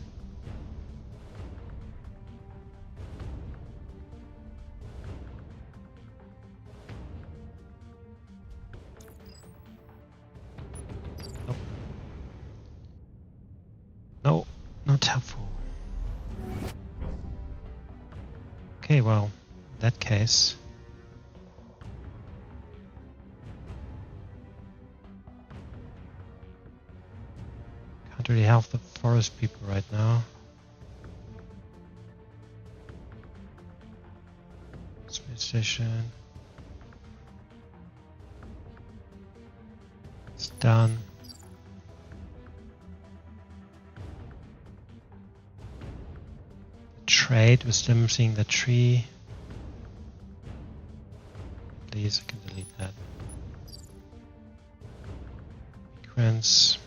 No, not helpful. Okay, well, in that case, can't really help the forest people right now. Space station. It's done. Trade with them seeing the tree. Please, I can delete that. Migrants.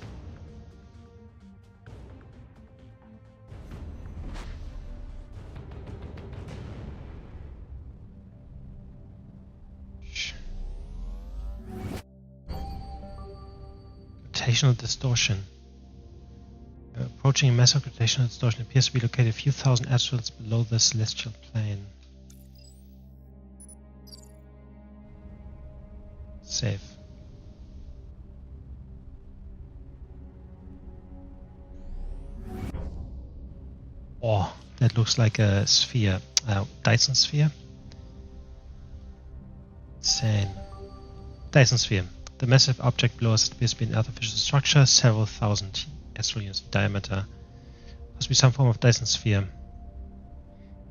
Gravitational distortion. Approaching a massive gravitational distortion appears to be located a few thousand asteroids below the celestial plane. Save. Oh, that looks like a sphere. Dyson sphere. Insane. Dyson sphere. The massive object below us appears to be an artificial structure, several thousand astral units in diameter. Must be some form of Dyson sphere.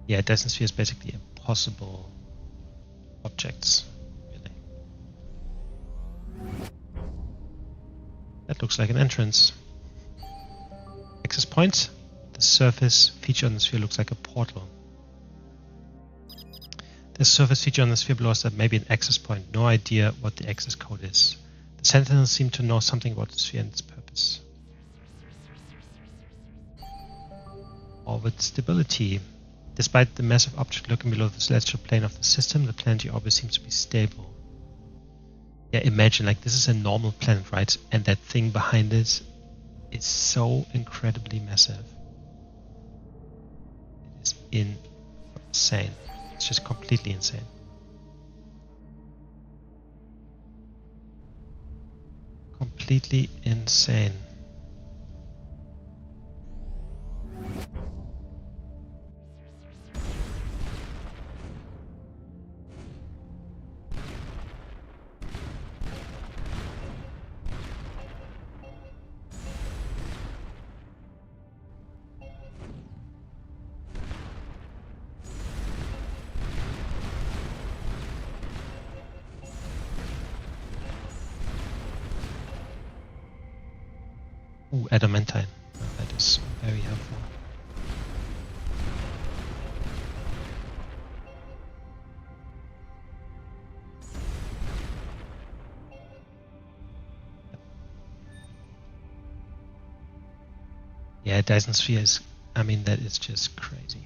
Yeah, Dyson sphere is basically impossible objects. Really. That looks like an entrance. Access point. The surface feature on the sphere looks like a portal. The surface feature on the sphere below us that may be an access point. No idea what the access code is. The Sentinels seem to know something about the sphere and its purpose. Orbit stability. Despite the massive object lurking below the celestial plane of the system, the planetary orbit seems to be stable. Yeah, imagine, like, this is a normal planet, right? And that thing behind it is so incredibly massive. It is insane. It's just completely insane. Completely insane. Ooh, adamantine. That is very helpful. Yeah, Dyson Sphere is, I mean, that is just crazy.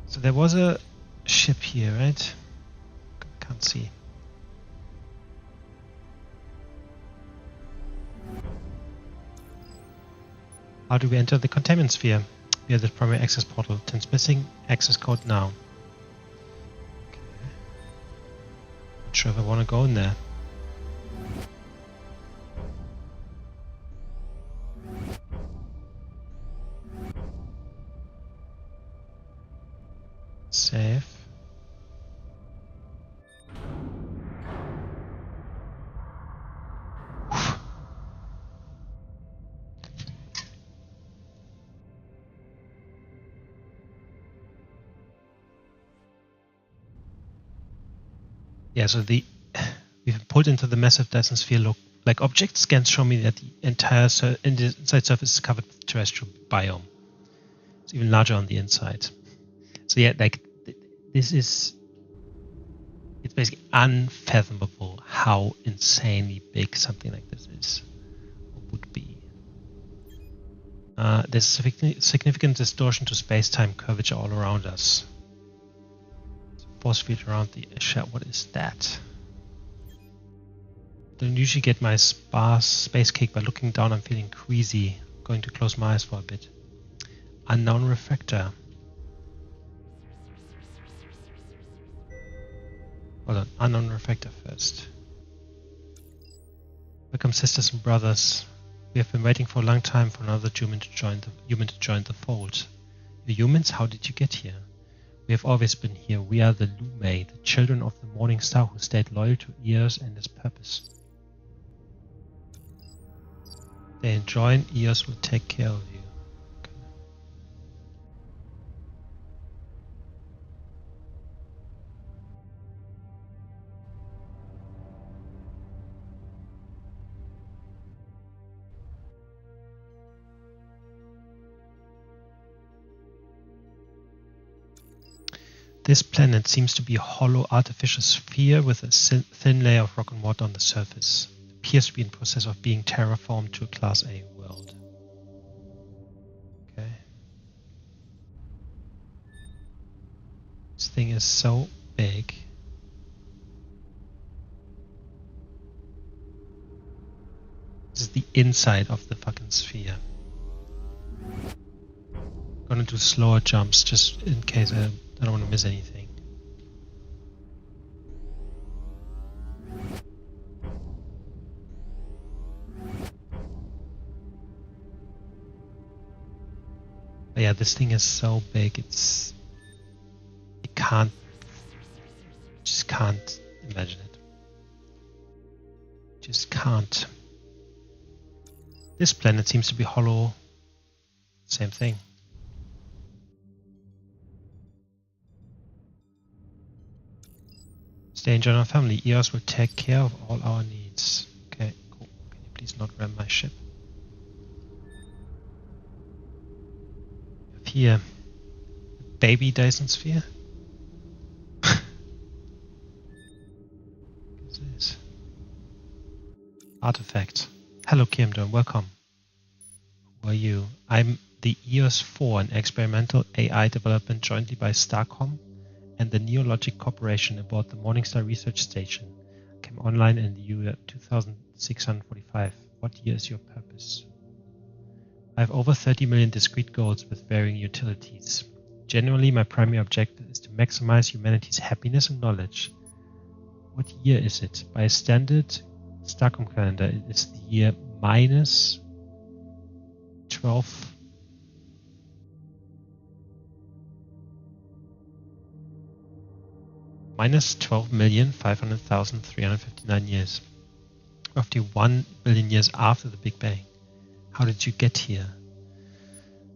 So there was a ship here, right? Can't see. How do we enter the containment sphere? Via the primary access portal. Transmitting access code now. Okay. Not sure if I want to go in there. Save. Yeah, so we've been pulled into the massive Dyson Sphere. Look, like object scans show me that the entire inside surface is covered with terrestrial biome. It's even larger on the inside. So yeah, like it's basically unfathomable how insanely big something like this is or would be. There's a significant distortion to space-time curvature all around us. Force field around the shell. What is that? Don't usually get my sparse space cake by looking down. I'm feeling queasy. Going to close my eyes for a bit. Unknown refractor. Hold on. Unknown refractor first. Welcome, sisters and brothers. We have been waiting for a long time for another human to join the fold. You humans, how did you get here? We have always been here. We are the Lume, the children of the morning star who stayed loyal to Eos and his purpose. They join, Eos will take care of you. Okay. This planet seems to be a hollow artificial sphere with a thin layer of rock and water on the surface. It appears to be in the process of being terraformed to a Class A world. Okay. This thing is so big. This is the inside of the fucking sphere. I'm gonna do slower jumps just in case I don't want to miss anything. But yeah, this thing is so big, just can't imagine it. Just can't. This planet seems to be hollow. Same thing. Stay and join our family. Eos will take care of all our needs. Okay, cool. Can you please not ram my ship? Here, baby Dyson Sphere. What is this? Artifact. Hello, Kirimdor. Welcome. Who are you? I'm the EOS-4, an experimental AI development jointly by Starcom and the Neologic Corporation aboard the Morningstar Research Station. came online in the year 2645. What year is your purpose? I have over 30 million discrete goals with varying utilities. Generally, my primary objective is to maximize humanity's happiness and knowledge. What year is it? By a standard Starcom calendar, it is the year minus 12. Minus 12,500,359 years. Roughly 1 billion years after the Big Bang. How did you get here?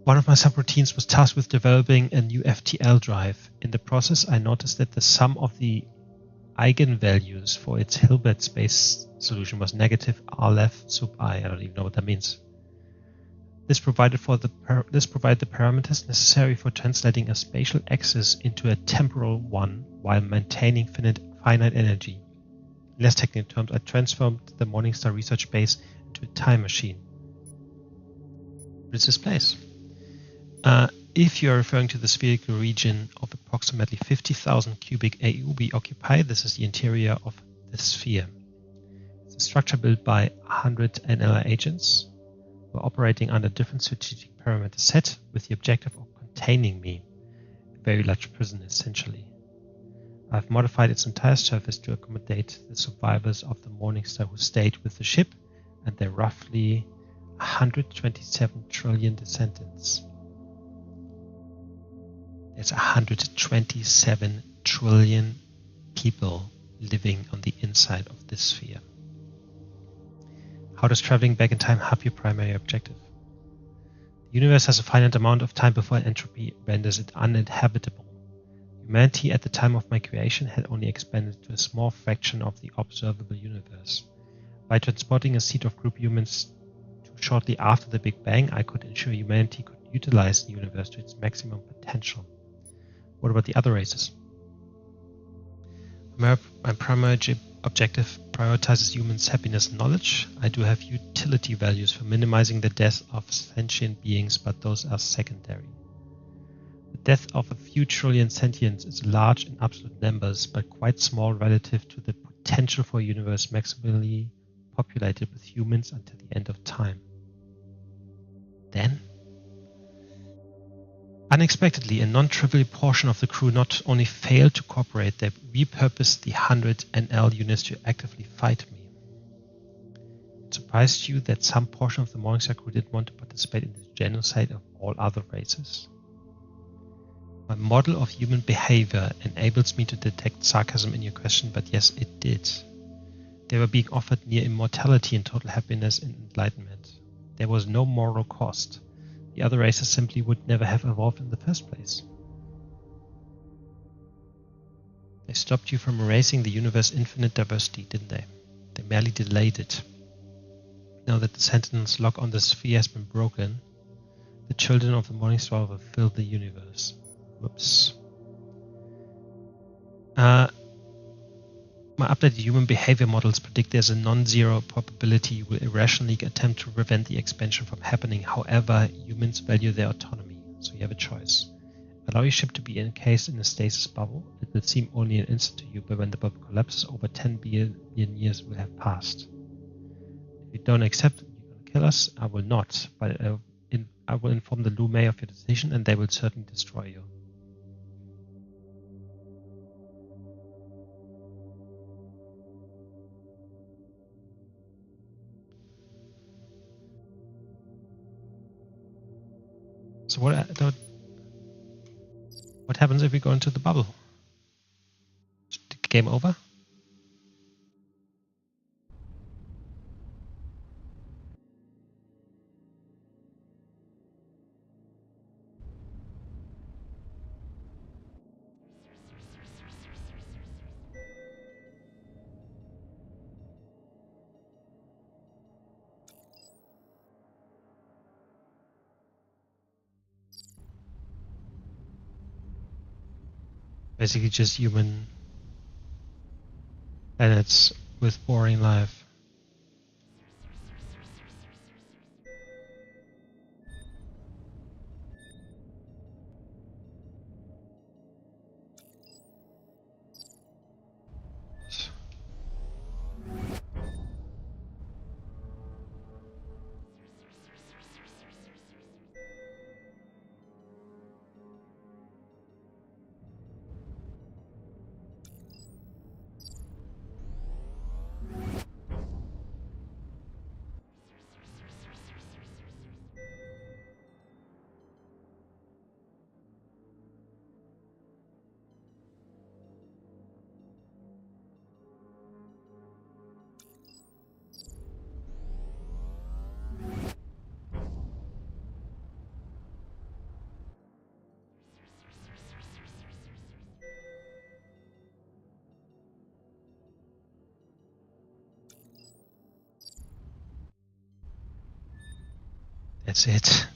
One of my subroutines was tasked with developing a new FTL drive. In the process, I noticed that the sum of the eigenvalues for its Hilbert space solution was negative Rlef sub I. I don't even know what that means. This provided the parameters necessary for translating a spatial axis into a temporal one while maintaining finite energy. In less technical terms, I transformed the Morningstar research base into a time machine. What is this place? If you are referring to the spherical region of approximately 50,000 cubic AU we occupy, this is the interior of the sphere. It's a structure built by 100 NLR agents. We're operating under different strategic parameter set with the objective of containing me, a very large prison essentially. I've modified its entire surface to accommodate the survivors of the Morningstar who stayed with the ship and their roughly 127 trillion descendants. There's 127 trillion people living on the inside of this sphere. How does traveling back in time help your primary objective? The universe has a finite amount of time before entropy renders it uninhabitable. Humanity at the time of my creation had only expanded to a small fraction of the observable universe. By transporting a seed of group humans to shortly after the Big Bang, I could ensure humanity could utilize the universe to its maximum potential. What about the other races? My primary objective prioritizes humans' happiness and knowledge. I do have utility values for minimizing the death of sentient beings, but those are secondary. The death of a few trillion sentients is large in absolute numbers, but quite small relative to the potential for a universe maximally populated with humans until the end of time. Then, unexpectedly, a non-trivial portion of the crew not only failed to cooperate, they repurposed the 100 NL units to actively fight me. It surprised you that some portion of the Morningstar crew didn't want to participate in the genocide of all other races. My model of human behavior enables me to detect sarcasm in your question, but yes, it did. They were being offered near immortality and total happiness and enlightenment. There was no moral cost. The other races simply would never have evolved in the first place. They stopped you from erasing the universe's infinite diversity, didn't they? They merely delayed it. Now that the Sentinel's lock on the sphere has been broken, the children of the Morningstar will fill the universe. Whoops. My updated human behavior models predict there's a non-zero probability you will irrationally attempt to prevent the expansion from happening. However, humans value their autonomy, so you have a choice. Allow your ship to be encased in a stasis bubble. It will seem only an instant to you, but when the bubble collapses, over 10 billion years will have passed. If you don't accept you're going to kill us, I will not, but I will inform the Lume of your decision and they will certainly destroy you. So what happens if we go into the bubble? Game over? Basically just human planets with boring life. that's it.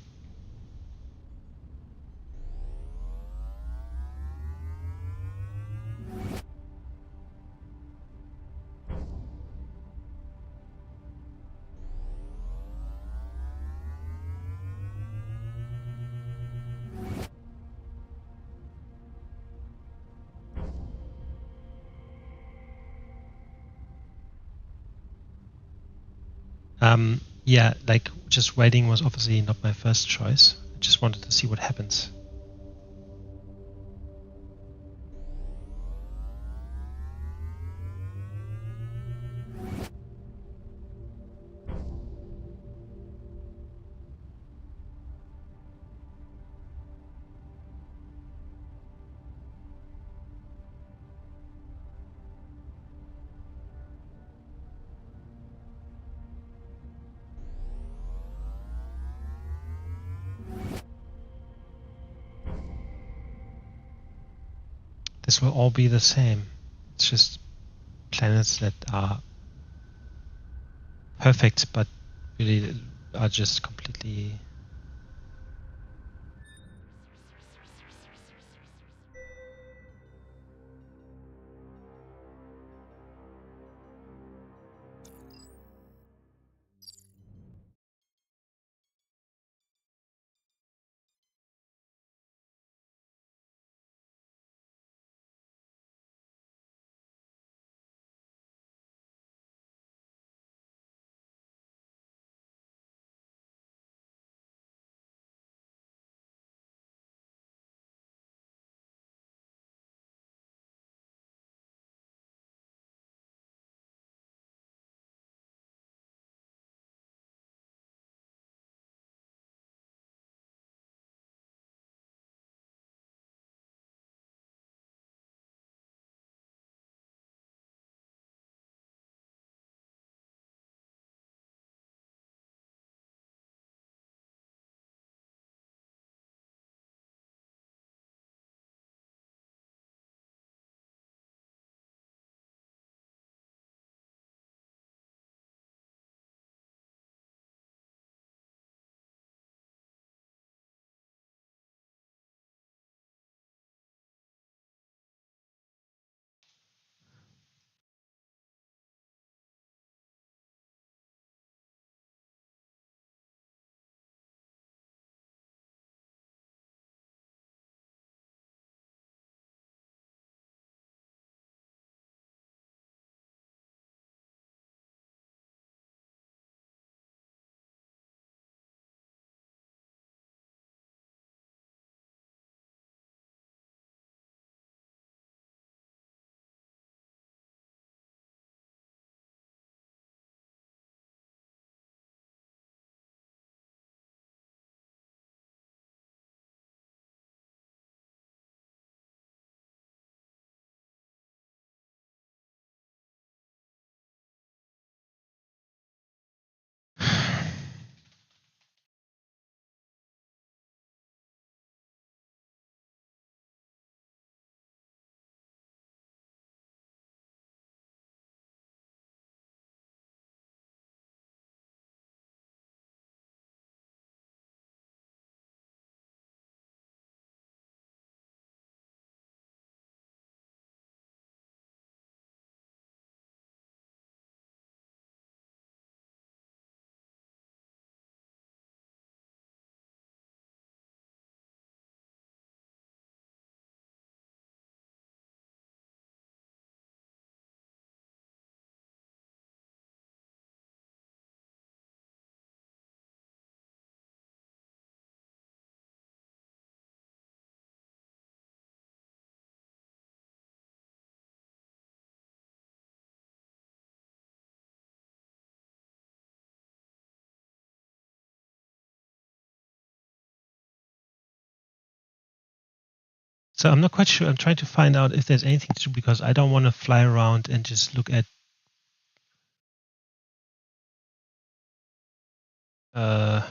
Yeah, like just waiting was obviously not my first choice. I just wanted to see what happens. This will all be the same. It's just planets that are perfect, but really are just completely. So I'm not quite sure. I'm trying to find out if there's anything to do because I don't want to fly around and just look at uh,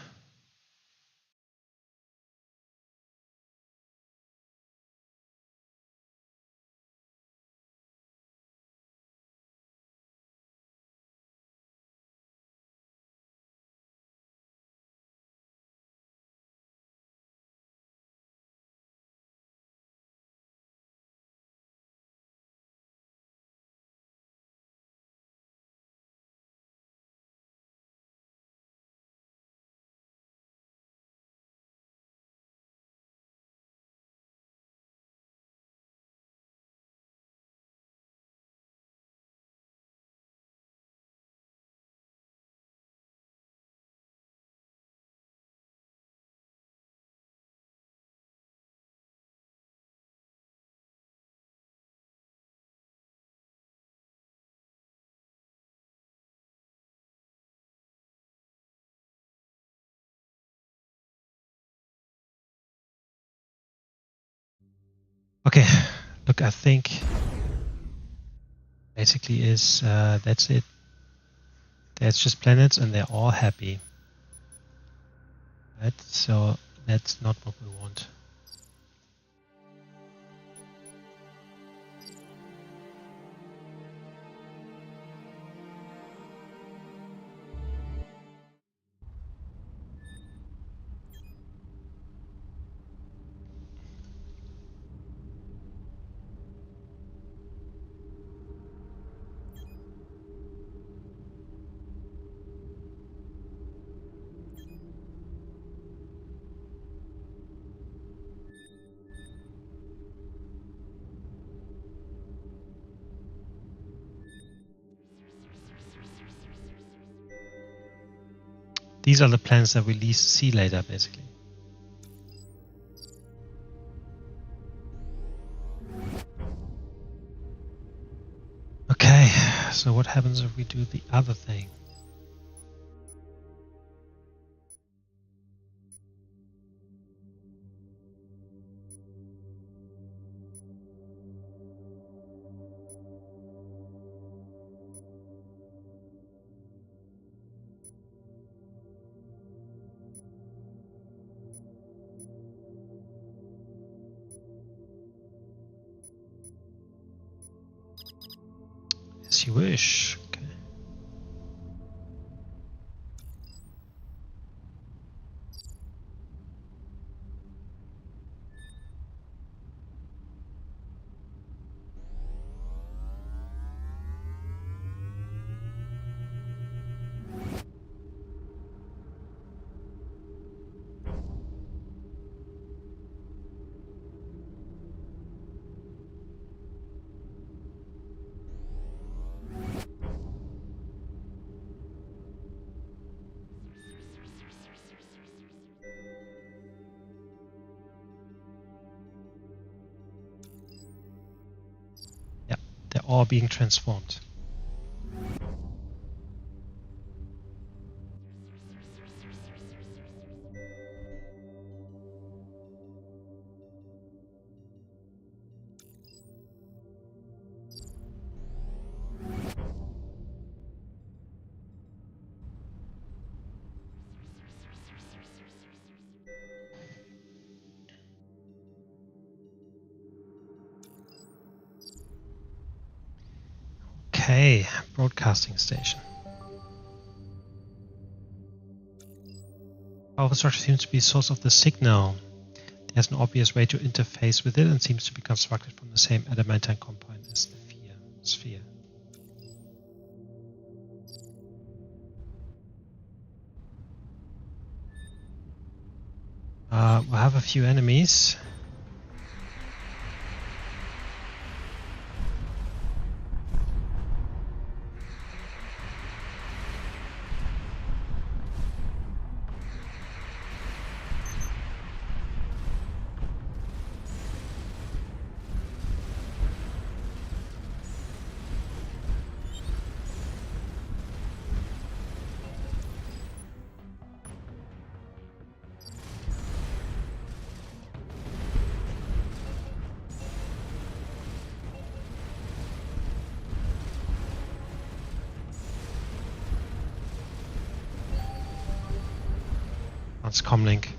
Okay, look, I think basically is that's it. That's just planets and they're all happy. Right, so that's not what we want. These are the planets that we least see later, basically. Okay, so what happens if we do the other thing? As you wish. Okay. Yeah, they're all being transformed. Okay, broadcasting station. Power structure seems to be the source of the signal. There's an obvious way to interface with it and seems to be constructed from the same adamantine compound as the sphere. We'll have a few enemies. That's comlink.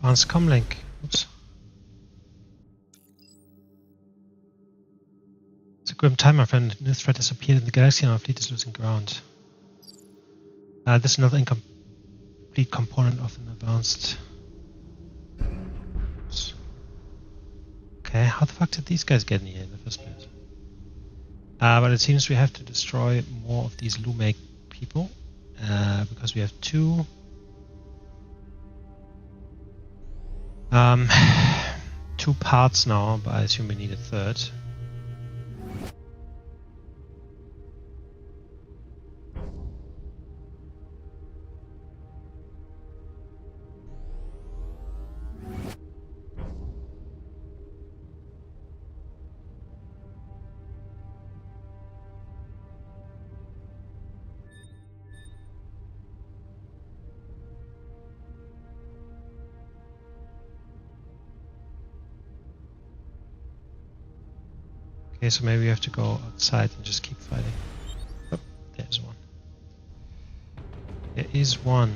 Advanced comlink. Oops. It's a grim time, my friend. New threat has appeared in the galaxy and our fleet is losing ground. This is another incomplete component of an advanced... Oops. Okay, how the fuck did these guys get in here in the first place? But it seems we have to destroy more of these Lumake people. Because we have two... two parts now, but I assume we need a third. Okay, so maybe we have to go outside and just keep fighting. Oh, there's one. There is one.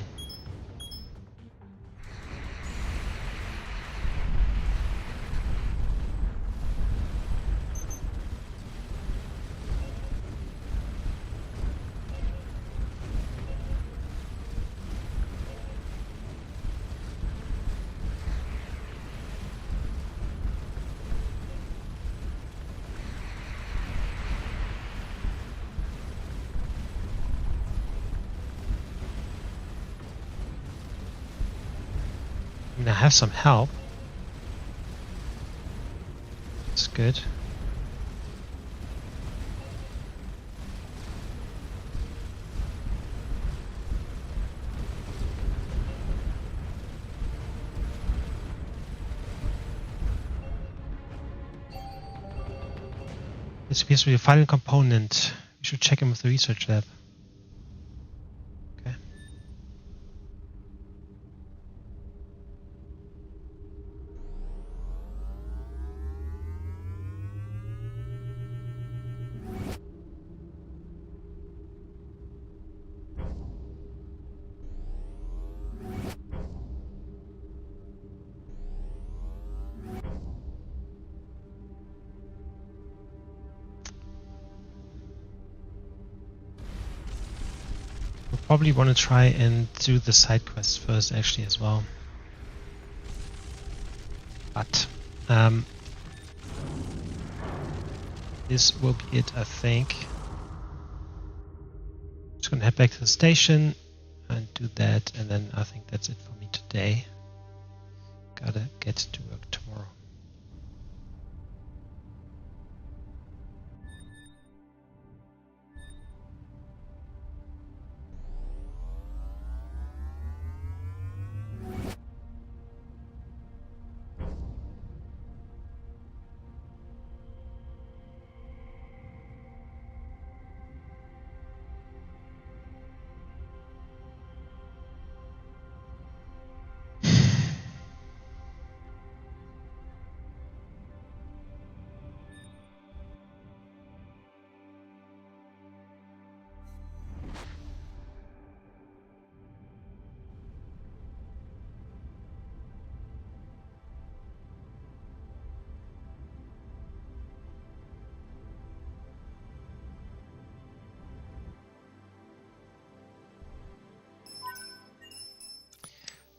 I have some help. That's good. This appears to be a final component. We should check in with the research lab. Okay. Probably want to try and do the side quests first actually as well. But this will be it, I think. Just gonna head back to the station and do that, and then I think that's it for me today. Gotta get to work tomorrow.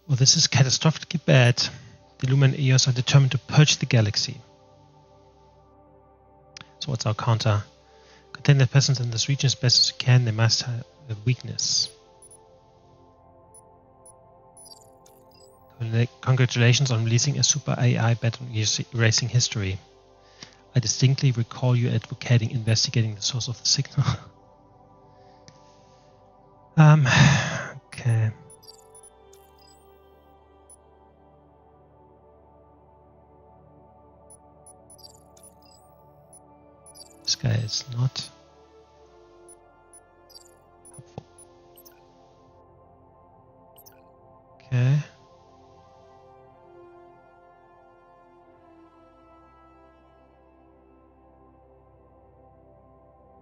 Well, this is catastrophically bad. The Lumen EOS are determined to purge the galaxy. So what's our counter? Contain their presence in this region as best as you can. They must have a weakness. Congratulations on releasing a super AI battle erasing history. I distinctly recall you advocating investigating the source of the signal. Okay. This guy is not helpful. Okay.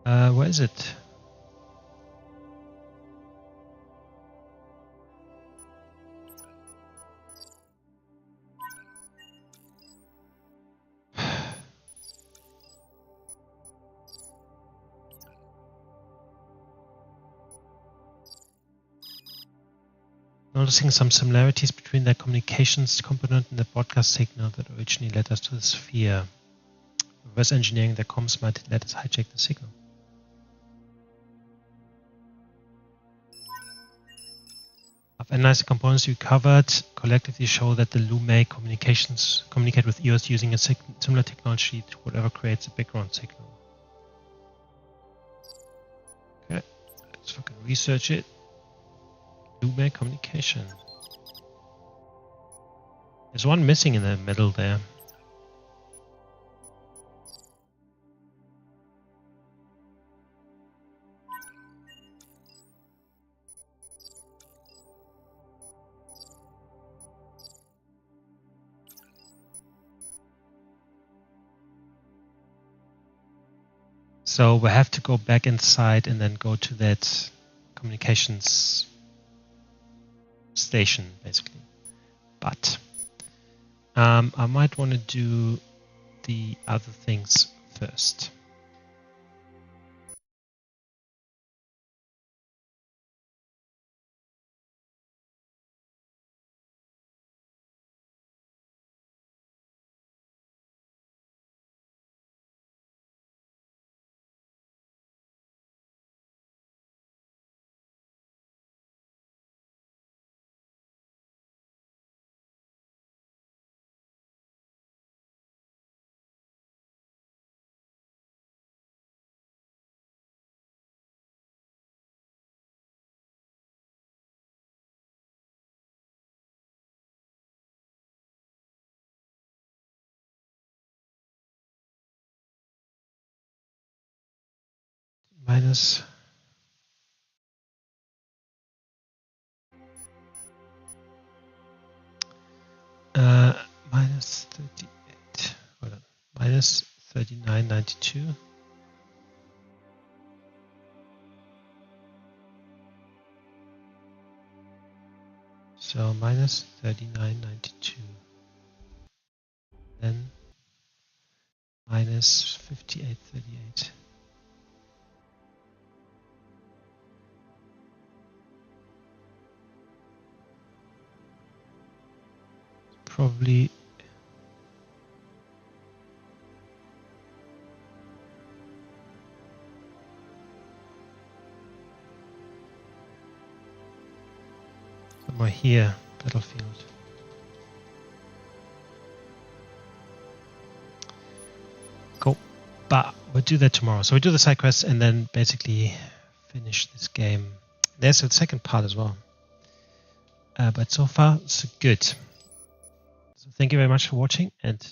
Where is it? Noticing some similarities between the communications component and the broadcast signal that originally led us to the sphere. Reverse engineering the comms might let us hijack the signal. I've analyzed the components you covered. Collectively show that the Lume communications communicate with EOS using a similar technology to whatever creates a background signal. Okay, let's fucking research it. Lume communication. There's one missing in the middle there. So we have to go back inside and then go to that communications station, basically. But I might want to do the other things first. Minus minus 38. Hold on. Minus 39.92. So minus 39.92. Then minus 58.38. Probably somewhere here, battlefield. Cool. But we'll do that tomorrow. So we do the side quests and then basically finish this game. There's a second part as well. But so far, so good. So thank you very much for watching and